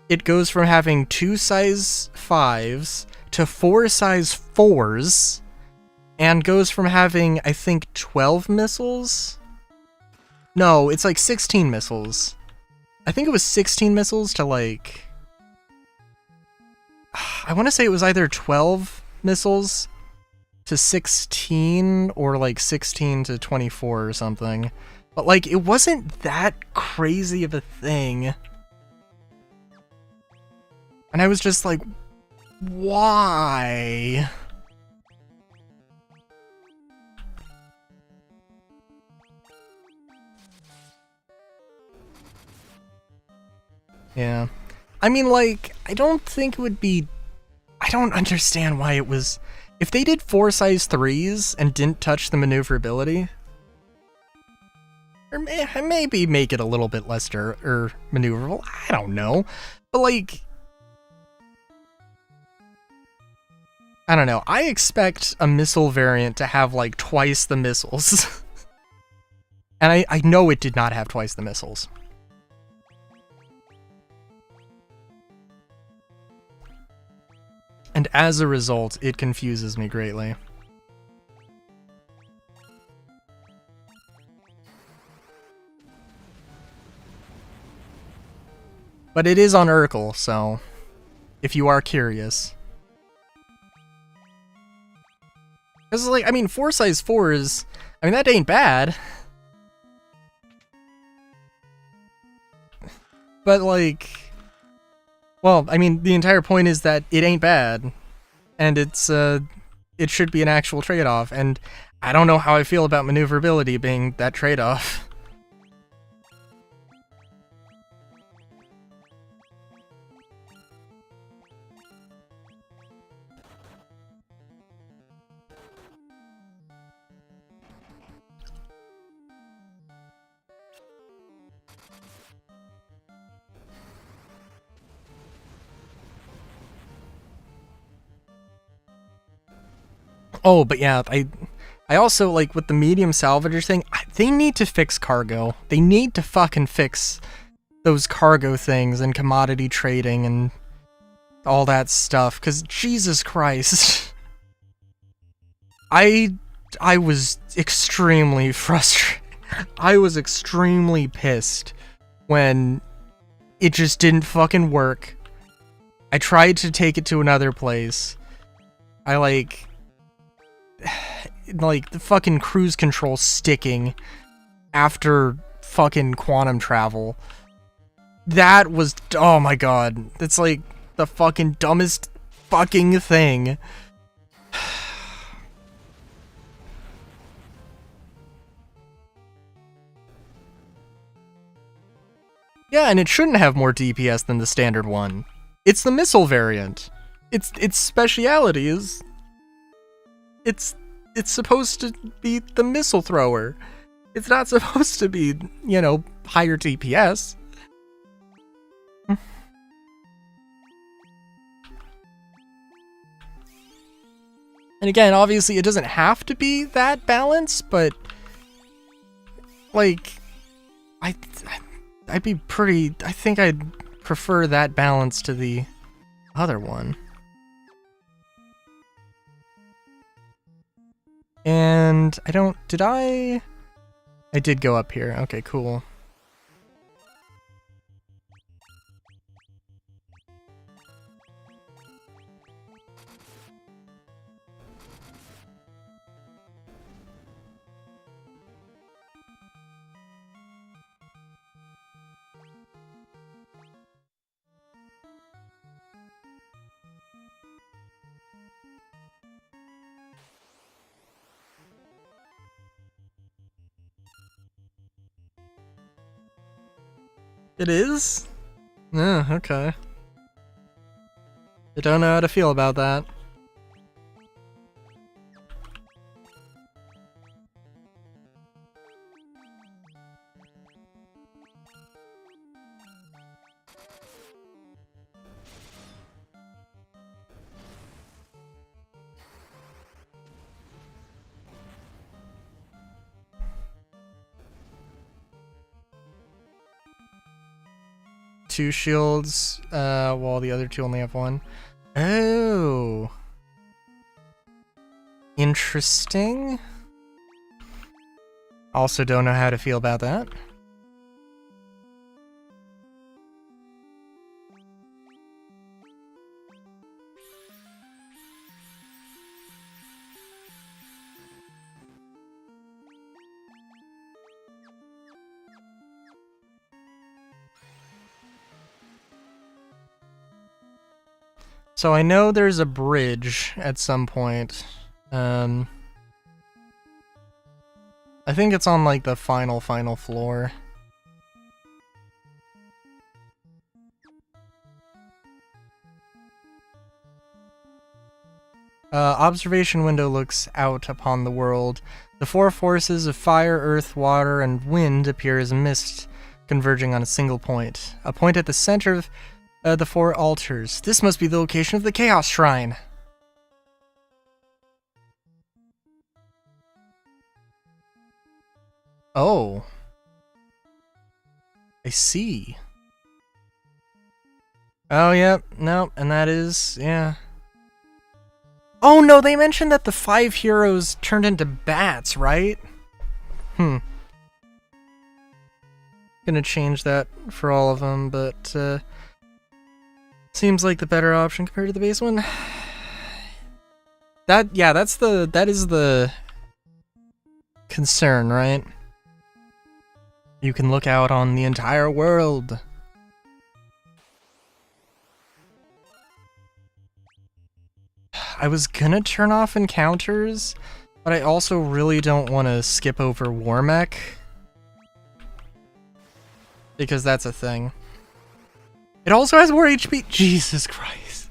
It goes from having 2 size 5s to 4 size 4s, and goes from having, I think, 12 missiles? No, it's like 16 missiles. I think it was 16 missiles to like, I want to say it was either 12 missiles to 16 or like 16 to 24 or something. But like, it wasn't that crazy of a thing. And I was just like, why? Yeah. I mean, like, I don't think it would be... I don't understand why it was... If they did 4 size 3s and didn't touch the maneuverability, or maybe make it a little bit less maneuverable, I don't know. But like, I don't know. I expect a missile variant to have like twice the missiles. And I know it did not have twice the missiles. And as a result, it confuses me greatly. But it is on Urkel, so if you are curious. Because, like, I mean, 4 size 4s, I mean, that ain't bad. But, like... Well, I mean, the entire point is that it ain't bad, and it's, it should be an actual trade-off, and I don't know how I feel about maneuverability being that trade-off. Oh, but yeah, I also, like, with the medium salvager thing, they need to fix cargo. They need to fucking fix those cargo things and commodity trading and all that stuff, because Jesus Christ. I was extremely frustrated. I was extremely pissed when it just didn't fucking work. I tried to take it to another place. I, like, the fucking cruise control sticking after fucking quantum travel. That was, oh my god, that's like the fucking dumbest fucking thing. Yeah, and it shouldn't have more DPS than the standard one. It's the missile variant. Its speciality is... It's supposed to be the missile thrower. It's not supposed to be, you know, higher DPS. And again, obviously it doesn't have to be that balance, but like, I'd be pretty, I think I'd prefer that balance to the other one. And I don't... Did I... I did go up here. Okay, cool. It is? Yeah, okay. I don't know how to feel about that. Two shields, while the other two only have one. Oh. Interesting. Also don't know how to feel about that. So I know there's a bridge at some point. I think it's on like the final floor. Observation window looks out upon the world. The four forces of fire, earth, water, and wind appear as mist converging on a single point. A point at the center of the four altars. This must be the location of the Chaos Shrine. Oh. I see. Oh, yep, no, and that is, yeah. Oh no, they mentioned that the 5 heroes turned into bats, right? Gonna change that for all of them, but seems like the better option compared to the base one. That is the concern, right? You can look out on the entire world. I was gonna turn off encounters, but I also really don't want to skip over War Mech, because that's a thing. It also has more HP. Jesus Christ.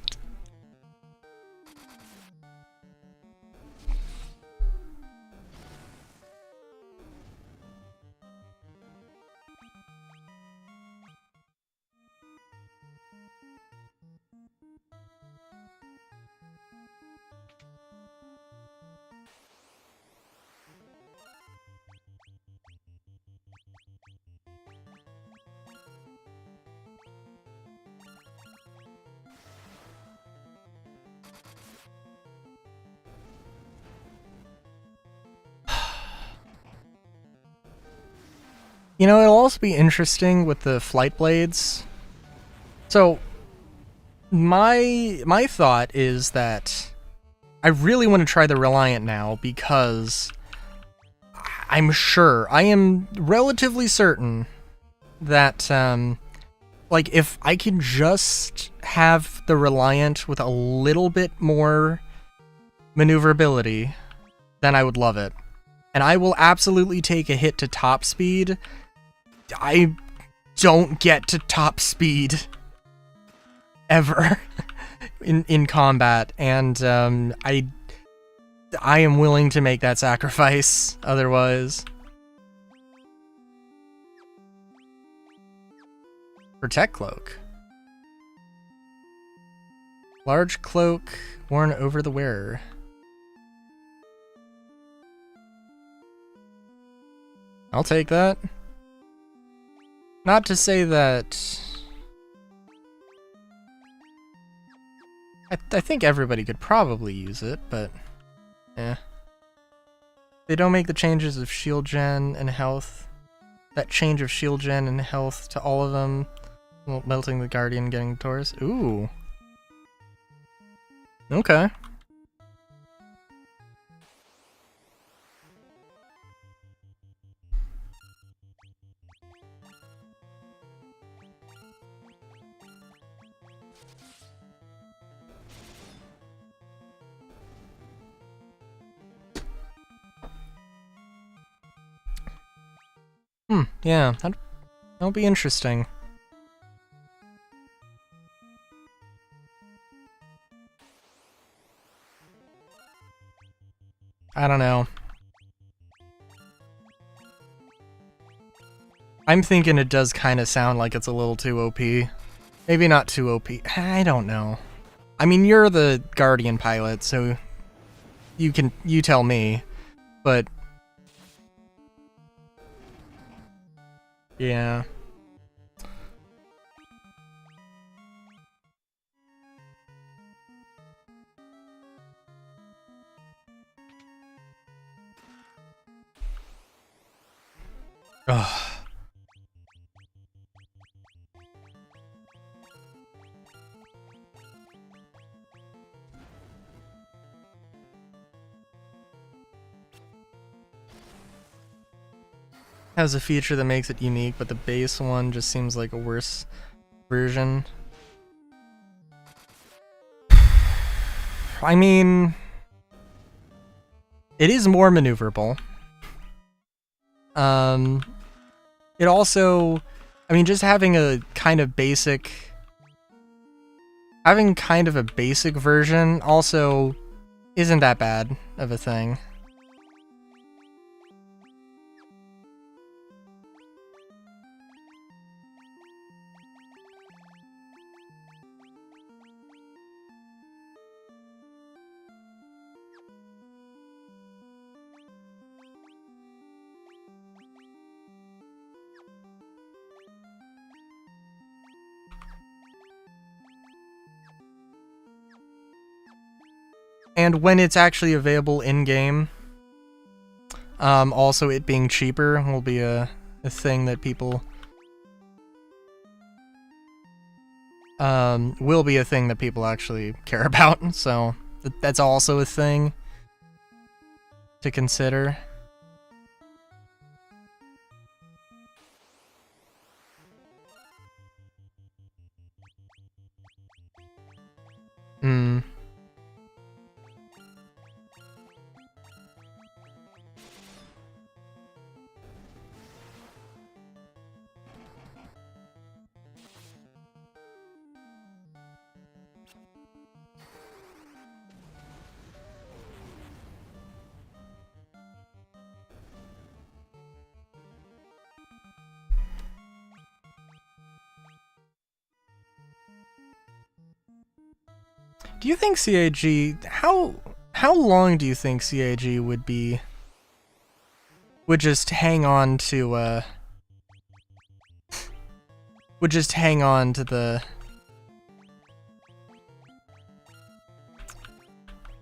You know, it'll also be interesting with the flight blades. So, my thought is that I really want to try the Reliant now because I'm sure, I am relatively certain that, like, if I can just have the Reliant with a little bit more maneuverability, then I would love it. And I will absolutely take a hit to top speed. I don't get to top speed ever in combat, and I am willing to make that sacrifice otherwise. Protect cloak. Large cloak worn over the wearer. I'll take that. Not to say that... I think everybody could probably use it, but... eh. They don't make the changes of shield gen and health. That change of shield gen and health to all of them. Well, melting the Guardian, getting Taurus. Ooh. Okay. Yeah, that'll be interesting. I don't know. I'm thinking it does kind of sound like it's a little too OP. Maybe not too OP. I don't know. I mean, you're the Guardian pilot, so you tell me. But yeah. Ugh. Has a feature that makes it unique, but the base one just seems like a worse version. I mean, it is more maneuverable. It also, I mean, just having a kind of basic, having kind of a basic version also isn't that bad of a thing. And when it's actually available in-game, also it being cheaper will be a thing that people... will be a thing that people actually care about, so that's also a thing to consider. Do you think CAG... How long do you think CAG would just hang on to, would just hang on to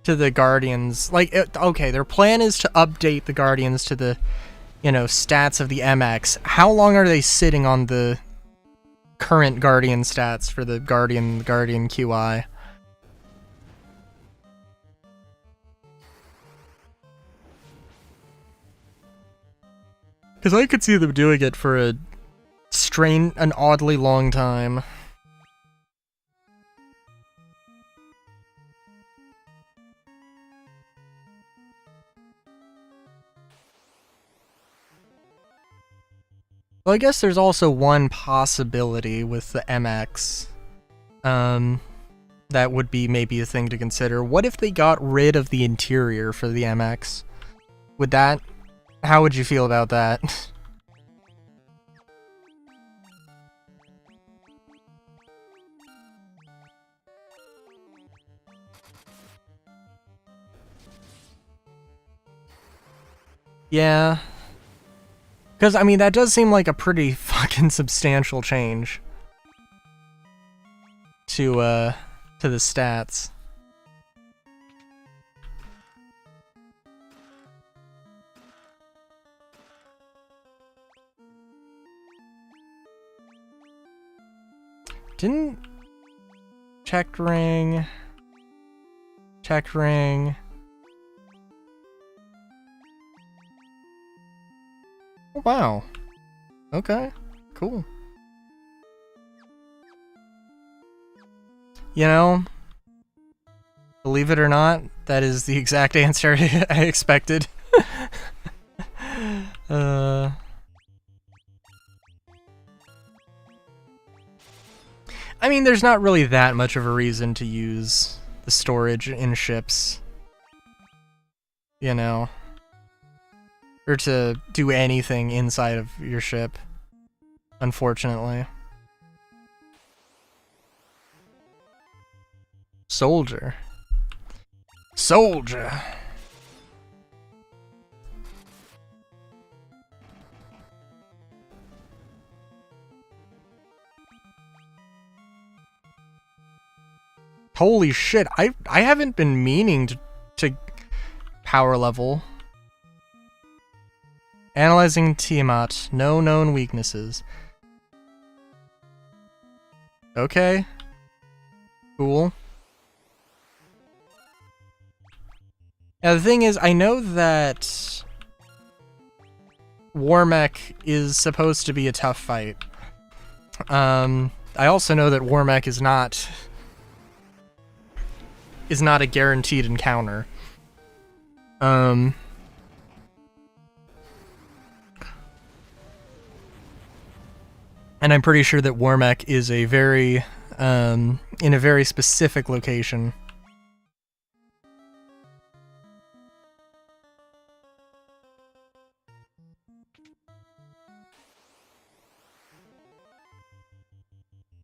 the Guardians? Like, okay, their plan is to update the Guardians to the, stats of the MX. How long are they sitting on the current Guardian stats for the Guardian QI? Because I could see them doing it for an oddly long time. Well, I guess there's also one possibility with the MX. That would be maybe a thing to consider. What if they got rid of the interior for the MX? How would you feel about that? Yeah. Because, I mean, that does seem like a pretty fucking substantial change to the stats. Didn't... Checked ring... Checked ring... Oh, wow. Okay, cool. You know, believe it or not, that is the exact answer I expected. I mean, there's not really that much of a reason to use the storage in ships, you know, or to do anything inside of your ship, unfortunately. Soldier. Soldier. Holy shit, I haven't been meaning to power level. Analyzing Tiamat, no known weaknesses. Okay. Cool. Now the thing is, I know that Warmech is supposed to be a tough fight. I also know that Warmech is not a guaranteed encounter. And I'm pretty sure that Warmech is a very in a very specific location.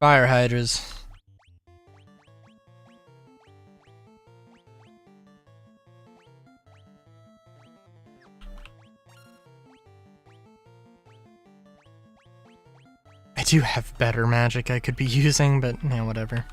Fire hydras. I do have better magic I could be using, but yeah, whatever.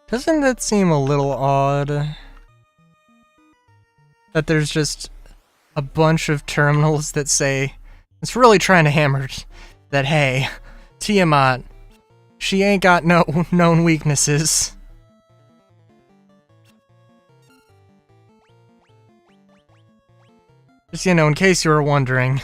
Doesn't that seem a little odd? That there's just a bunch of terminals that say, it's really trying to hammer that, hey, Tiamat, she ain't got no known weaknesses. Just, you know, in case you were wondering.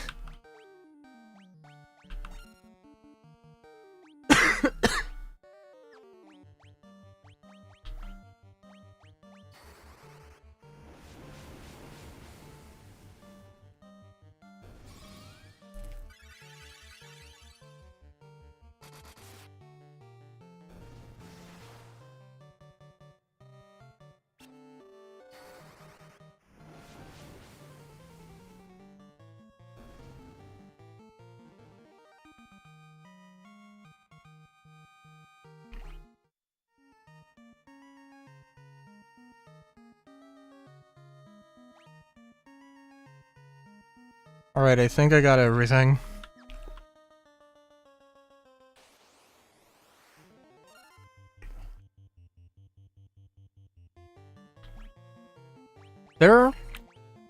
Alright, I think I got everything. There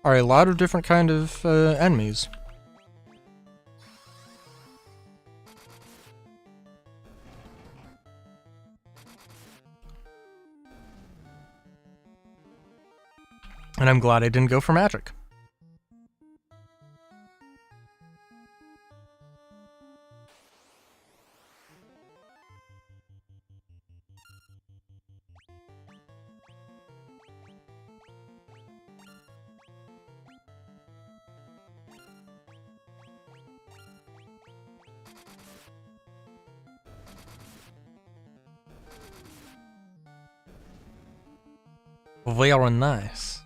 are a lot of different kind of enemies. And I'm glad I didn't go for magic. Very nice.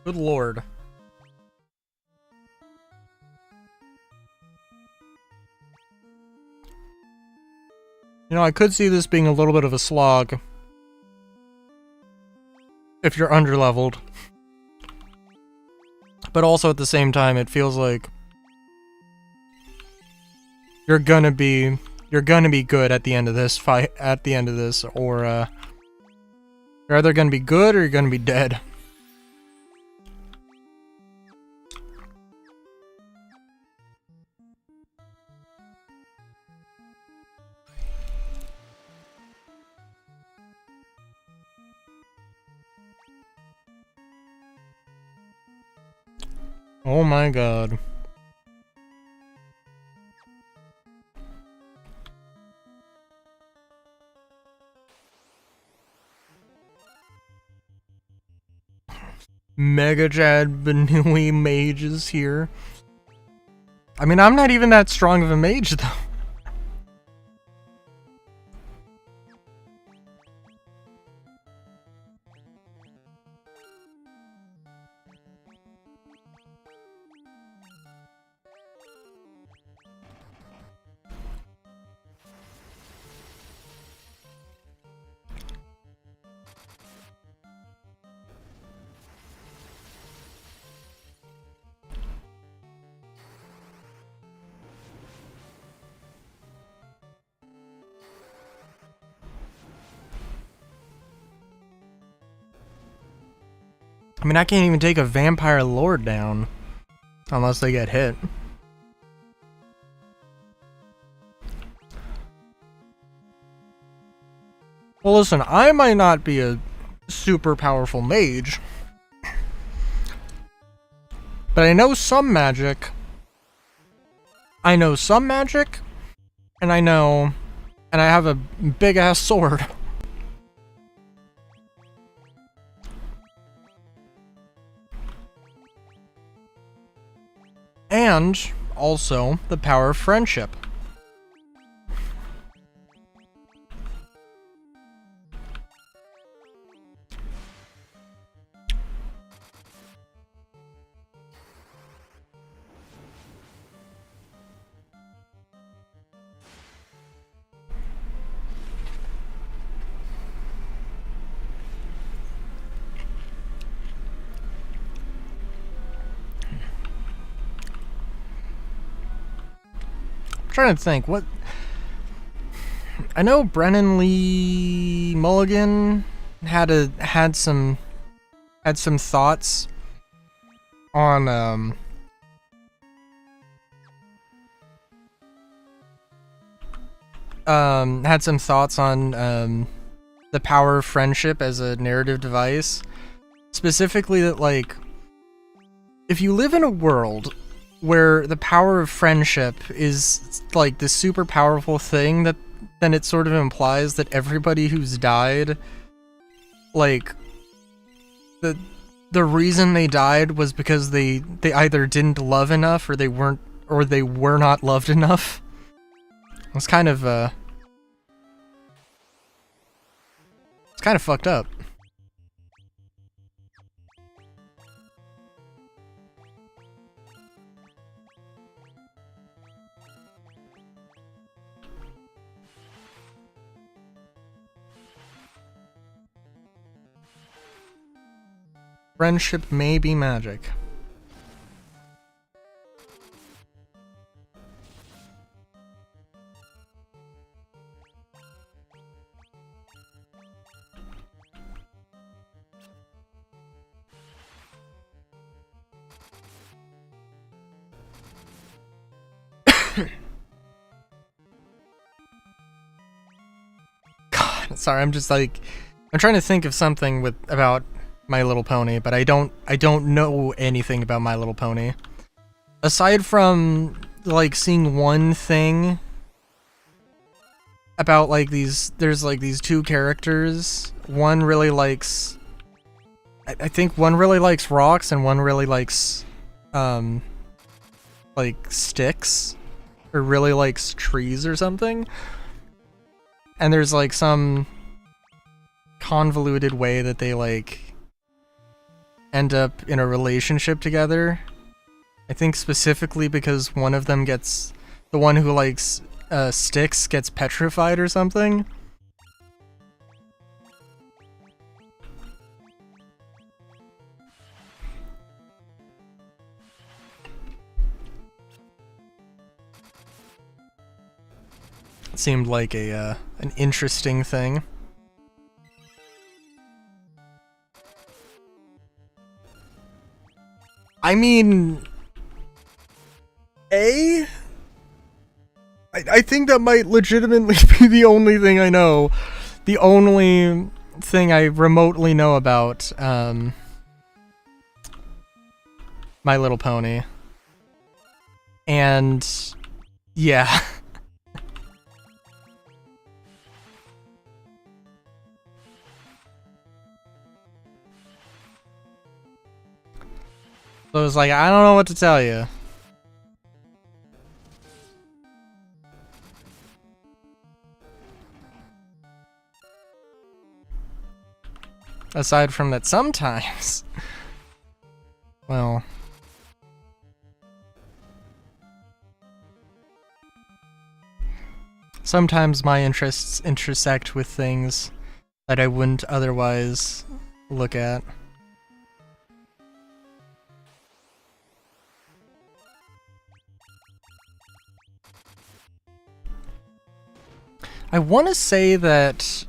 Good lord. You know, I could see this being a little bit of a slog if you're underleveled. But also at the same time, it feels like you're gonna be good at the end of this fight, or you're either gonna be good or you're gonna be dead. Oh my god. Mega Chad Banui Mage is here. I mean, I'm not even that strong of a mage, though. I mean, I can't even take a vampire lord down unless they get hit. Well, listen, I might not be a super powerful mage, but I know some magic. And I have a big ass sword. And also the power of friendship. Trying to think what I know. Brennan Lee Mulligan had some thoughts on the power of friendship as a narrative device, specifically that, like, if you live in a world where the power of friendship is like this super powerful thing, that then it sort of implies that everybody who's died, like, the reason they died was because they either didn't love enough or they were not loved enough. It's kind of fucked up. Friendship may be magic. God, sorry, I'm just like, I'm trying to think of something about My Little Pony, but I don't know anything about My Little Pony. Aside from, like, seeing one thing about, like, there's like these two characters. One really likes, I think one really likes rocks and one really likes, like, sticks, or really likes trees or something. And there's, like, some convoluted way that they, like, end up in a relationship together. I think specifically because one of them gets, the one who likes sticks gets petrified or something. It seemed like an interesting thing. I mean, I think that might legitimately be the only thing I know. The only thing I remotely know about My Little Pony. And yeah. So it was like, I don't know what to tell you. Aside from that, sometimes, well, sometimes my interests intersect with things that I wouldn't otherwise look at. I want to say that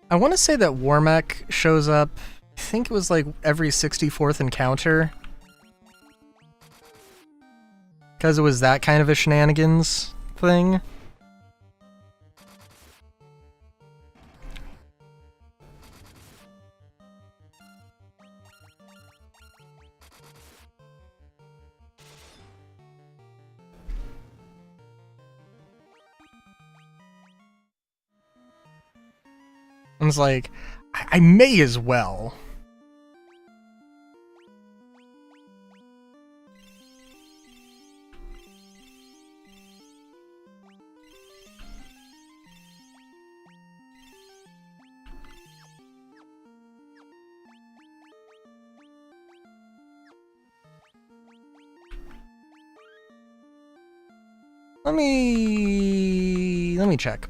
Warmech shows up, I think it was like every 64th encounter. Because it was that kind of a shenanigans thing. I was like, I may as well. Let me check.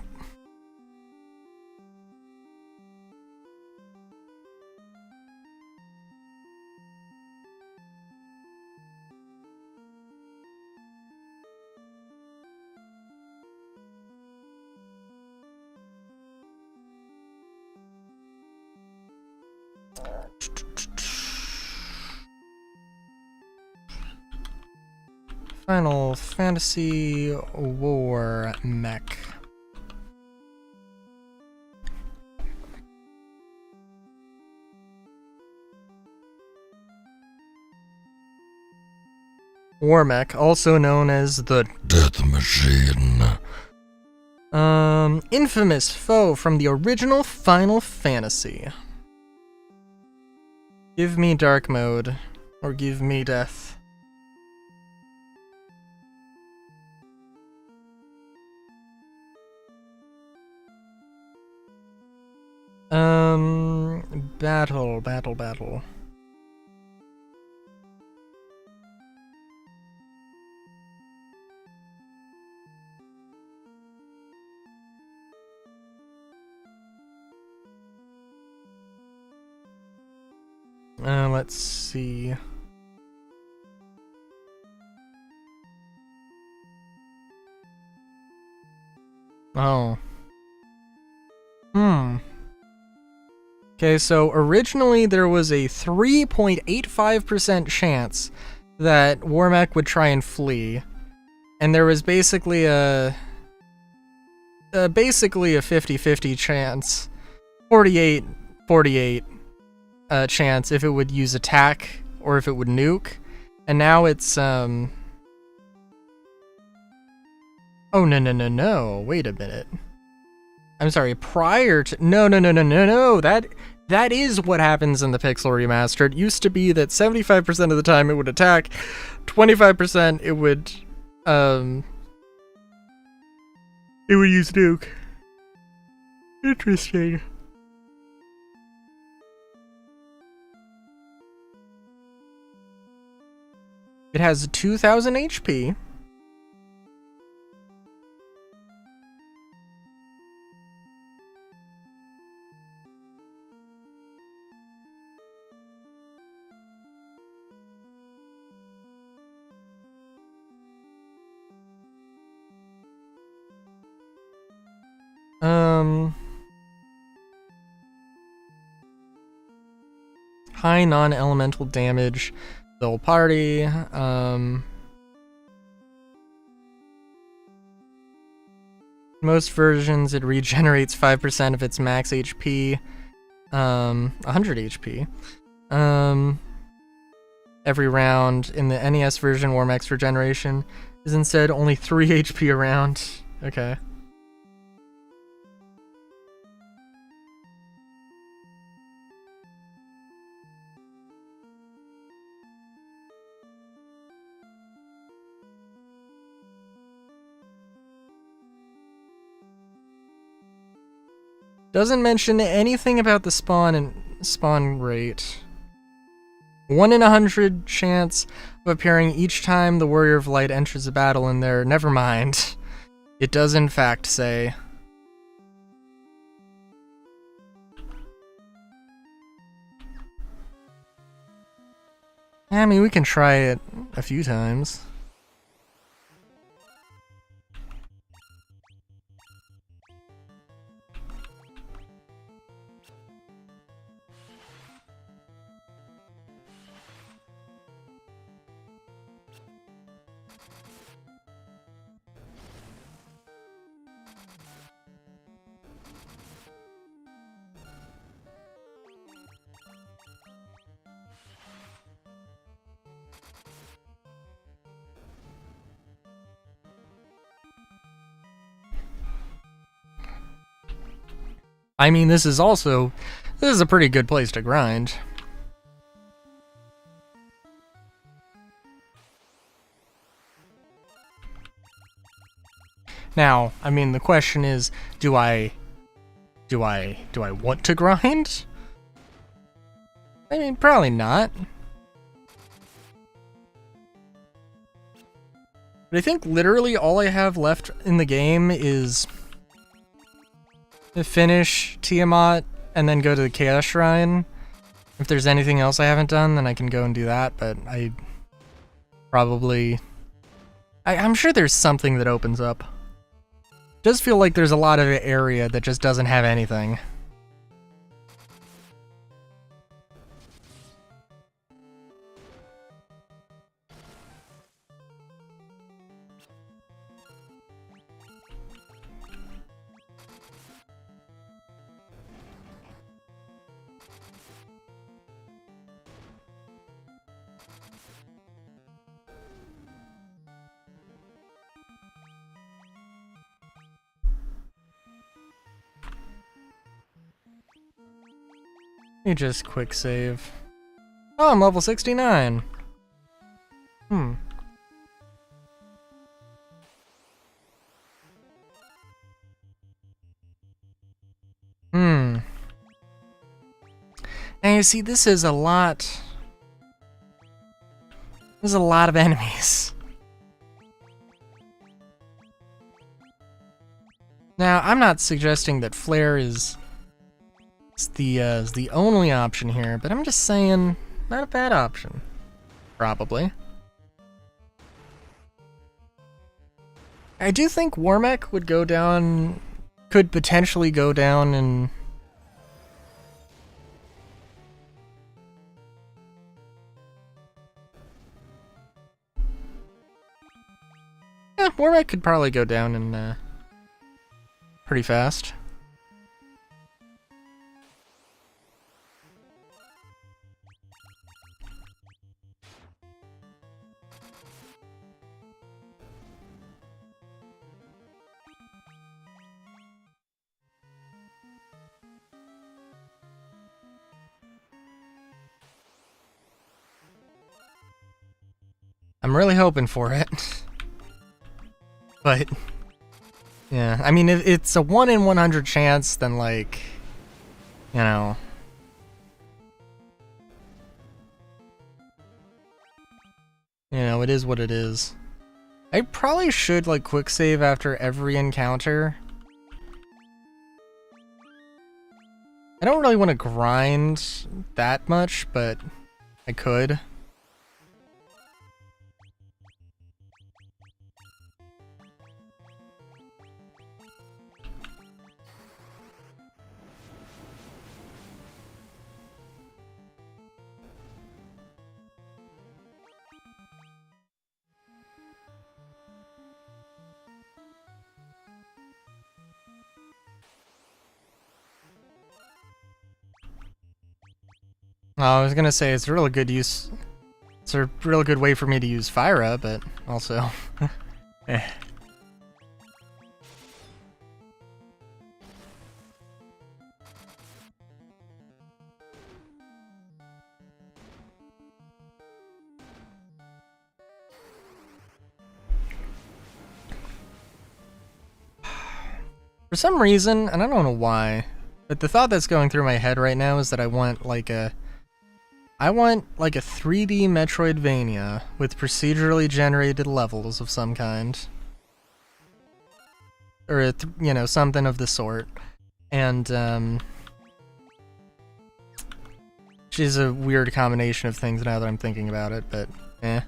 Final Fantasy Warmech. Warmech, also known as the Death Machine. Infamous foe from the original Final Fantasy. Give me dark mode, or give me death. Battle. Let's see. Oh. Okay, so originally there was a 3.85% chance that Warmech would try and flee, and there was basically a 50-50 chance, 48 chance if it would use attack or if it would nuke, and now it's oh no, wait a minute. I'm sorry, prior to... No, that is what happens in the Pixel Remaster. It used to be that 75% of the time it would attack, 25% it would use nuke. Interesting. It has 2,000 HP. High non-elemental damage, the whole party. Most versions it regenerates 5% of its max HP, 100 HP. Every round. In the NES version, War Max regeneration is instead only 3 HP a round. Okay. Doesn't mention anything about the spawn rate. 1 in 100 chance of appearing each time the Warrior of Light enters a battle in there. Never mind. It does in fact say. I mean, we can try it a few times. I mean, this is a pretty good place to grind. Now, I mean, the question is, do I want to grind? I mean, probably not. But I think literally all I have left in the game is to finish Tiamat and then go to the Chaos Shrine. If there's anything else I haven't done, then I can go and do that, but I'm sure there's something that opens up. It does feel like there's a lot of area that just doesn't have anything. Let me just quick save. Oh, I'm level 69. And you see, this is a lot. There's a lot of enemies. Now, I'm not suggesting that Flare is the only option here, but I'm just saying, not a bad option. Probably. I do think Warmech would go down, could potentially go down in... Yeah, Warmech could probably go down in pretty fast. I'm really hoping for it. But, yeah, I mean, if it's a 1 in 100 chance, then, like, you know. You know, it is what it is. I probably should, like, quick save after every encounter. I don't really want to grind that much, but I could. I was gonna say it's a real good use. It's a real good way for me to use Fyra, but also, eh. For some reason, and I don't know why, but the thought that's going through my head right now is that I want like a 3D Metroidvania with procedurally generated levels of some kind. Or, you know, something of the sort. And, which is a weird combination of things now that I'm thinking about it, but, eh.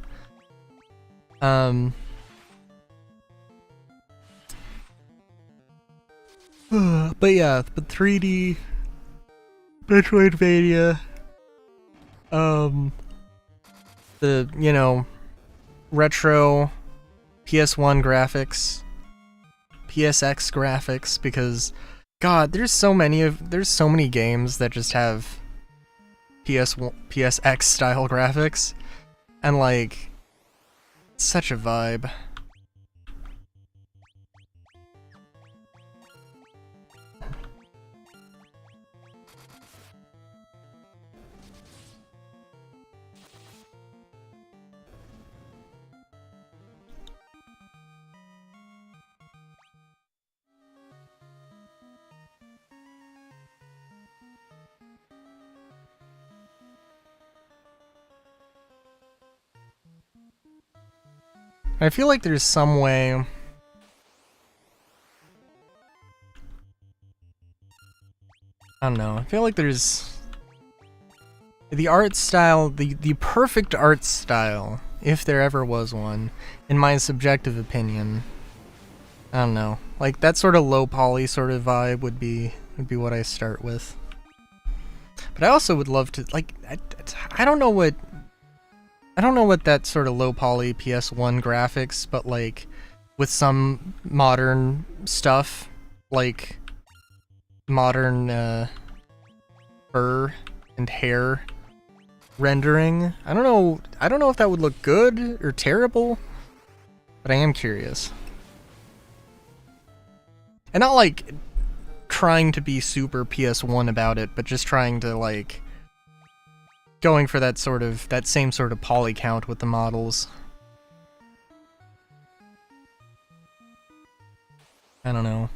But yeah, but 3D Metroidvania, the, you know, retro PS1 graphics, PSX graphics, because God, there's so many games that just have PSX style graphics, and like, it's such a vibe. I feel like there's some way. I don't know. I feel like there's the art style, the perfect art style, if there ever was one, in my subjective opinion. I don't know. Like that sort of low poly sort of vibe would be what I start with. But I also would love to, like, I don't know what that sort of low poly PS1 graphics, but like with some modern stuff, like modern fur and hair rendering. I don't know if that would look good or terrible, but I am curious. And not like trying to be super PS1 about it, but just trying to like going for that same sort of poly count with the models. I don't know.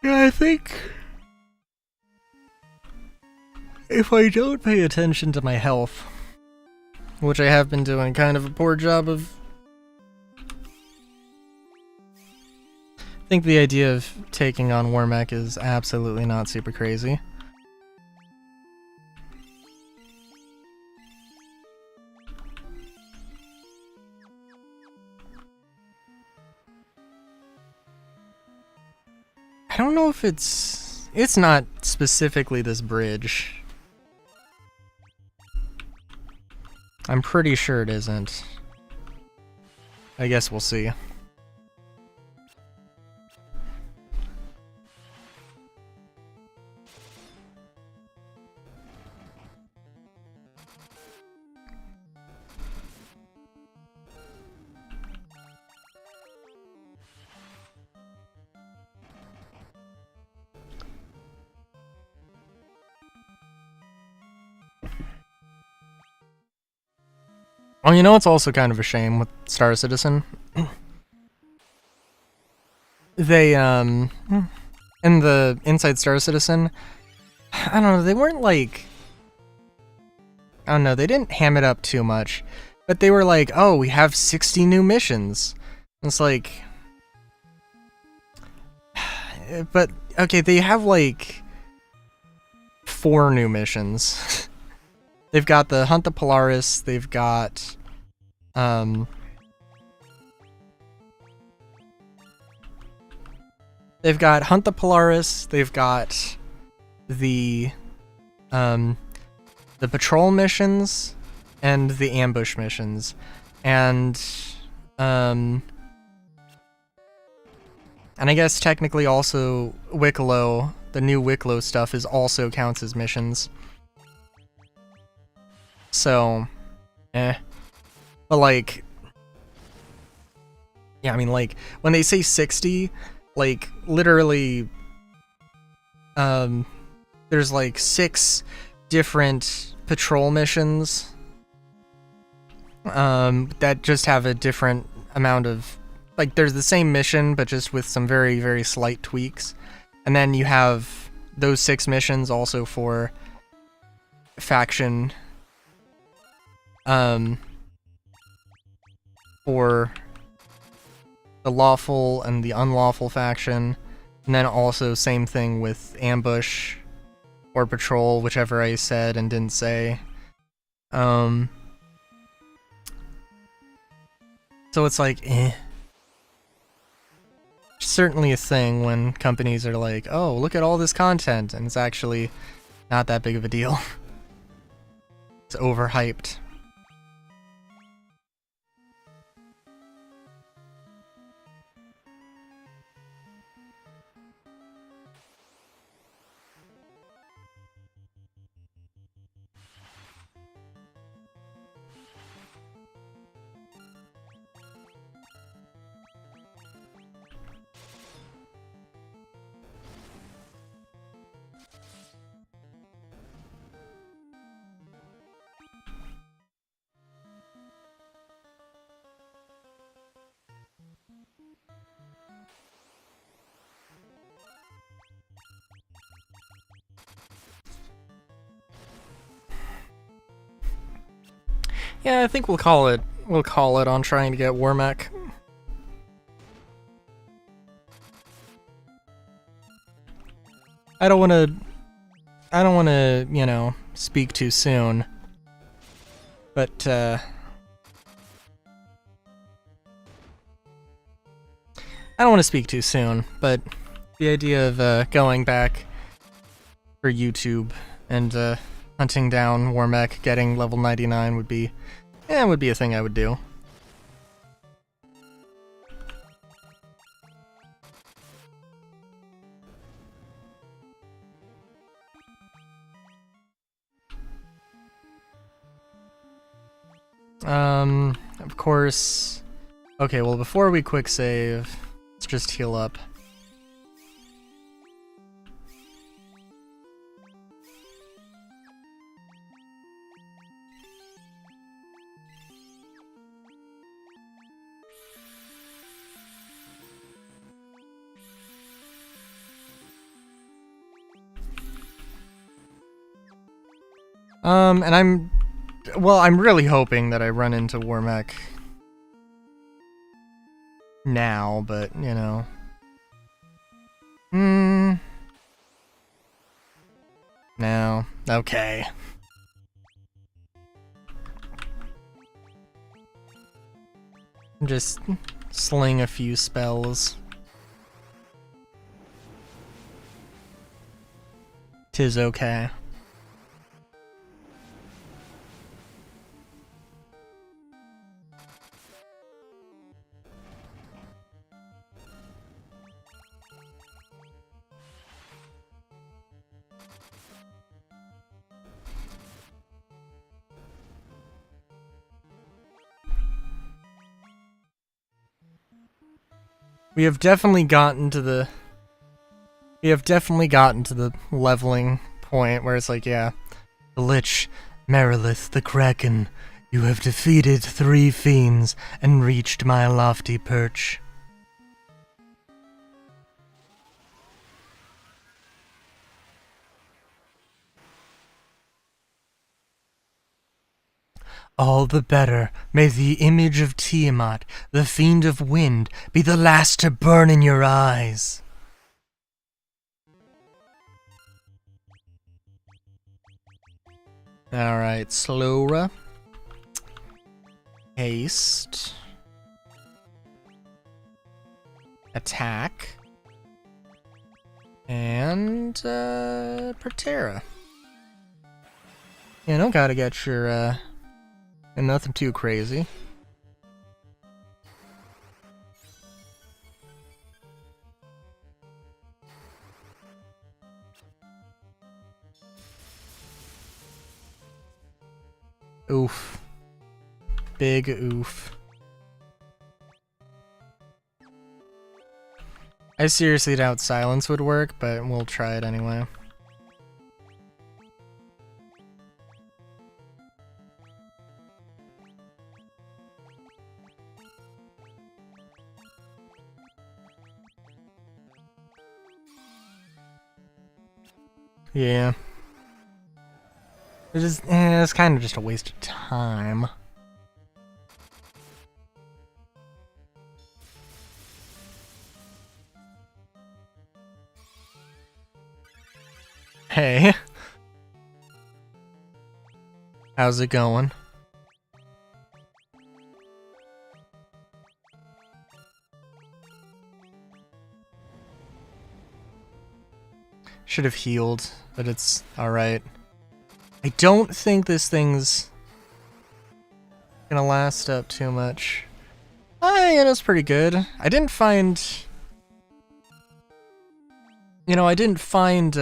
Yeah, I think if I don't pay attention to my health, which I have been doing kind of a poor job of, I think the idea of taking on Warmech is absolutely not super crazy. I don't know if it's not specifically this bridge. I'm pretty sure it isn't. I guess we'll see. Oh, you know it's also kind of a shame with Star Citizen? They, in the Inside Star Citizen, I don't know, they weren't like... I don't know, they didn't ham it up too much. But they were like, oh, we have 60 new missions. And it's like... But, okay, they have like... 4 new missions. They've got the Hunt the Polaris, they've got... They've got Hunt the Polaris, they've got the patrol missions, and the ambush missions. And I guess technically also Wicklow, the new Wicklow stuff is also counts as missions. So, But like, yeah, I mean like, when they say 60, like, literally, there's like 6 different patrol missions, that just have a different amount of, like, there's the same mission, but just with some very, very slight tweaks. And then you have those 6 missions also for faction, for the lawful and the unlawful faction, and then also same thing with ambush or patrol, whichever I said and didn't say. So it's like, certainly a thing when companies are like, oh, look at all this content, and it's actually not that big of a deal. It's overhyped. Yeah, I think we'll call it on trying to get Warmech. I don't want to, you know, speak too soon. But I don't want to speak too soon, but the idea of going back for YouTube and hunting down Warmech, getting level 99 would be a thing I would do. Of course. Okay, well, before we quick save, let's just heal up. And I'm really hoping that I run into Warmech now, but, you know. No. Okay. Just sling a few spells. 'Tis okay. We have definitely gotten to the leveling point where it's like, yeah, the Lich, Merilith, the Kraken, You have defeated 3 fiends and reached my lofty perch. All the better. May the image of Tiamat, the fiend of wind, be the last to burn in your eyes. Alright, Slowra. Haste. Attack. And, Protera. You know, gotta get your, and nothing too crazy. Oof. Big oof. I seriously doubt silence would work, but we'll try it anyway. Yeah. It's kind of just a waste of time. Hey. How's it going? Should have healed, but it's alright. I don't think this thing's gonna last up too much. Yeah, that's pretty good. I didn't find... You know, I didn't find,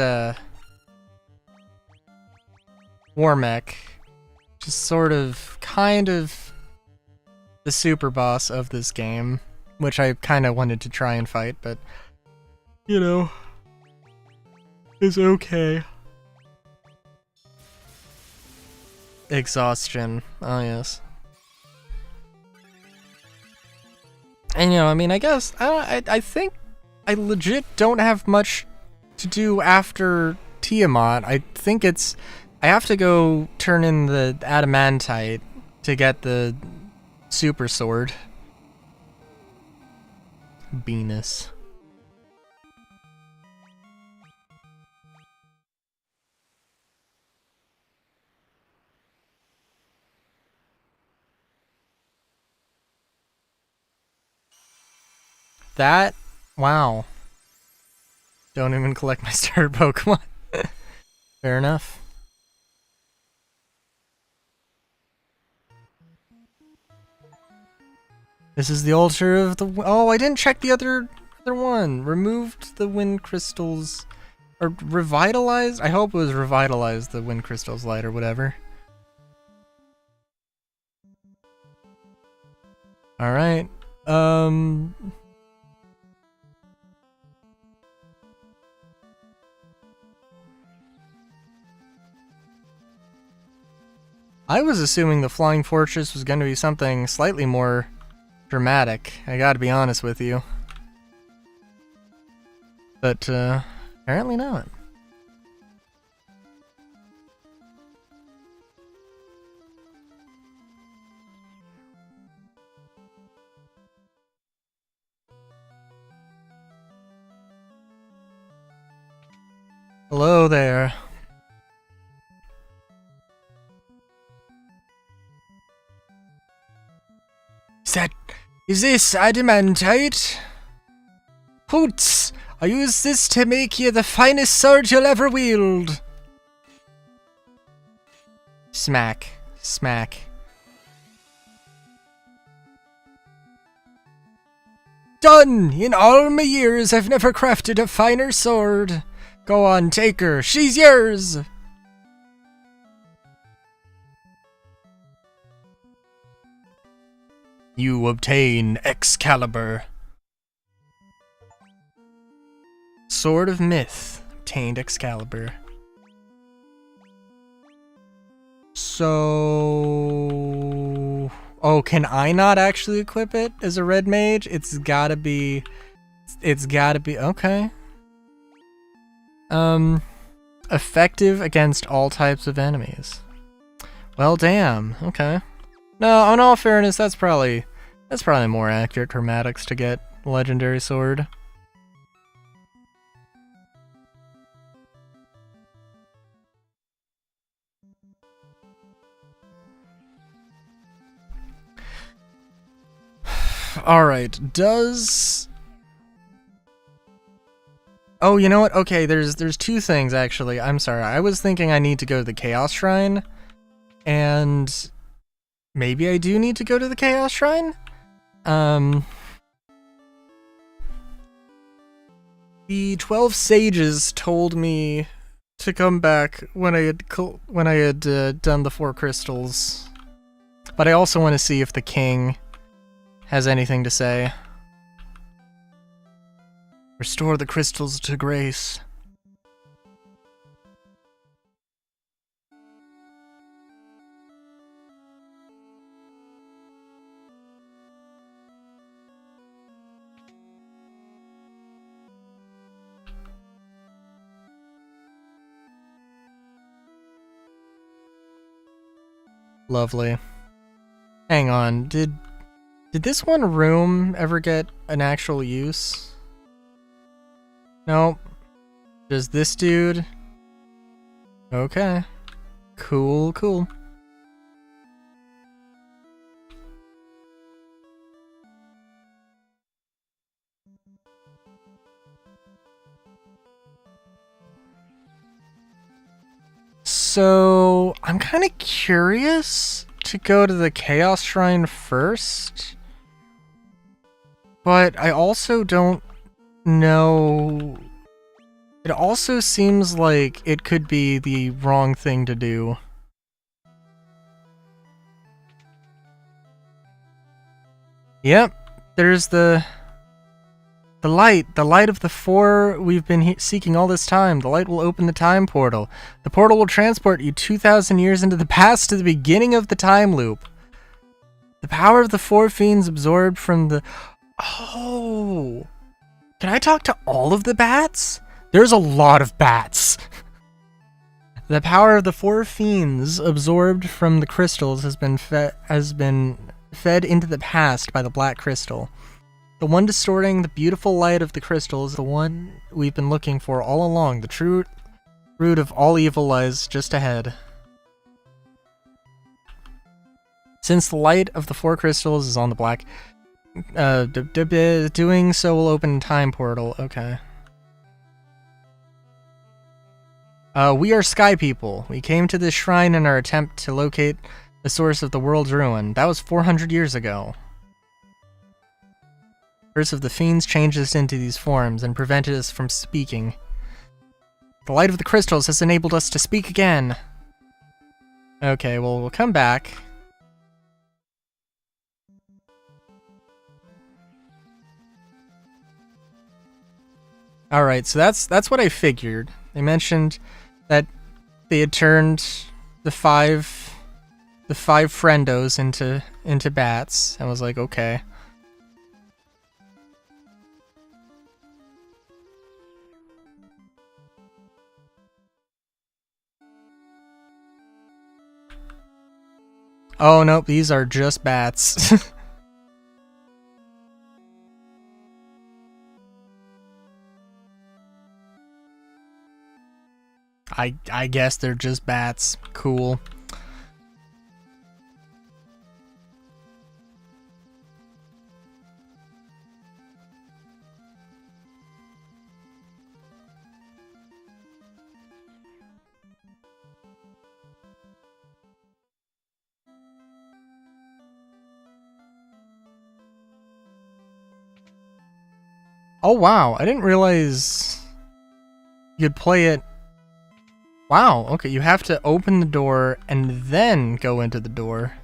Warmech. Just sort of, kind of, the super boss of this game, which I kind of wanted to try and fight, but, you know, it's okay. Exhaustion. Oh, yes. And, you know, I mean, I guess, I think I legit don't have much to do after Tiamat. I think it's... I have to go turn in the adamantite to get the super sword. Venus. That? Wow. Don't even collect my starter Pokemon. Fair enough. This is the altar of the... Oh, I didn't check the other one. Removed the wind crystals... Or revitalized? I hope it was revitalized, the wind crystals light or whatever. Alright. I was assuming the Flying Fortress was going to be something slightly more dramatic, I gotta be honest with you. But, apparently not. Hello there. Is this adamantite? Hoots! I use this to make you the finest sword you'll ever wield. Smack. Smack. Done! In all my years, I've never crafted a finer sword. Go on, take her. She's yours! You obtain Excalibur. Sword of Myth. Obtained Oh, can I not actually equip it as a red mage? It's gotta be, okay. Effective against all types of enemies. Well, damn, okay. No, in all fairness, that's probably more accurate for Maddox to get legendary sword. Alright, does... Oh, you know what? Okay, there's two things, actually. I'm sorry. I was thinking I need to go to the Chaos Shrine, and maybe I do need to go to the Chaos Shrine? The 12 sages told me to come back when I had done the 4 crystals. But I also want to see if the king has anything to say. Restore the crystals to grace. Lovely. Hang on, did this one room ever get an actual use? Nope. Does this dude? Okay. Cool, cool. So, I'm kind of curious to go to the Chaos Shrine first, but I also don't know. It also seems like it could be the wrong thing to do. Yep, there's the light of the 4 we've been seeking all this time. The light will open the time portal. The portal will transport you 2,000 years into the past to the beginning of the time loop. The power of the 4 fiends absorbed from the... Oh! Can I talk to all of the bats? There's a lot of bats. The power of the 4 fiends absorbed from the crystals has been fed into the past by the black crystal. The one distorting the beautiful light of the crystal is the one we've been looking for all along. The true root of all evil lies just ahead. Since the light of the 4 crystals is on the black, doing so will open a time portal. Okay. We are Sky People. We came to this shrine in our attempt to locate the source of the world's ruin. That was 400 years ago. The curse of the fiends changed us into these forms and prevented us from speaking. The light of the crystals has enabled us to speak again. Okay, well, we'll come back. Alright, so that's what I figured. They mentioned that they had turned the five friendos into bats. I was like, okay. Oh nope, these are just bats. I guess they're just bats. Cool. Oh wow, I didn't realize you'd play it. Wow, okay, you have to open the door and then go into the door.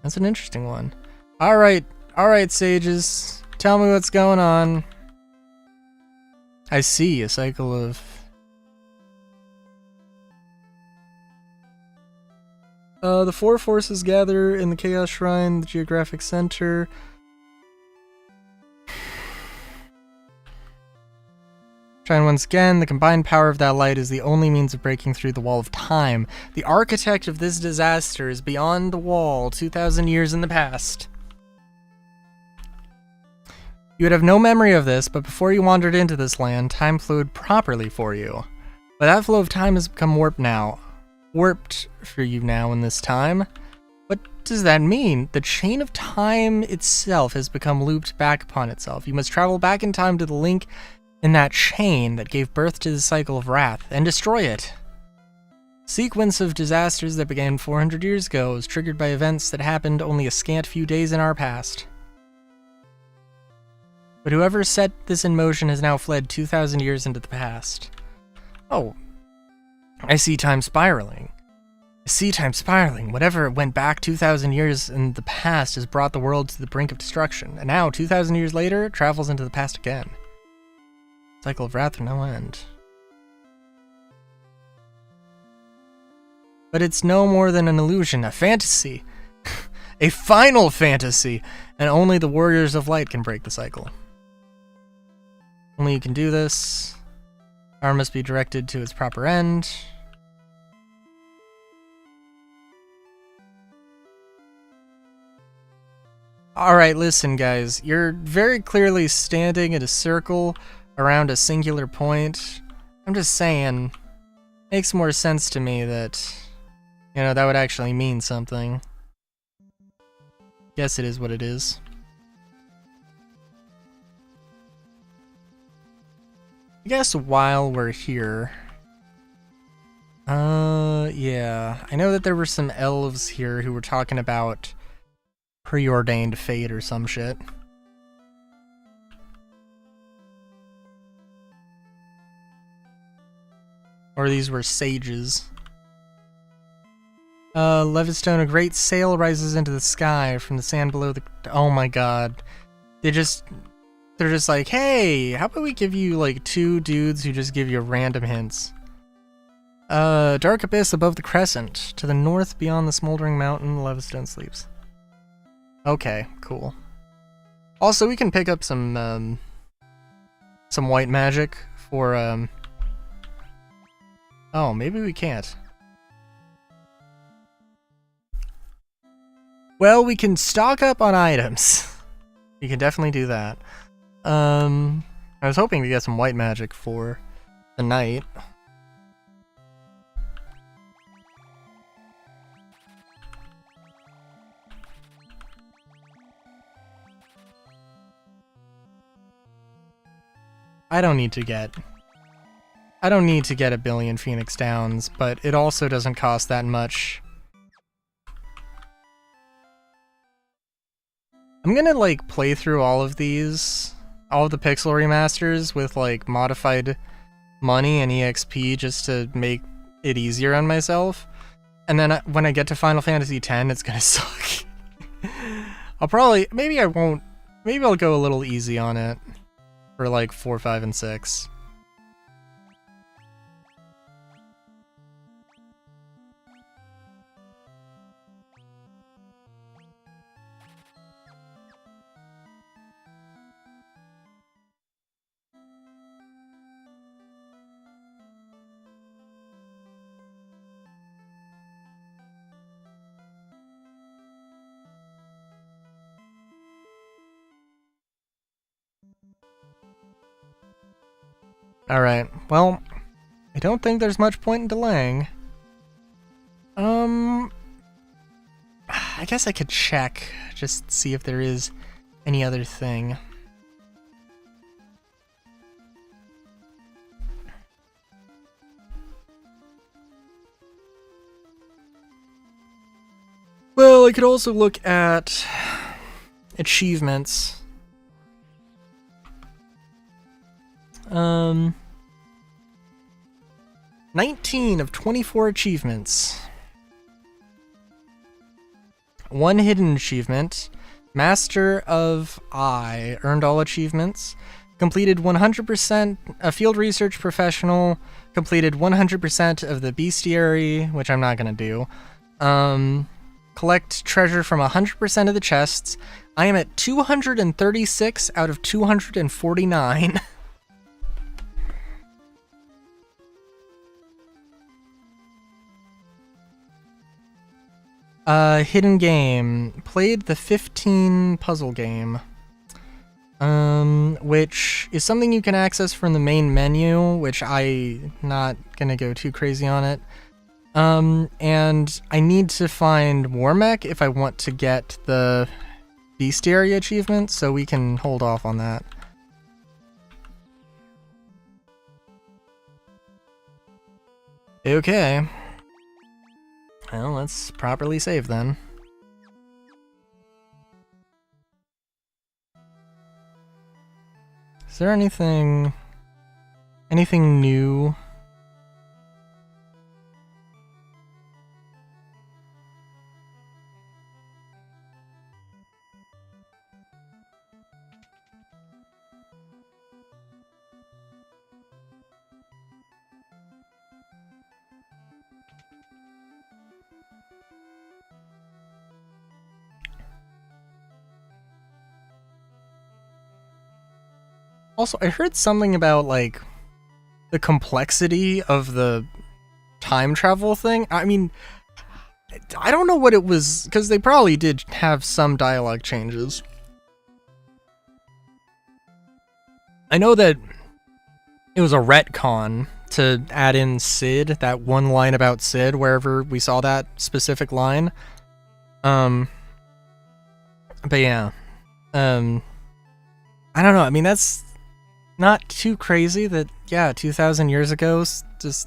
That's an interesting one. Alright, sages. Tell me what's going on. I see, a cycle of... The four forces gather in the Chaos Shrine, the geographic center. Shine once again. The combined power of that light is the only means of breaking through the wall of time. The architect of this disaster is beyond the wall, 2,000 years in the past. You would have no memory of this, but before you wandered into this land, time flowed properly for you. But that flow of time has become warped now. Warped for you now in this time. What does that mean? The chain of time itself has become looped back upon itself. You must travel back in time to the link in that chain that gave birth to the cycle of wrath, and destroy it. Sequence of disasters that began 400 years ago was triggered by events that happened only a scant few days in our past. But whoever set this in motion has now fled 2,000 years into the past. Oh, I see time spiraling. I see time spiraling. Whatever went back 2,000 years in the past has brought the world to the brink of destruction, and now, 2,000 years later, it travels into the past again. Cycle of wrath with no end. But it's no more than an illusion, a fantasy. A final fantasy, and only the warriors of light can break the cycle. Only you can do this. Power must be directed to its proper end. Alright, listen guys, you're very clearly standing in a circle around a singular point. I'm just saying, makes more sense to me that, you know, that would actually mean something. Guess it is what it is. I guess while we're here, yeah, I know that there were some elves here who were talking about preordained fate or some shit. Or these were sages. Levistone, a great sail rises into the sky from the sand below the... Oh my god. They're just like, hey, how about we give you like 2 dudes who just give you random hints. Dark abyss above the crescent. To the north beyond the smoldering mountain, Levistone sleeps. Okay, cool. Also, we can pick up some white magic for, Oh, maybe we can't. Well, we can stock up on items. We can definitely do that. I was hoping to get some white magic for the night. I don't need to get a billion Phoenix Downs, but it also doesn't cost that much. I'm gonna like play through all of the Pixel remasters with like modified money and EXP just to make it easier on myself. And then when I get to Final Fantasy X, it's gonna suck. Maybe I'll go a little easy on it for like 4, 5, and 6. Alright, well, I don't think there's much point in delaying. I guess I could check, just see if there is any other thing. Well, I could also look at achievements. 19 of 24 achievements. 1 hidden achievement. Master of I. Earned all achievements. Completed 100% a field research professional. Completed 100% of the bestiary, which I'm not gonna do. Collect treasure from 100% of the chests. I am at 236 out of 249. Hidden game. Played the 15 puzzle game. Which is something you can access from the main menu, which I'm not gonna go too crazy on it. And I need to find Warmech if I want to get the Bestiary achievement, so we can hold off on that. Okay. Well, let's properly save then. Is there anything new? Also, I heard something about, like, the complexity of the time travel thing. I mean, I don't know what it was, because they probably did have some dialogue changes. I know that it was a retcon to add in Sid, that one line about Sid, wherever we saw that specific line. But yeah. I don't know, I mean, that's not too crazy that, yeah, 2,000 years ago, just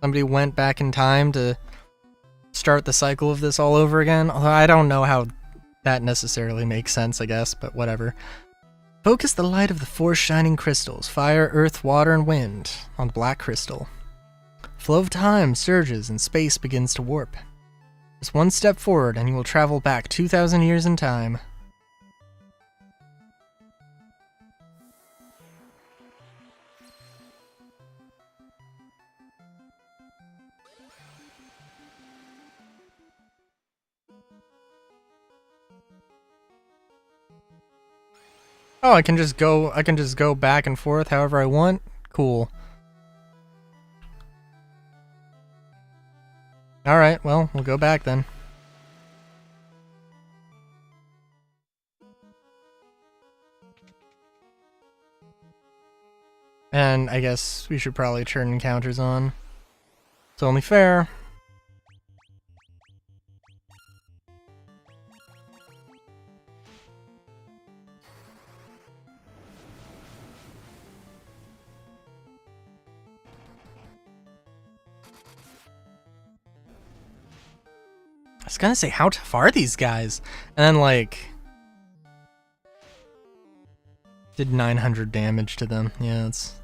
somebody went back in time to start the cycle of this all over again. Although I don't know how that necessarily makes sense, I guess, but whatever. Focus the light of the four shining crystals, fire, earth, water, and wind, on the black crystal. Flow of time surges and space begins to warp. Just one step forward and you will travel back 2,000 years in time. Oh, I can just go back and forth however I want? Cool. Alright, well, we'll go back then. And I guess we should probably turn encounters on. It's only fair. I was gonna say, how tough are these guys? And then, like, did 900 damage to them. Yeah, it's...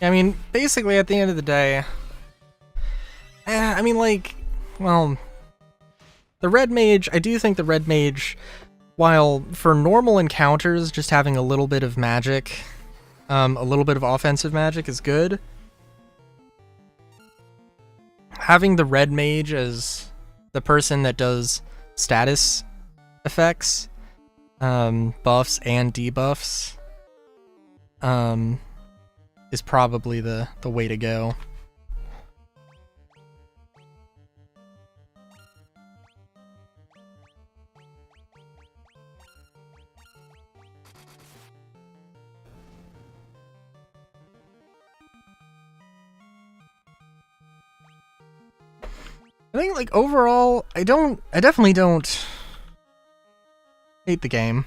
I mean, basically, at the end of the day... I mean, like, well... The Red Mage, I do think the Red Mage... While for normal encounters, just having a little bit of magic, a little bit of offensive magic is good. Having the Red Mage as the person that does status effects, buffs and debuffs, is probably the way to go. I think, like, overall, I definitely don't hate the game.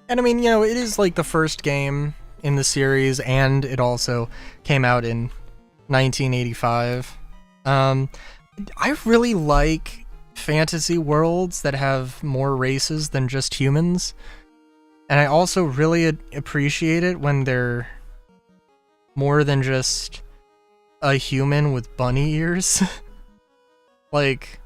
And I mean, you know, it is like the first game in the series, and it also came out in 1985. I really like fantasy worlds that have more races than just humans. And I also really appreciate it when they're more than just a human with bunny ears. Like,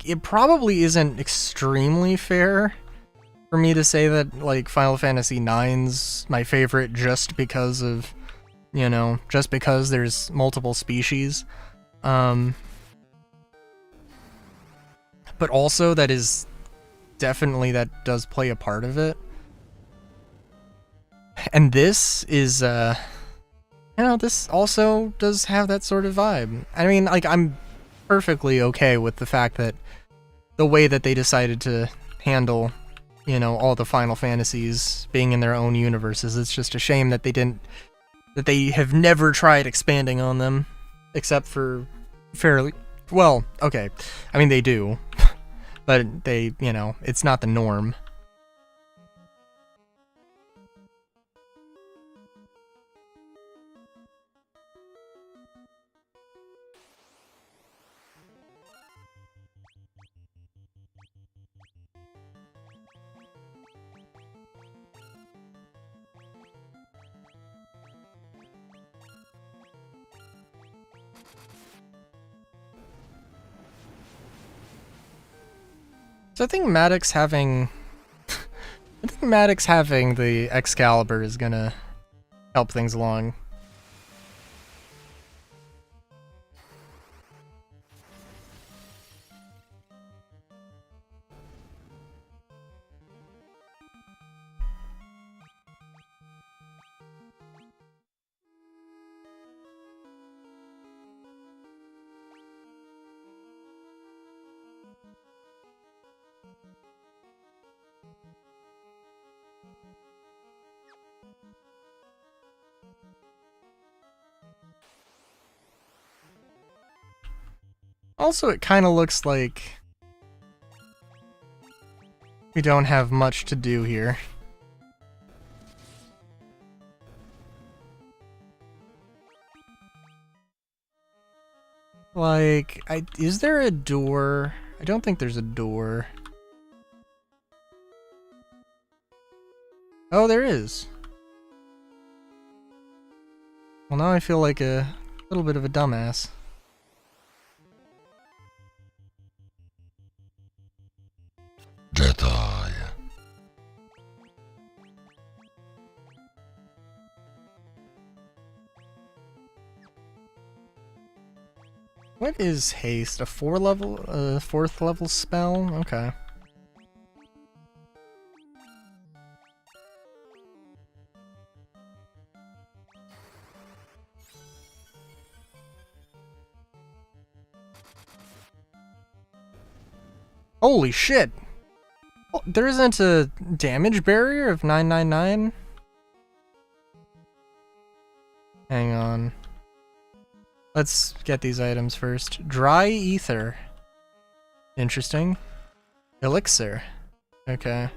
it probably isn't extremely fair for me to say that, like, Final Fantasy IX's my favorite just because of, you know, just because there's multiple species. But also that does play a part of it. And this is, you know, this also does have that sort of vibe. I mean, like, I'm perfectly okay with the fact that the way that they decided to handle, you know, all the Final Fantasies being in their own universes. It's just a shame that they have never tried expanding on them, except for fairly, well, okay, I mean, they do, but they, you know, it's not the norm. So I think Maddox having the Excalibur is gonna help things along. Also, it kind of looks like we don't have much to do here. Like, is there a door? I don't think there's a door. Oh, there is. Well, now I feel like a little bit of a dumbass. Jedi. What is haste? A fourth level spell? Okay. Holy shit! Oh, there isn't a damage barrier of 999? Hang on. Let's get these items first. Dry ether. Interesting. Elixir. Okay.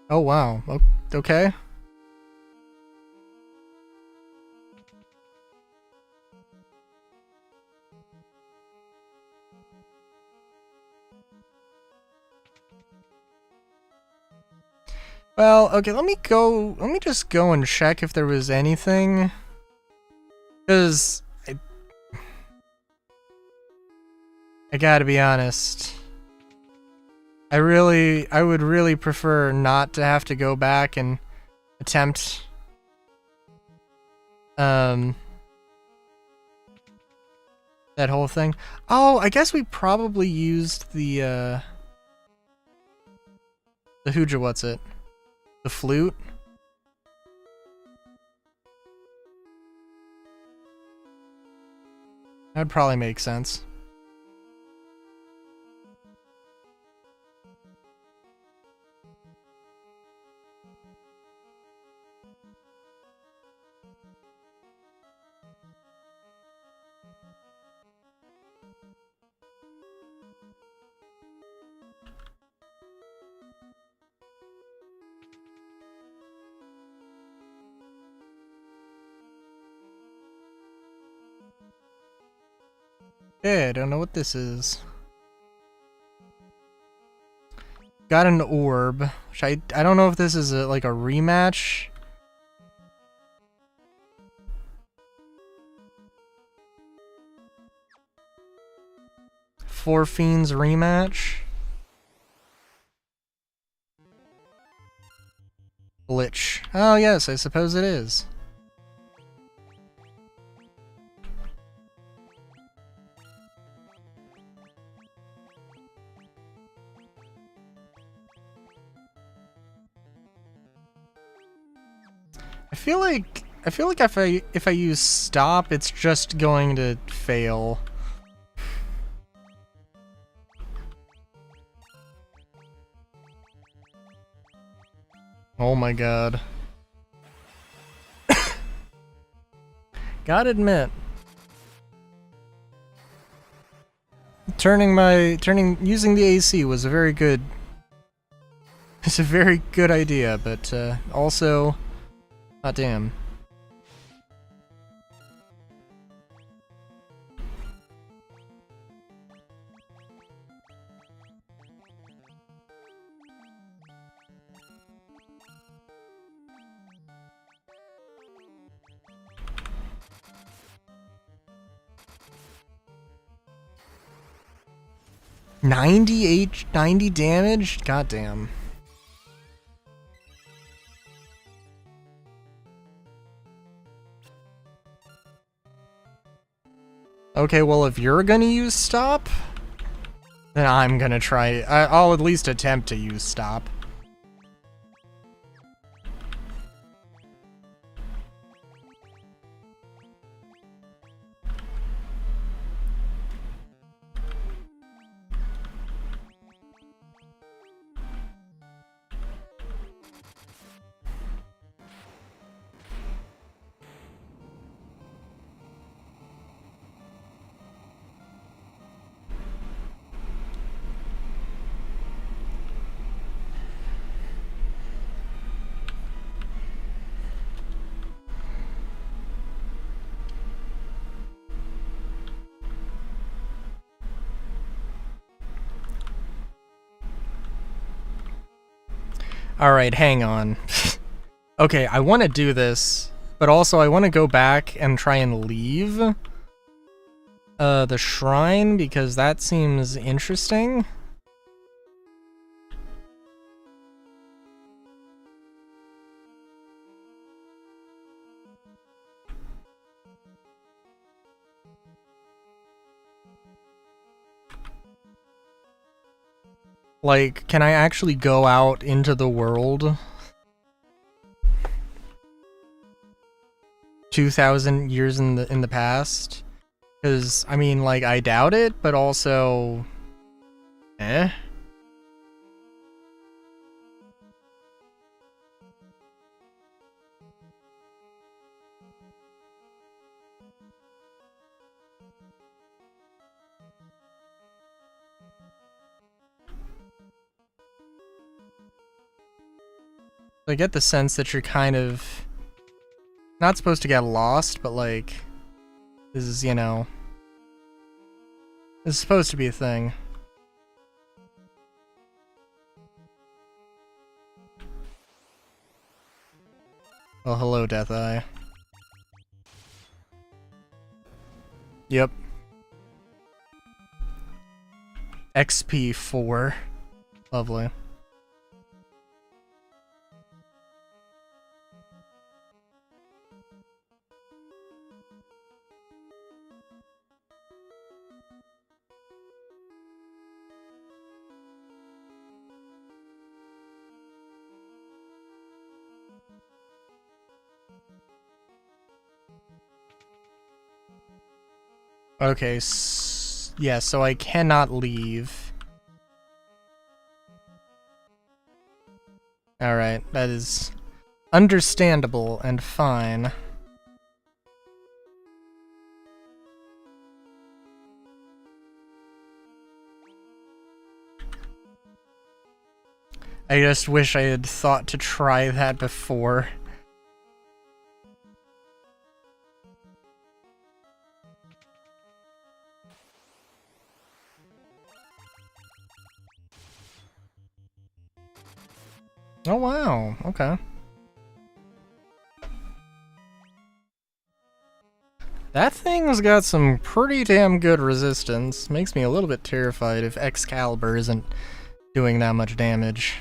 Oh wow. Okay. Well, okay, let me just go and check if there was anything. Because I gotta be honest. I would really prefer not to have to go back and attempt that whole thing. Oh, I guess we probably used the Hooja, what's it? The flute? That'd probably make sense. Okay, I don't know what this is. Got an orb, which I don't know if this is like a rematch. Four Fiends rematch. Glitch. Oh yes, I suppose it is. I feel like if I use stop, it's just going to fail. Oh my god. Gotta admit, using the AC was a very good. It's a very good idea, but also, ah damn. $90 damage? Goddamn. Okay, well if you're gonna use stop, then I'm gonna try. I'll at least attempt to use stop. Alright, hang on. Okay, I want to do this, but also I want to go back and try and leave the shrine, because that seems interesting. Like, can I actually go out into the world? 2,000 years in the past? Because, I mean, like, I doubt it, but also... Eh? I get the sense that you're kind of not supposed to get lost, but like, this is, you know, this is supposed to be a thing. Well, hello, Death Eye. Yep. XP 4. Lovely. Okay, yeah, so I cannot leave. Alright, that is understandable and fine. I just wish I had thought to try that before. Oh wow, okay. That thing's got some pretty damn good resistance. Makes me a little bit terrified if Excalibur isn't doing that much damage.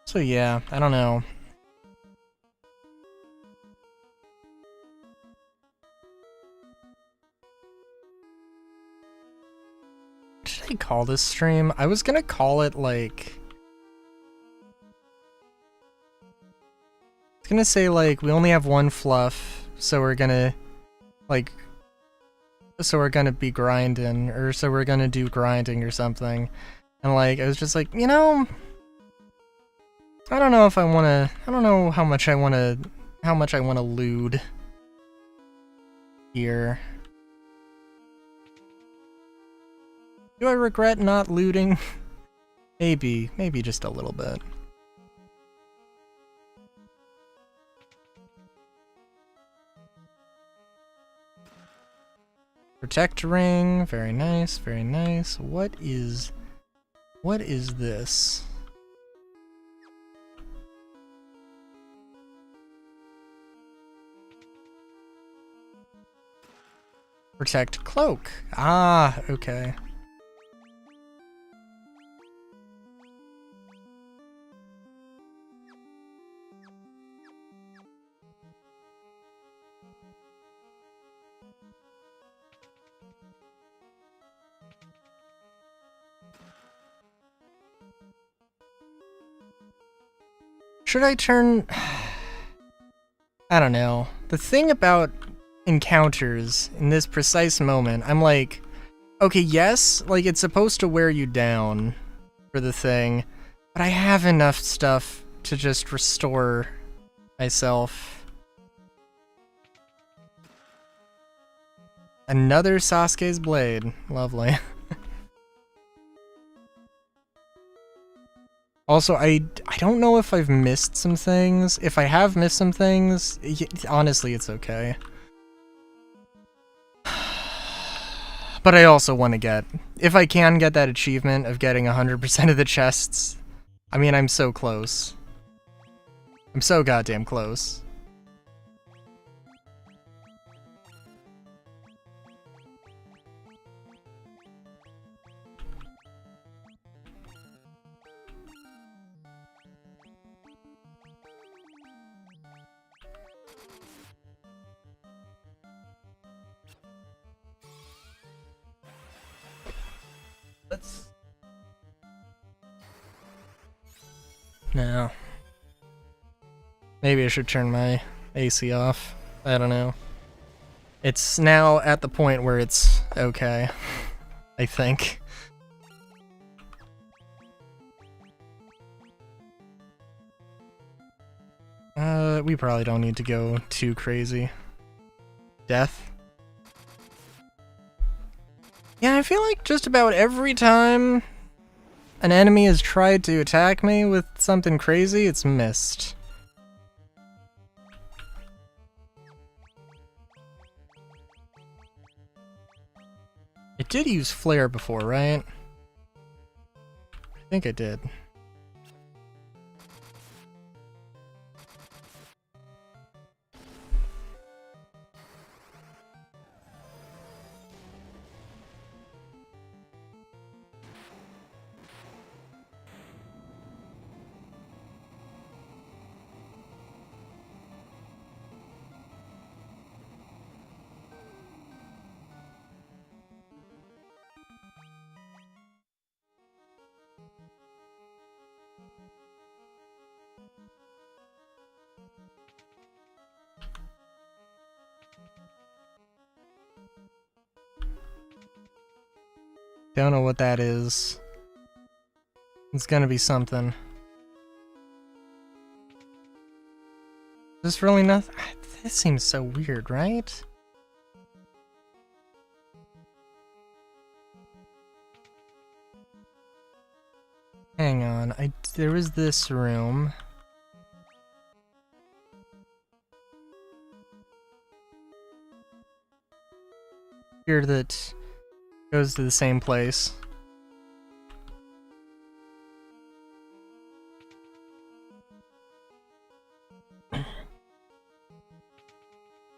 So yeah, I don't know. What should I call this stream? I was gonna call it like... I was gonna say like, we only have one fluff, so we're gonna... like... so we're gonna be grinding, or so we're gonna do grinding or something. And like, I was just like, you know... I don't know if I wanna... I don't know how much I wanna lewd here. Do I regret not looting? Maybe just a little bit. Protect ring, very nice, very nice. What is this? Protect cloak. Ah, okay. Should I turn... I don't know. The thing about encounters in this precise moment, I'm like, okay, yes, like it's supposed to wear you down for the thing, but I have enough stuff to just restore myself. Another Sasuke's blade. Lovely. Also, I don't know if I've missed some things. If I have missed some things, honestly, it's okay. But I also want to get... if I can get that achievement of getting 100% of the chests, I mean, I'm so close. I'm so goddamn close. Let's... no. Maybe I should turn my AC off. I don't know. It's now at the point where it's okay, I think. We probably don't need to go too crazy. Death? Yeah, I feel like just about every time an enemy has tried to attack me with something crazy, it's missed. It did use flare before, right? I think I did. Don't know what that is. It's gonna be something. Is this really nothing? This seems so weird, right? Hang on, there was this room. Here that goes to the same place.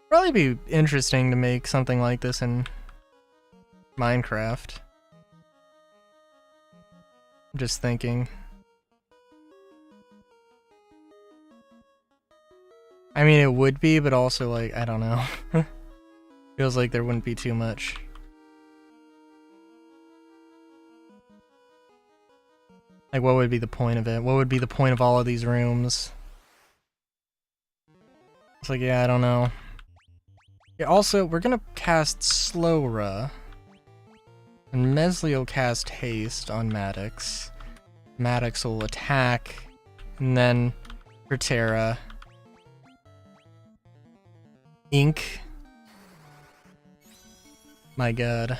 Probably be interesting to make something like this in Minecraft. I'm just thinking. I mean, it would be, but also, like, I don't know. Feels like there wouldn't be too much. Like, what would be the point of it? What would be the point of all of these rooms? It's like, yeah, I don't know. Yeah, also, we're gonna cast Slowra. And Mesley will cast Haste on Maddox. Maddox will attack. And then for Terra. Ink. My god.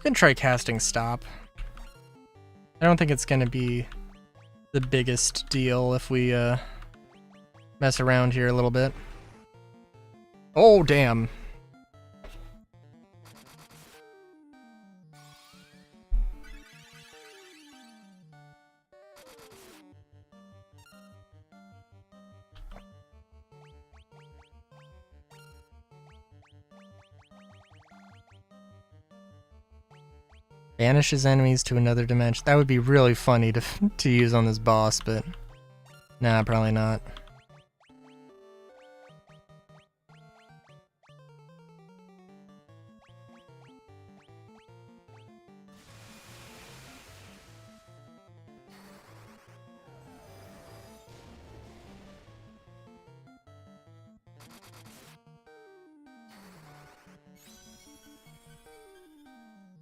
Can try casting Stop. I don't think it's gonna be the biggest deal if we mess around here a little bit. Oh damn. Banishes enemies to another dimension. That would be really funny to use on this boss, but nah, probably not.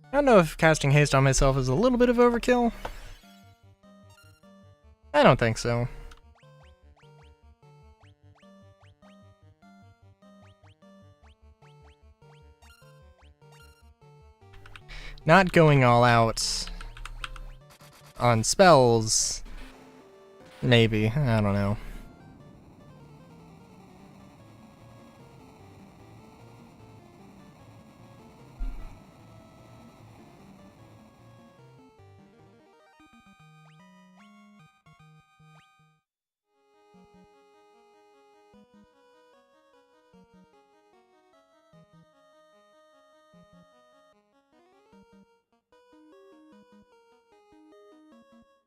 I don't know if casting haste on myself is a little bit of overkill. I don't think so. Not going all out on spells, maybe, I don't know.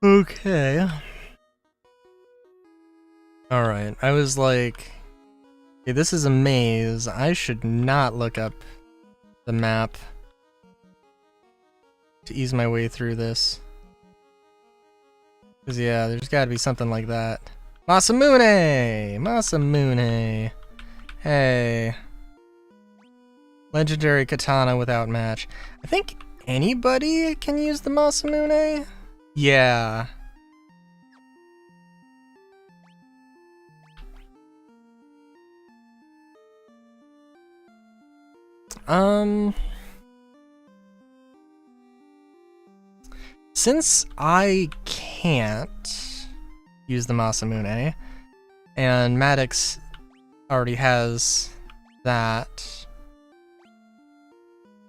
Okay. Alright, I was like, okay, this is a maze. I should not look up the map to ease my way through this. Because, yeah, there's gotta be something like that. Masamune! Masamune! Hey. Legendary katana without match. I think anybody can use the Masamune? Yeah. Since I can't use the Masamune, and Maddox already has that.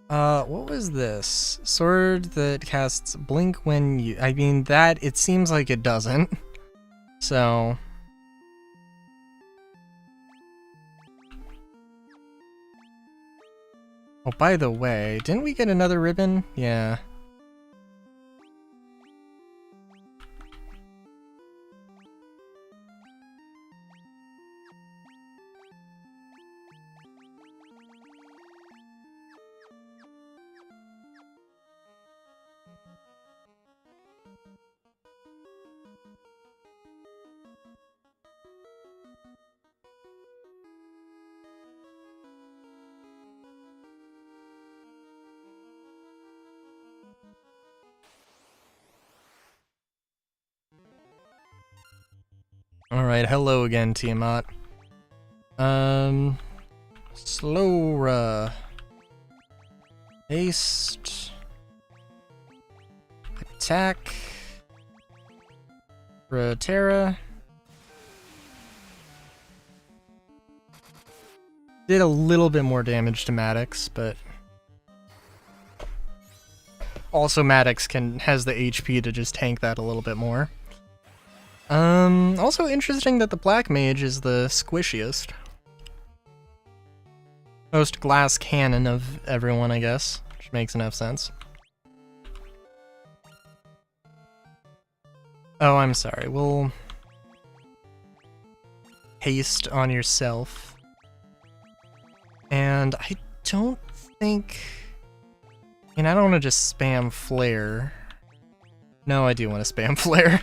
What was this? Sword that casts blink when you... I mean, that, it seems like it doesn't. So... Oh, by the way, didn't we get another ribbon? Yeah. Alright, hello again, Tiamat. Slowra. Haste. Attack. Terra. Did a little bit more damage to Maddox, but also Maddox has the HP to just tank that a little bit more. Also interesting that the Black Mage is the squishiest. Most glass cannon of everyone, I guess, which makes enough sense. Oh, I'm sorry, we'll haste on yourself. And I don't think... I mean, I don't want to just spam Flare. No, I do want to spam Flare.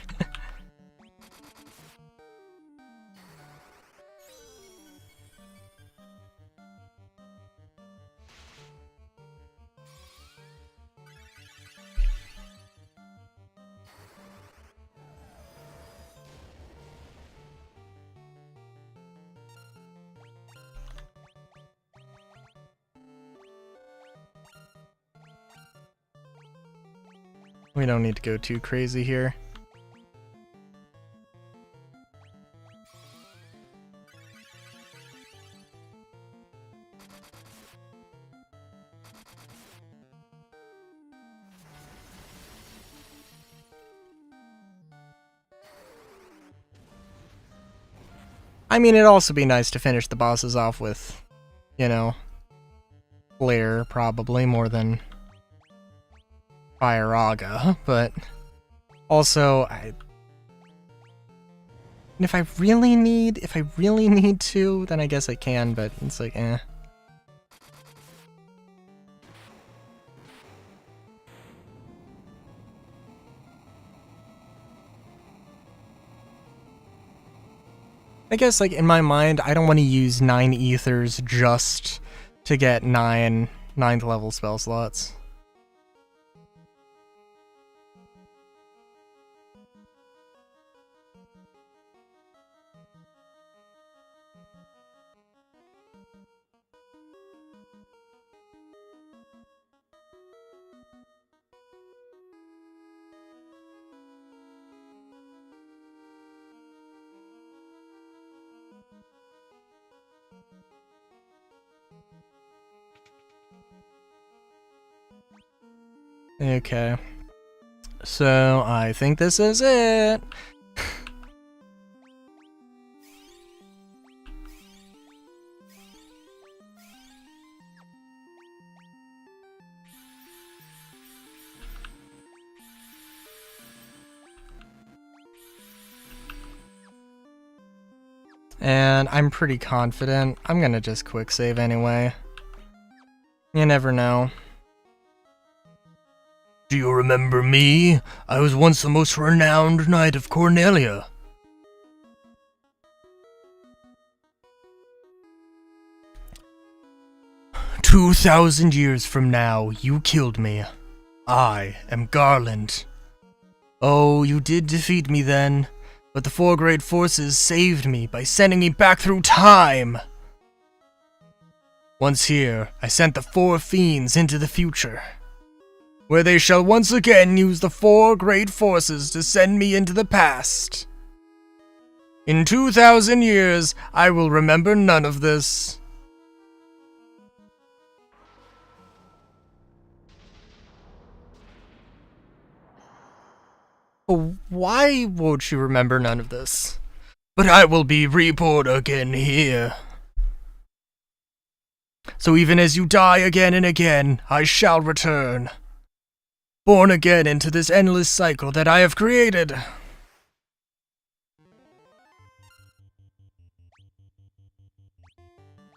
We don't need to go too crazy here. I mean, it'd also be nice to finish the bosses off with, you know, Flare, probably, more than Fire-Aga, but also, if I really need to, then I guess I can, but it's like, eh. I guess, like, in my mind, I don't want to use 9 ethers just to get 9 9th level spell slots. Okay. So, I think this is it. And I'm pretty confident. I'm gonna just quick save anyway. You never know. Do you remember me? I was once the most renowned knight of Cornelia. 2,000 years from now, you killed me. I am Garland. Oh, you did defeat me then, but the 4 great forces saved me by sending me back through time. Once here, I sent the 4 fiends into the future, where they shall once again use the 4 great forces to send me into the past. In 2,000 years, I will remember none of this. Why won't you remember none of this? But I will be reborn again here. So even as you die again and again, I shall return. Born again into this endless cycle that I have created.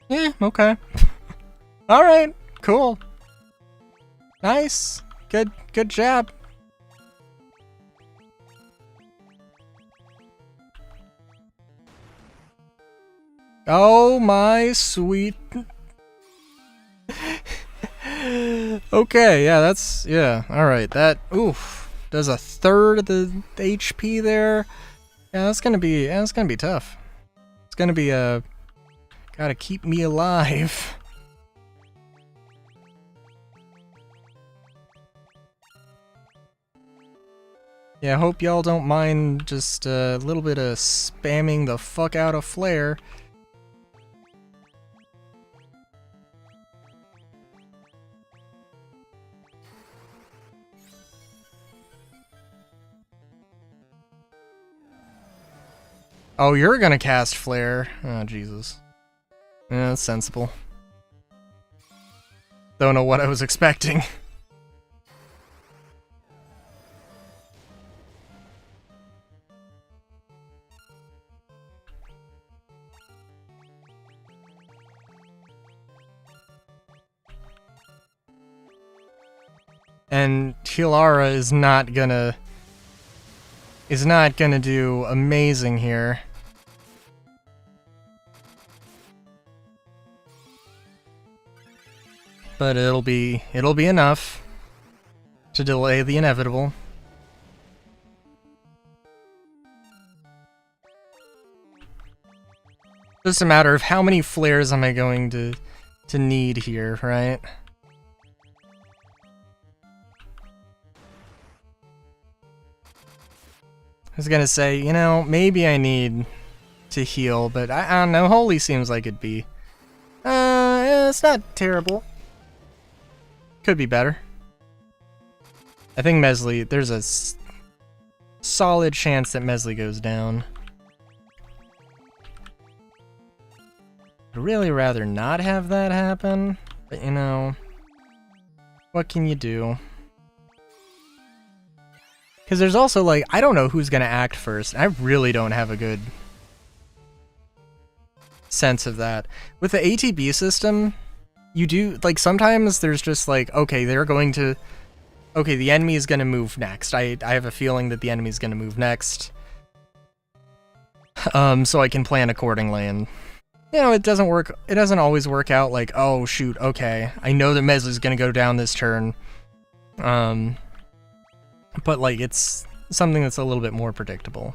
Yeah, okay. Alright, cool. Nice. Good job. Oh my sweet. Okay, yeah, alright, that, oof, does a third of the HP there. Yeah, that's gonna be tough. It's gonna be, gotta keep me alive. Yeah, I hope y'all don't mind just a little bit of spamming the fuck out of Flare. Oh, you're gonna cast Flare. Oh, Jesus. Yeah, that's sensible. Don't know what I was expecting. And Tilara is not gonna do amazing here. But it'll be enough to delay the inevitable. Just a matter of how many flares am I going to need here, right? I was gonna say, you know, maybe I need to heal, but I don't know. Holy seems like it'd be. Yeah, it's not terrible. Could be better. I think Mesley, there's a solid chance that Mesley goes down. I'd really rather not have that happen, but you know, what can you do? Because there's also, like, I don't know who's going to act first. I really don't have a good sense of that. With the ATB system, you do, like, sometimes there's just, like, okay, the enemy is going to move next. I have a feeling that the enemy is going to move next. So I can plan accordingly, and, you know, it doesn't always work out, like, oh, shoot, okay, I know that Mesley's going to go down this turn. But, like, it's something that's a little bit more predictable.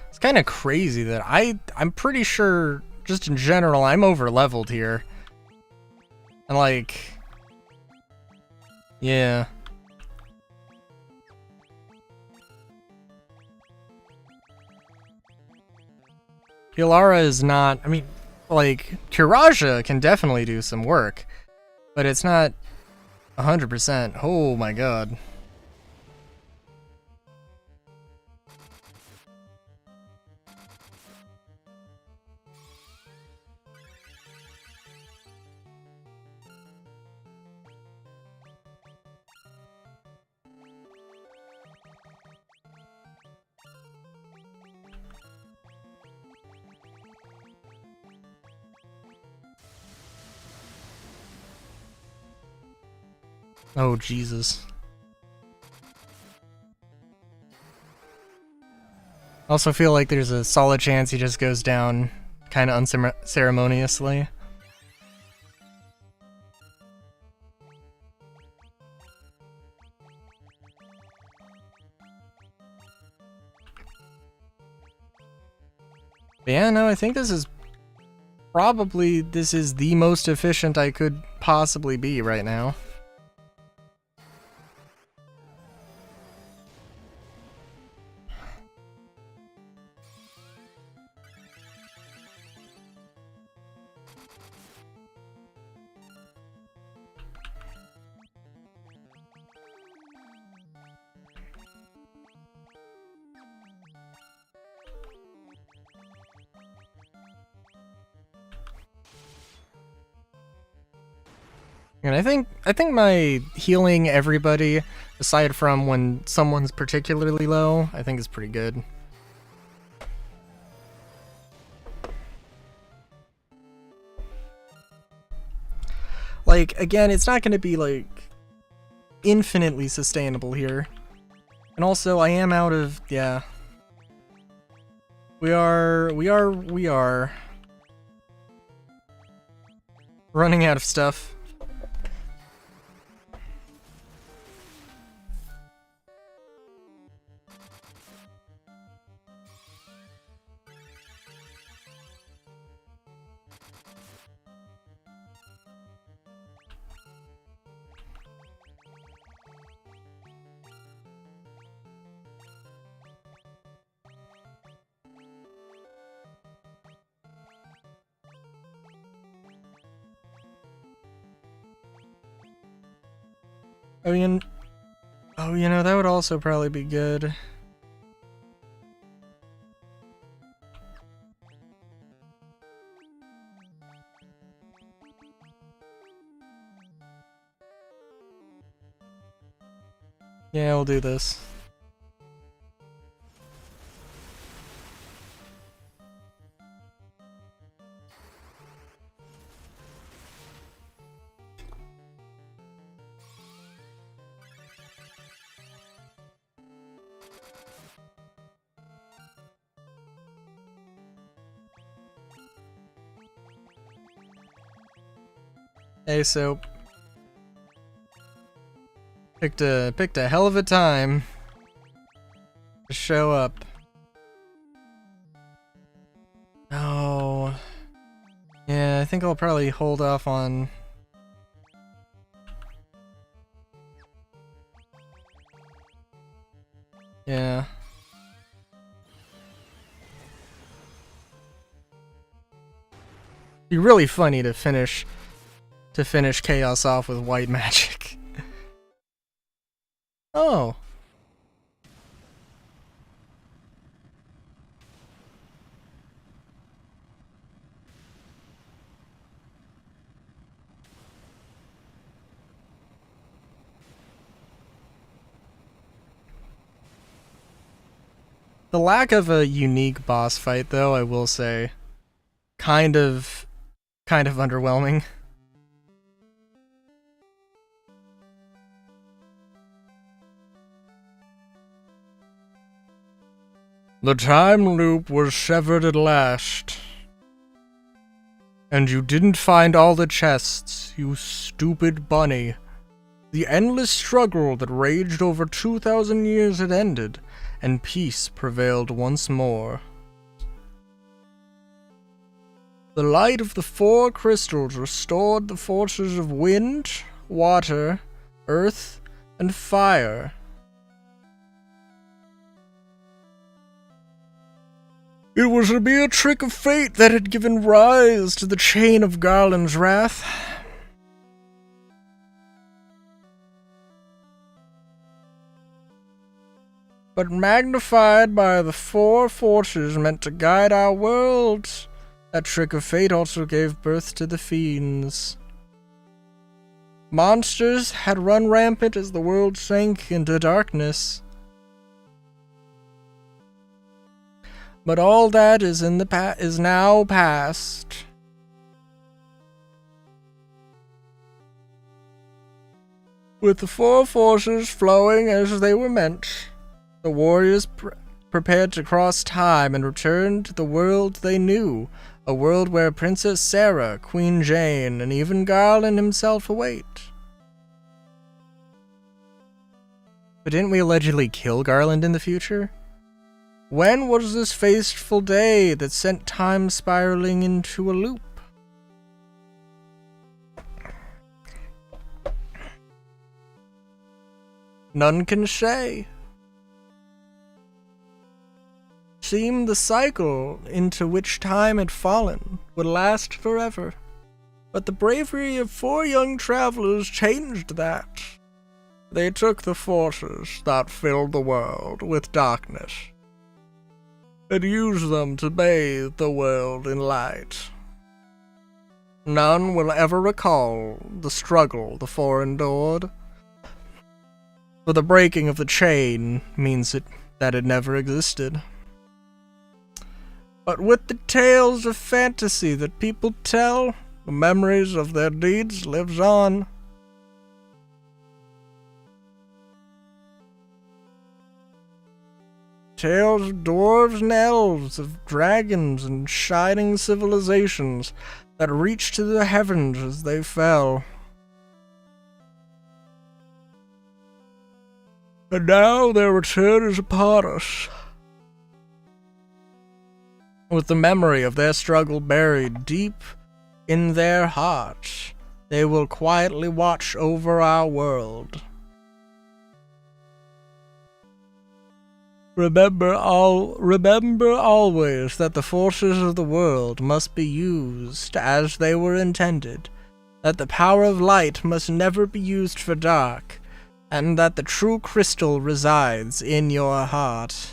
It's kind of crazy that I'm pretty sure, just in general, I'm over-leveled here. And, like, yeah. Tilara is not, I mean, like, Kiraja can definitely do some work, but it's not 100%. Oh my god. Oh, Jesus. Also feel like there's a solid chance he just goes down kind of unceremoniously. But yeah, no, I think this is probably this is the most efficient I could possibly be right now. And I think my healing everybody, aside from when someone's particularly low, I think is pretty good. Like, again, it's not going to be, like, infinitely sustainable here. And also, I am out of, yeah. We are running out of stuff. Oh, you know, that would also probably be good. Yeah, we'll do this. Hey, Soap. Picked a hell of a time to show up. Oh. Yeah, I think I'll probably hold off on... Yeah. Be really funny to finish Chaos off with white magic. Oh. The lack of a unique boss fight, though, I will say, kind of underwhelming. The time loop was severed at last. And you didn't find all the chests, you stupid bunny. The endless struggle that raged over 2,000 years had ended, and peace prevailed once more. The light of the 4 crystals restored the forces of wind, water, earth, and fire. It was to be a trick of fate that had given rise to the chain of Garland's wrath. But magnified by the 4 forces meant to guide our world, that trick of fate also gave birth to the fiends. Monsters had run rampant as the world sank into darkness. But all that is now past. With the 4 forces flowing as they were meant, the warriors prepared to cross time and return to the world they knew, a world where Princess Sarah, Queen Jane, and even Garland himself await. But didn't we allegedly kill Garland in the future? When was this fateful day that sent time spiraling into a loop? None can say. Seemed the cycle into which time had fallen would last forever, but the bravery of 4 young travelers changed that. They took the forces that filled the world with darkness and used them to bathe the world in light. None will ever recall the struggle the 4 endured, for the breaking of the chain means that it never existed. But with the tales of fantasy that people tell, the memories of their deeds lives on. Tales of dwarves and elves, of dragons and shining civilizations that reached to the heavens as they fell. And now their return is upon us. With the memory of their struggle buried deep in their hearts, they will quietly watch over our world. Remember always that the forces of the world must be used as they were intended, that the power of light must never be used for dark, and that the true crystal resides in your heart.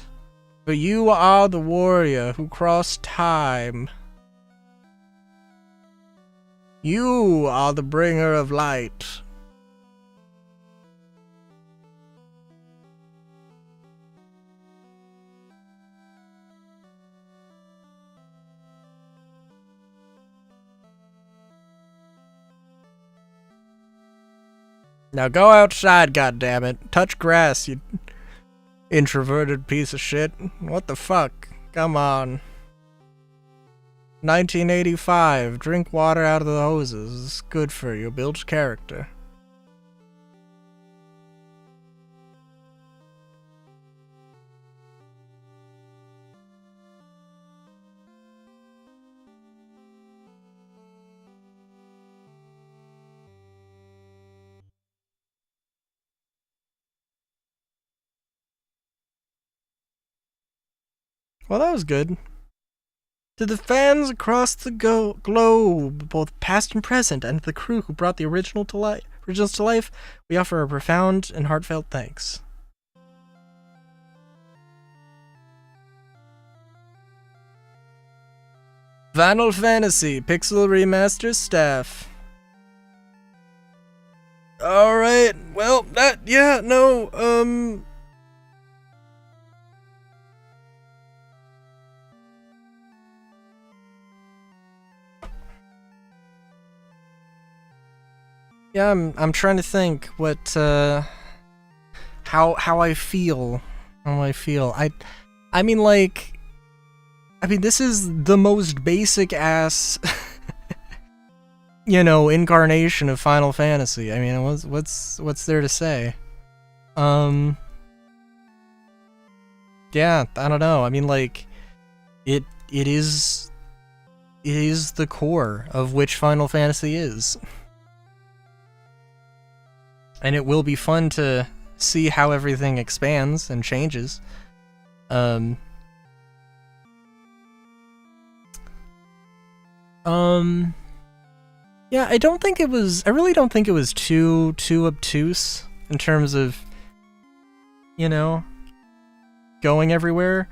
For you are the warrior who crossed time. You are the bringer of light. Now go outside, goddammit. Touch grass, you introverted piece of shit. What the fuck? Come on. 1985. Drink water out of the hoses. It's good for you. Builds character. Well, that was good. To the fans across the globe, both past and present, and the crew who brought the originals to life, we offer a profound and heartfelt thanks. Final Fantasy Pixel Remaster staff. Alright, well, Yeah, I'm trying to think what how I feel. I mean this is the most basic ass incarnation of Final Fantasy. I mean, what's there to say? Yeah, I don't know. I mean, it is the core of which Final Fantasy is. And it will be fun to see how everything expands and changes. Yeah, I really don't think it was too obtuse in terms of, going everywhere.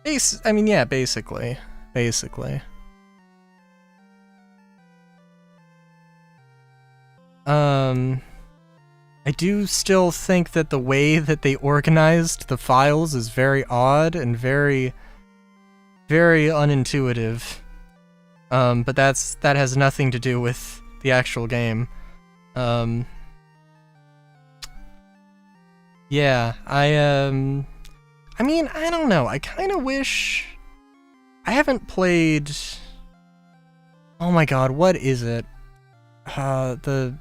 Basically. I do still think that the way that they organized the files is very odd and very, very unintuitive. But that has nothing to do with the actual game. Yeah, I don't know. I kind of wish I haven't played. Oh my god, what is it? The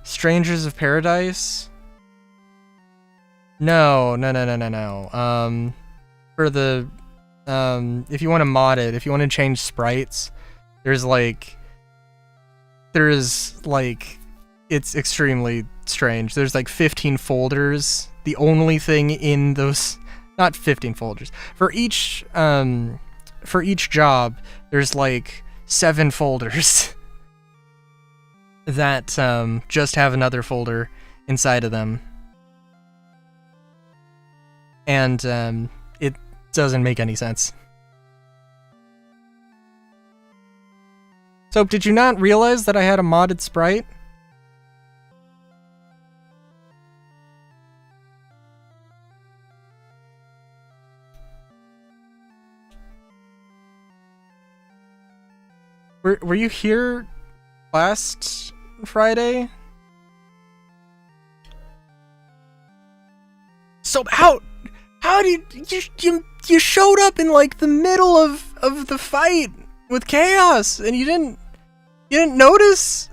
Strangers of Paradise? No. For the, if you want to mod it, if you want to change sprites, there's there is, like, it's extremely strange. There's like 15 folders. The only thing in those, not 15 folders. For each job, there's like 7 folders that just have another folder inside of them. And it doesn't make any sense. So, did you not realize that I had a modded sprite? Were you here last Friday? So how did you showed up in like the middle of the fight with Chaos and you didn't notice?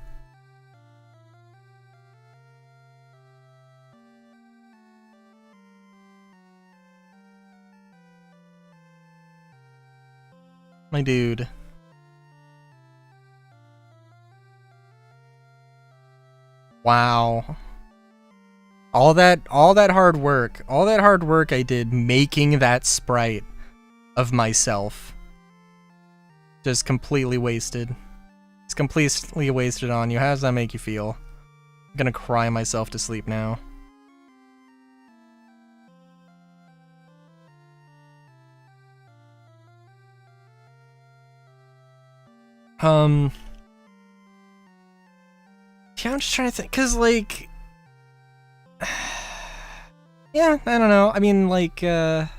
My dude. Wow. All that hard work I did making that sprite of myself. Just completely wasted. It's completely wasted on you. How does that make you feel? I'm gonna cry myself to sleep now. Yeah, I'm just trying to think, cause like, yeah, I don't know. I mean, like, trying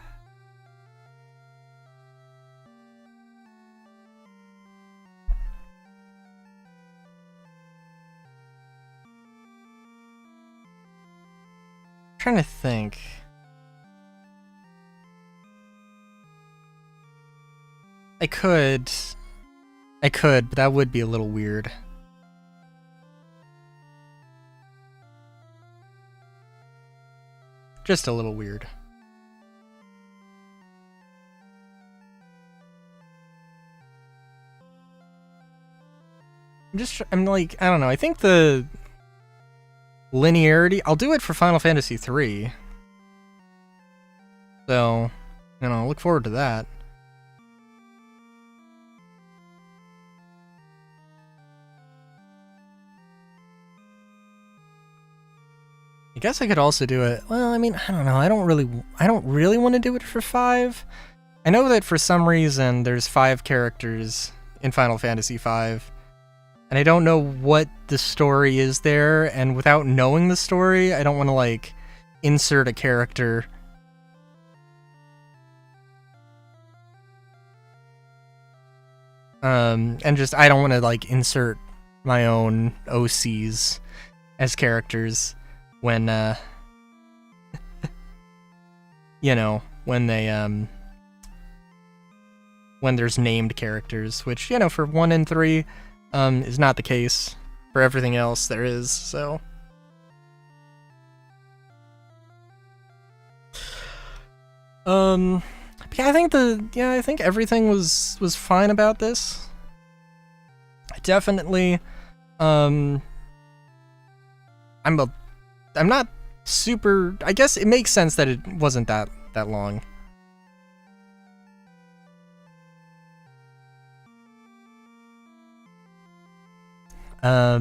to think. I could, but that would be a little weird. Just a little weird. I'm like, I don't know, I think the linearity, I'll do it for Final Fantasy 3. So, you know, look forward to that. I guess I could also do it. Well, I mean, I don't know. I don't really want to do it for 5. I know that for some reason there's 5 characters in Final Fantasy 5. And I don't know what the story is there, and without knowing the story, I don't want to like insert a character. And just I don't want to like insert my own OCs as characters. When, you know, when they, when there's named characters, which, you know, for 1 and 3, is not the case. For everything else, there is, so. Yeah, I think everything was fine about this. I definitely, I'm not super... I guess it makes sense that it wasn't that long. I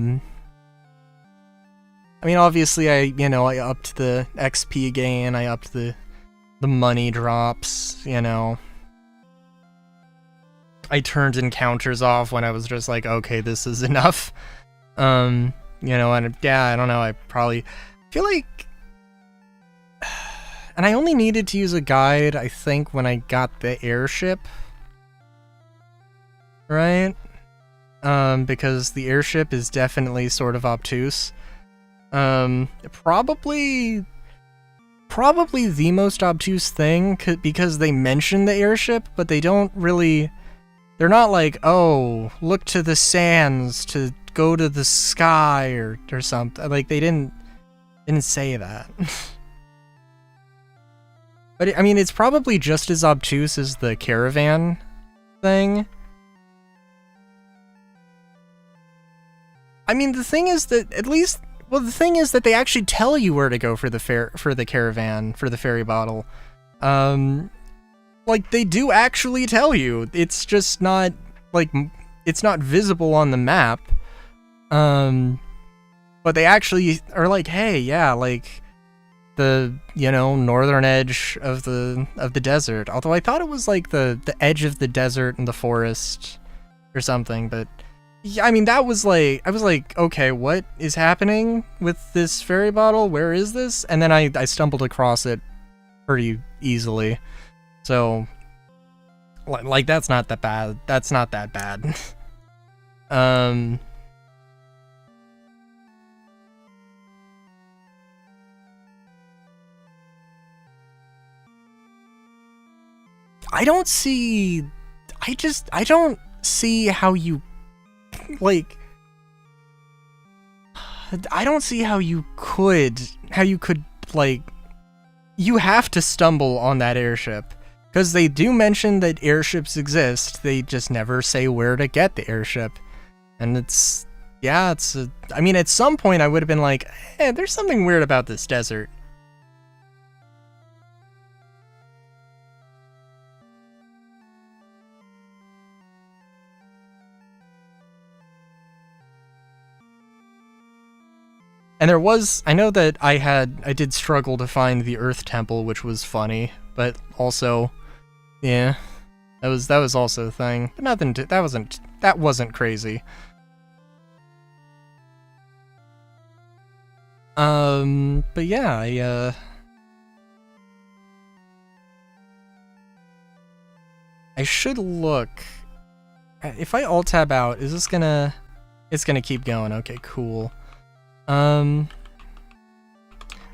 mean, obviously, I upped the XP gain, I upped the money drops, you know. I turned encounters off when I was just like, okay, this is enough. You know, and yeah, I don't know, I probably... I feel like... And I only needed to use a guide, I think, when I got the airship. Right? Because the airship is definitely sort of obtuse. Probably the most obtuse thing, because they mention the airship, but they don't really... They're not like, oh, look to the sands to go to the sky, or something. Like, they didn't say that. But, I mean, it's probably just as obtuse as the caravan thing. I mean, the thing is that at least, well, the thing is that they actually tell you where to go for the caravan, for the ferry bottle. Like, they do actually tell you. It's just not, like, it's not visible on the map. But they actually are like, hey, yeah, like, the, you know, northern edge of the desert. Although I thought it was, like, the edge of the desert and the forest or something, but... Yeah, I mean, I was like, okay, what is happening with this ferry bottle? Where is this? And then I stumbled across it pretty easily. So, like, that's not that bad. That's not that bad. I don't see how you, like, I don't see how you could, like, you have to stumble on that airship. Because they do mention that airships exist, they just never say where to get the airship. And it's, yeah, I mean, at some point I would have been like, eh, there's something weird about this desert. And there was, I know that I did struggle to find the Earth Temple, which was funny, but also, yeah, that was also a thing. But nothing, that wasn't crazy. But yeah, I should look. If I alt-tab out, is this gonna, it's gonna keep going, okay, cool.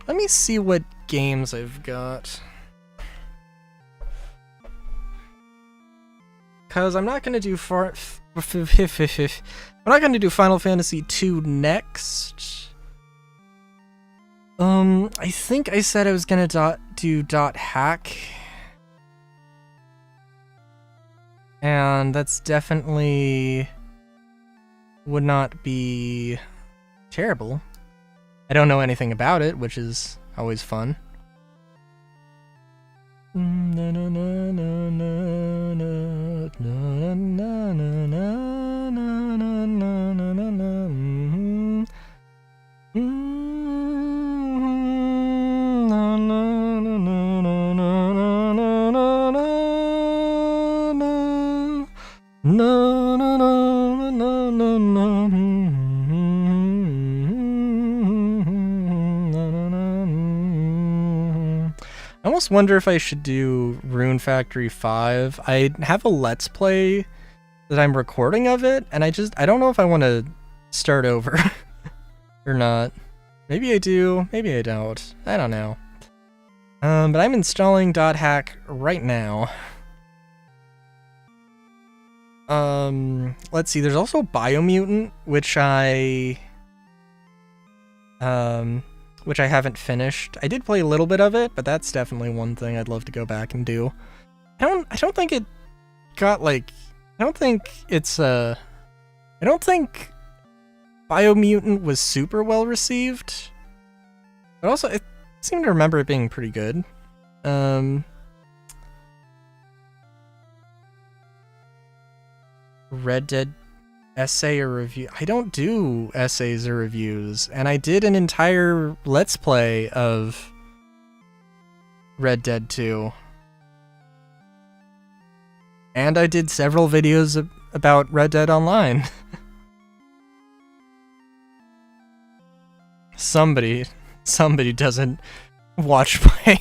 Let me see what games I've got. Cause I'm not gonna do I'm not gonna do Final Fantasy 2 next. I think I said I was gonna do .hack. And that's definitely would not be terrible. I don't know anything about it, which is always fun. I almost wonder if I should do Rune Factory 5. I have a Let's Play that I'm recording of it, and I don't know if I want to start over or not. Maybe I do, maybe I don't. I don't know. But I'm installing .hack right now. Let's see, there's also Biomutant, which I haven't finished. I did play a little bit of it, but that's definitely one thing I'd love to go back and do. I don't think it got, like, I don't think Biomutant was super well received. But also, I seem to remember it being pretty good. Red Dead essay or review. I don't do essays or reviews, and I did an entire Let's Play of Red Dead 2. And I did several videos about Red Dead Online. Somebody doesn't watch my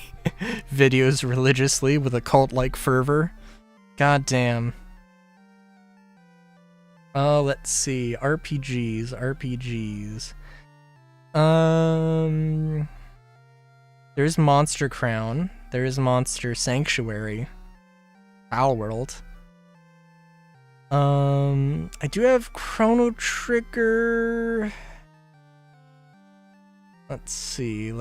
videos religiously with a cult-like fervor. God damn. Let's see. RPGs. There's Monster Crown. There's Monster Sanctuary. Foul World. I do have Chrono Trigger. Let's see.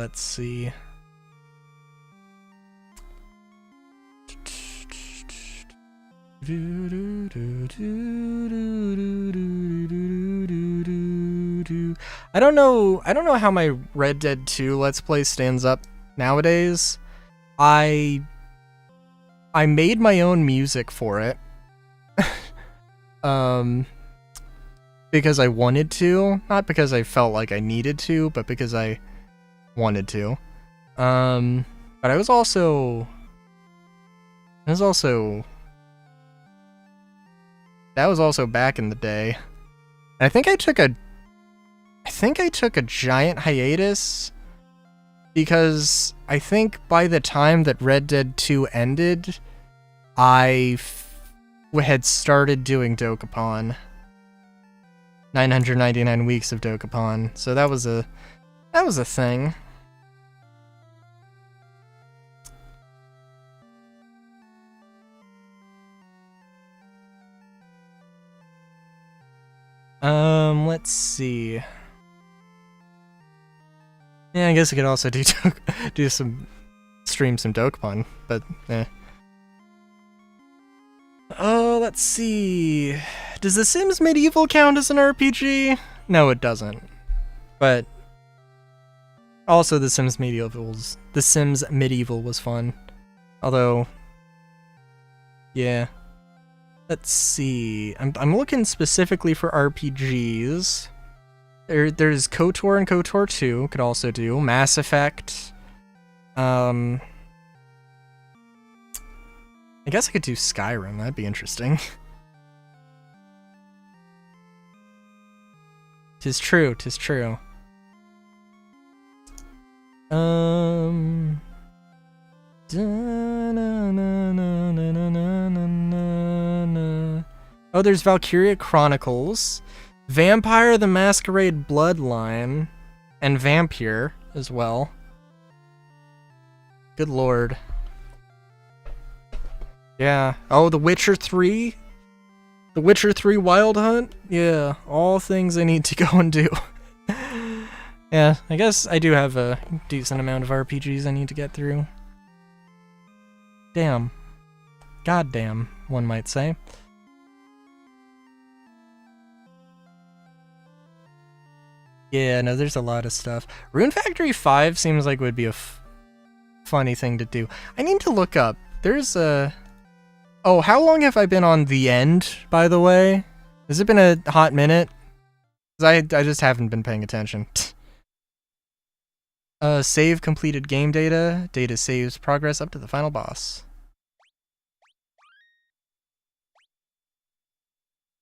I don't know how my Red Dead 2 Let's Play stands up nowadays. I made my own music for it. Because I wanted to, not because I felt like I needed to, but because I wanted to. But that was also back in the day. And I think I took a giant hiatus because I think by the time that Red Dead 2 ended, I had started doing Dokapon. 999 weeks of Dokapon. So that was a thing. Let's see. Yeah, I guess I could also stream some Dokapon, but eh. Oh, let's see. Does The Sims Medieval count as an RPG? No, it doesn't. But also The Sims Medieval was fun. Although, yeah. Let's see. I'm looking specifically for RPGs. There's KOTOR and KOTOR 2 could also do. Mass Effect. I guess I could do Skyrim. That'd be interesting. Tis true. Oh, there's Valkyria Chronicles, Vampire the Masquerade Bloodline, and Vampire as well. Good lord. Yeah. Oh, The Witcher 3? The Witcher 3 Wild Hunt? Yeah, all things I need to go and do. Yeah, I guess I do have a decent amount of RPGs I need to get through. Damn. Goddamn, one might say. Yeah, no, there's a lot of stuff. Rune Factory 5 seems like it would be a funny thing to do. I need to look up. There's a... Oh, how long have I been on The End, by the way? Has it been a hot minute? 'Cause I just haven't been paying attention. Save completed game data. Data saves progress up to the final boss.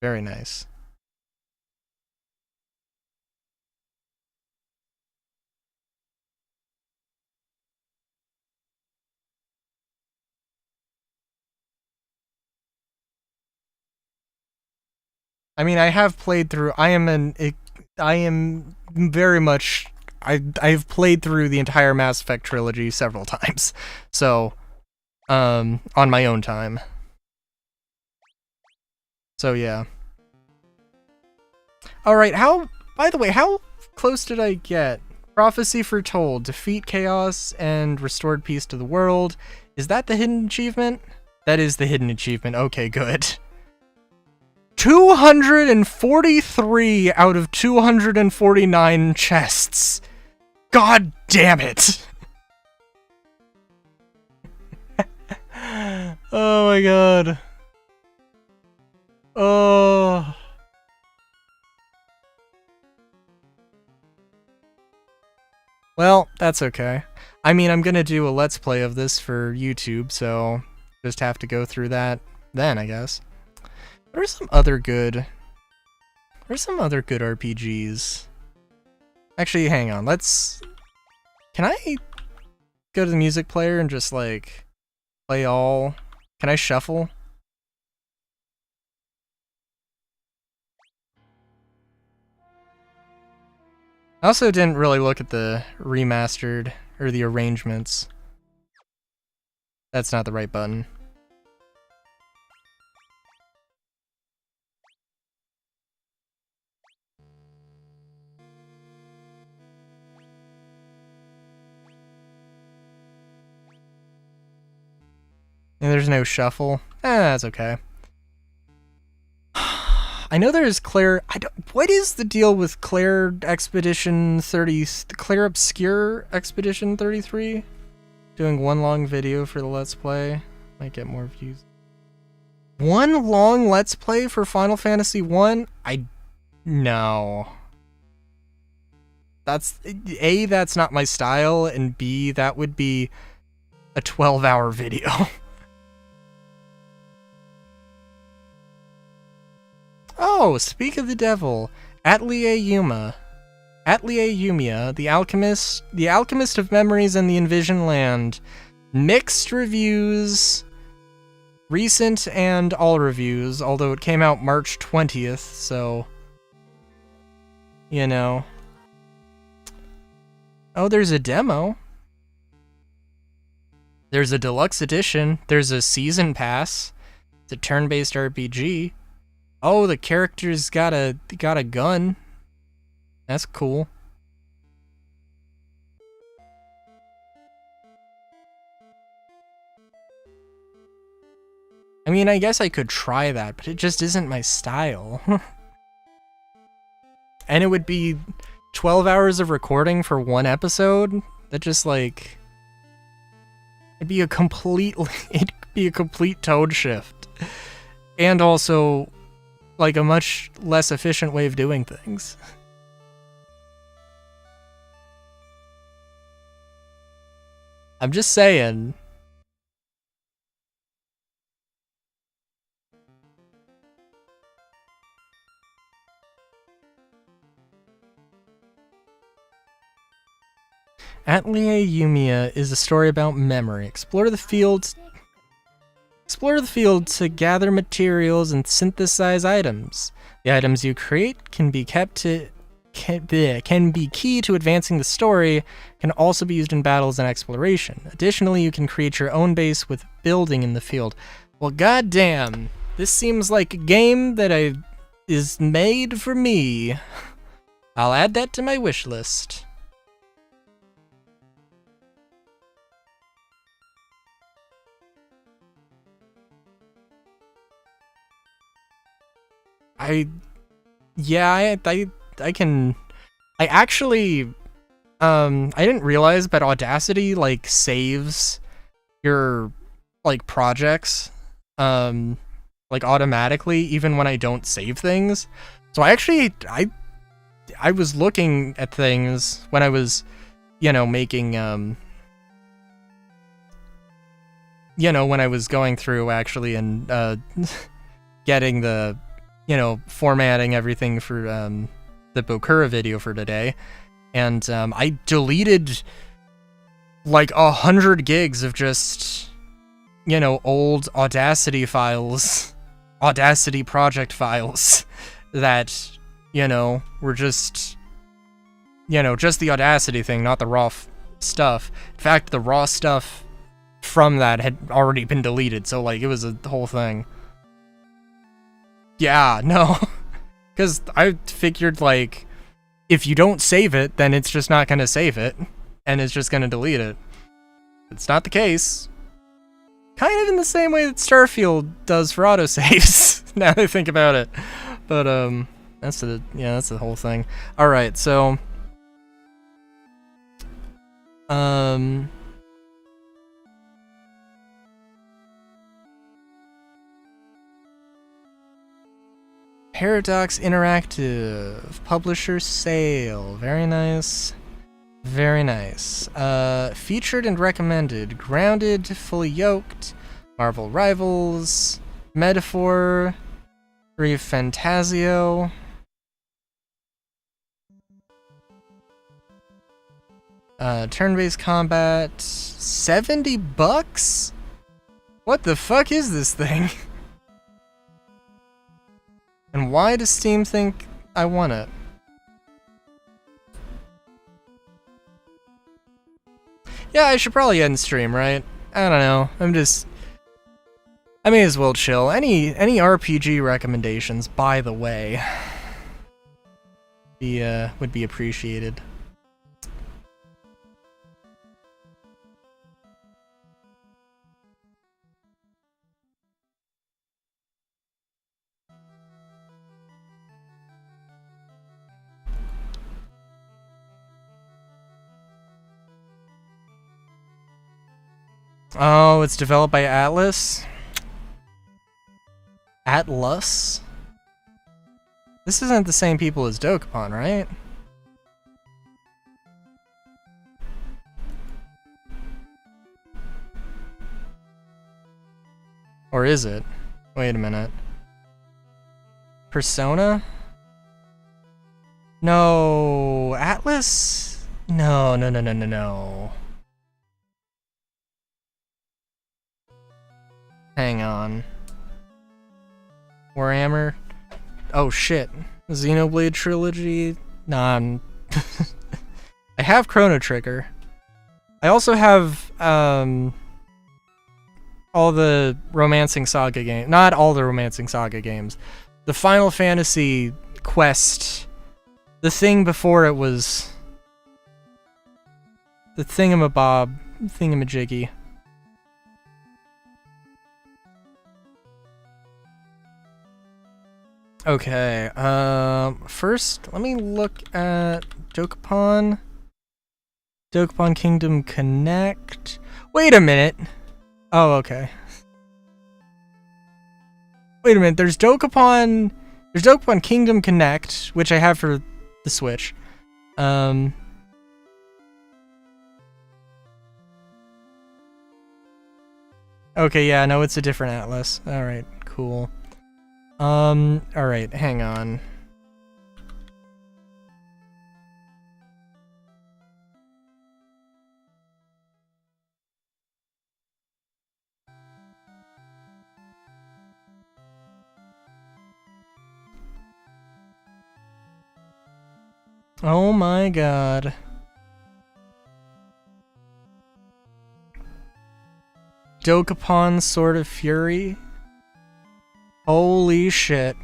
Very nice. I mean, I have played through. I've played through the entire Mass Effect trilogy several times. So, on my own time. So yeah. Alright, by the way, how close did I get? Prophecy foretold, defeat chaos and restored peace to the world. Is that the hidden achievement? That is the hidden achievement. Okay, good. 243 out of 249 chests. God damn it. Oh my god. Oh. Well, that's okay. I mean, I'm gonna do a let's play of this for YouTube, so just have to go through that then, I guess. What are some other good RPGs? Actually, hang on. Can I go to the music player and just like play all? Can I shuffle? I also didn't really look at the remastered or the arrangements. That's not the right button. And there's no shuffle. That's okay. I know there's Claire. What is the deal with Claire Expedition 30? Claire Obscure Expedition 33? Doing one long video for the Let's Play. Might get more views. One long Let's Play for Final Fantasy 1? No. That's A, that's not my style, and B, that would be a 12-hour video. Oh, speak of the devil. Atelier Yuma, the alchemist of memories in the Envisioned Land. Mixed reviews, recent and all reviews, although it came out March 20th, so, you know. Oh, there's a demo. There's a deluxe edition. There's a season pass. It's a turn-based RPG. Oh, the character's got a gun. That's cool. I mean, I guess I could try that, but it just isn't my style. And it would be 12 hours of recording for one episode? That just, like... It'd be a complete tone shift. And also, like, a much less efficient way of doing things. I'm just saying. Atelier Yumia is a story about memory. Explore the field to gather materials and synthesize items. The items you create can be key to advancing the story, can also be used in battles and exploration. Additionally, you can create your own base with building in the field. Well, goddamn, this seems like a game that is made for me. I'll add that to my wish list. I didn't realize, but Audacity, like, saves your, like, projects, like, automatically, even when I don't save things. So I was looking at things when I was, you know, making, you know, when I was going through, actually, and, getting the, you know, formatting everything for the Bokura video for today, and I deleted like 100 gigs of just, you know, old Audacity files, Audacity project files that, you know, were just, you know, just the Audacity thing, not the raw stuff. In fact, the raw stuff from that had already been deleted, so like it was a whole thing. Yeah, no. Because I figured, like, if you don't save it, then it's just not going to save it, and it's just going to delete it. It's not the case. Kind of in the same way that Starfield does for autosaves, now that I think about it. But, that's the whole thing. Alright, so... Paradox Interactive, publisher sale, very nice, very nice. Featured and recommended, Grounded, Fully Yoked, Marvel Rivals, Metaphor, Reef Fantasio. Turn-based combat, $70? What the fuck is this thing? And why does Steam think I want it? Yeah, I should probably end stream, right? I don't know. I may as well chill. Any RPG recommendations, by the way, would be appreciated. Oh, it's developed by Atlas? Atlas? This isn't the same people as Dokapon, right? Or is it? Wait a minute. Persona? No. Atlas? No, no, no, no, no, no. Hang on. Warhammer? Oh shit. Xenoblade Trilogy? Nah, I'm... I have Chrono Trigger. I also have, all the Romancing Saga games. Not all the Romancing Saga games. The Final Fantasy Quest. The thing before it was... the thingamabob. Thingamajiggy. Okay, first, let me look at Dokapon. Dokapon Kingdom Connect. Wait a minute. Oh, okay. Wait a minute, there's Dokapon Kingdom Connect, which I have for the Switch. Okay, yeah, no, it's a different Atlas. Alright, cool. Alright, hang on. Oh my god. Dokapon Sword of Fury? Holy shit.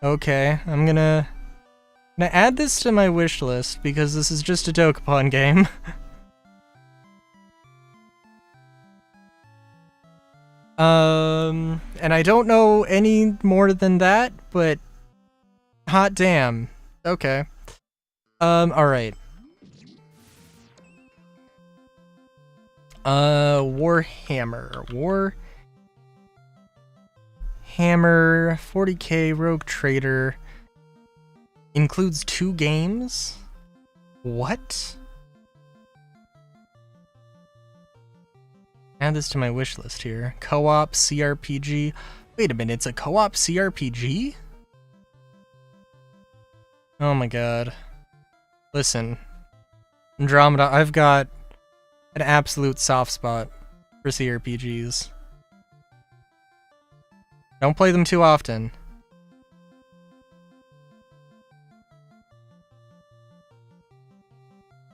Okay, I'm gonna add this to my wish list because this is just a Dokapon game. And I don't know any more than that, but hot damn. Okay. Alright. Warhammer. Warhammer 40k Rogue Trader includes 2 games? What? Add this to my wish list here. Co-op CRPG. Wait a minute, it's a co-op CRPG? Oh my god. Listen. Andromeda, I've got an absolute soft spot for CRPGs. Don't play them too often.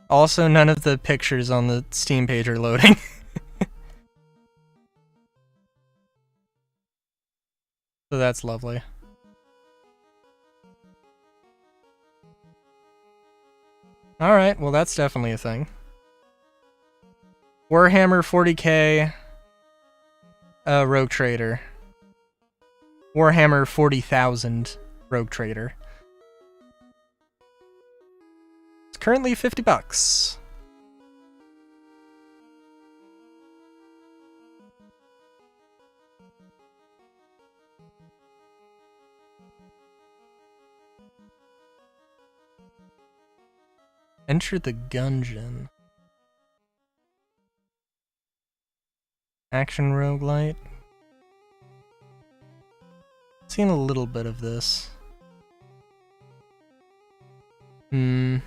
Also, none of the pictures on the Steam page are loading. So that's lovely. Alright, well that's definitely a thing. Warhammer 40k Rogue Trader. Warhammer 40,000 Rogue Trader. It's currently $50. Enter the Gungeon. Action roguelite. Seen a little bit of this. Well,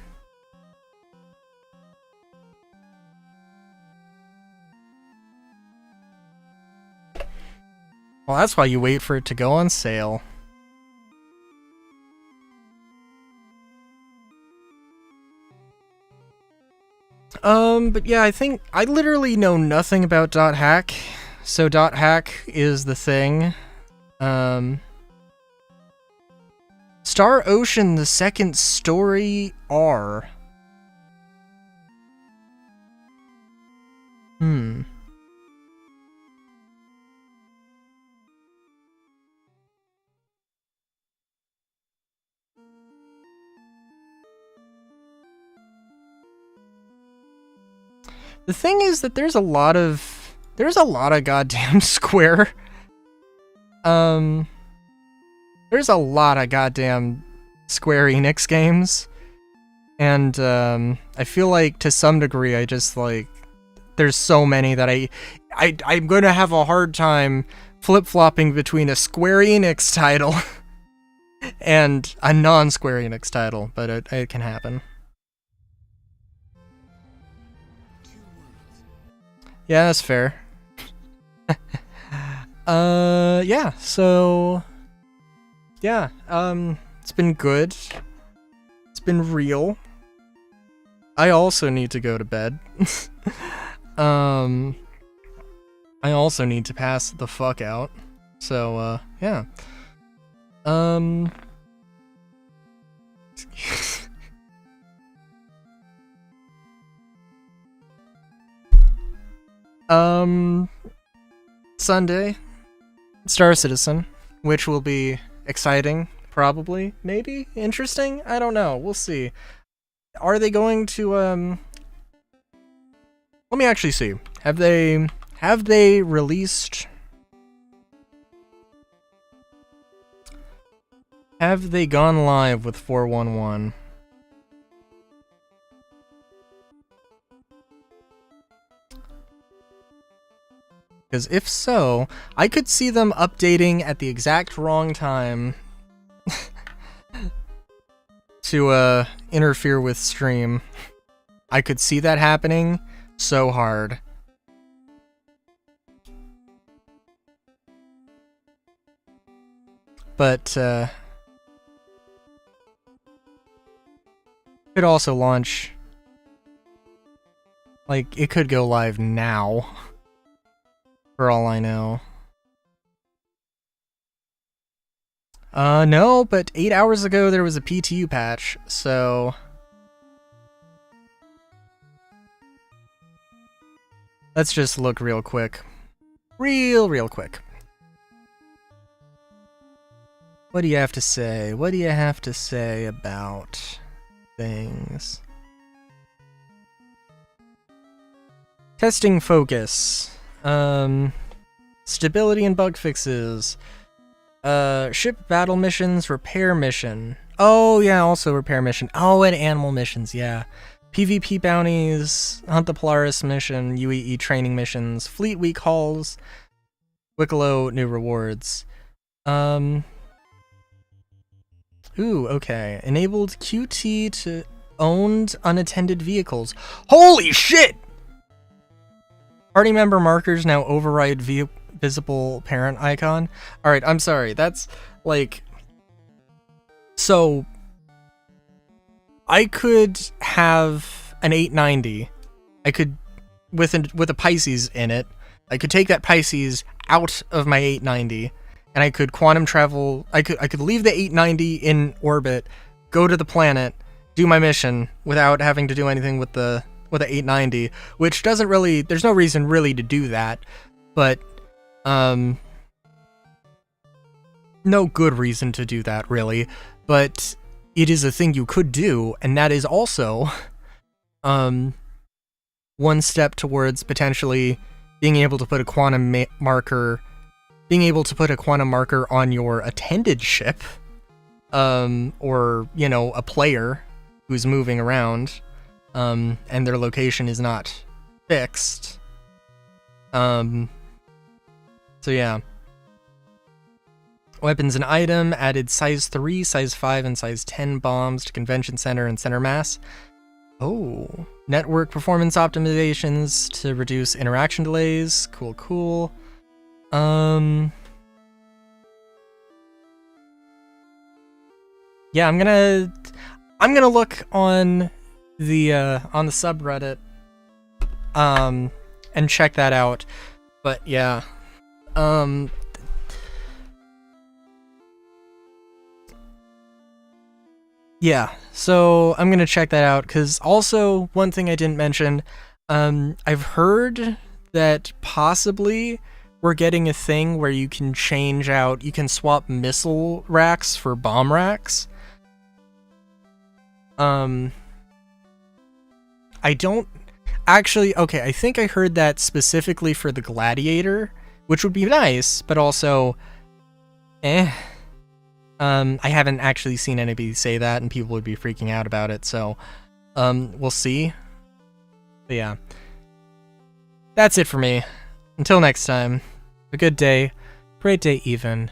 that's why you wait for it to go on sale. But yeah, I think I literally know nothing about .hack, so .hack is the thing. Star Ocean, the second story R. The thing is that there's a lot of goddamn Square. There's a lot of goddamn Square Enix games. And I feel like to some degree I just like there's so many that I'm going to have a hard time flip-flopping between a Square Enix title and a non-Square Enix title, but it can happen. Yeah, that's fair. Yeah, so yeah, it's been good. It's been real. I also need to go to bed. I also need to pass the fuck out. So, yeah. Sunday, Star Citizen, which will be exciting, probably, maybe, interesting, I don't know, we'll see. Are they going to, let me actually see, have they released, have they gone live with 411? Because if so, I could see them updating at the exact wrong time to interfere with stream. I could see that happening so hard. But could also launch, like, it could go live now. For all I know. No, but 8 hours ago there was a PTU patch, so... Let's just look real quick. Real quick. What do you have to say? What do you have to say about things? Testing focus. Stability and bug fixes. Ship battle missions, repair mission. Oh, yeah, also repair mission. Oh, and animal missions, yeah. PvP bounties, Hunt the Polaris mission, UEE training missions, Fleet Week hauls, Wicklow new rewards. Ooh, okay. Enabled QT to owned unattended vehicles. Holy shit! Party member markers now override visible parent icon. Alright, I'm sorry. That's, like... So... I could have an 890. I could... With a Pisces in it. I could take that Pisces out of my 890. And I could quantum travel... I could leave the 890 in orbit, go to the planet, do my mission, without having to do anything with the 890, which doesn't really, there's no reason really to do that, but, no good reason to do that, really, but it is a thing you could do, and that is also, one step towards potentially being able to put a quantum marker on your attended ship, or, you know, a player who's moving around, and their location is not fixed. So yeah. Weapons and item, added size 3, size 5, and size 10 bombs to Convention Center and Center Mass. Oh. Network performance optimizations to reduce interaction delays. Cool, cool. Yeah, I'm gonna look on the subreddit and check that out, but yeah, yeah, so I'm gonna check that out, because also one thing I didn't mention, I've heard that possibly we're getting a thing where you can swap missile racks for bomb racks. Actually, okay, I think I heard that specifically for the Gladiator, which would be nice, but also, I haven't actually seen anybody say that, and people would be freaking out about it, so, we'll see. But yeah. That's it for me. Until next time, a good day, great day even,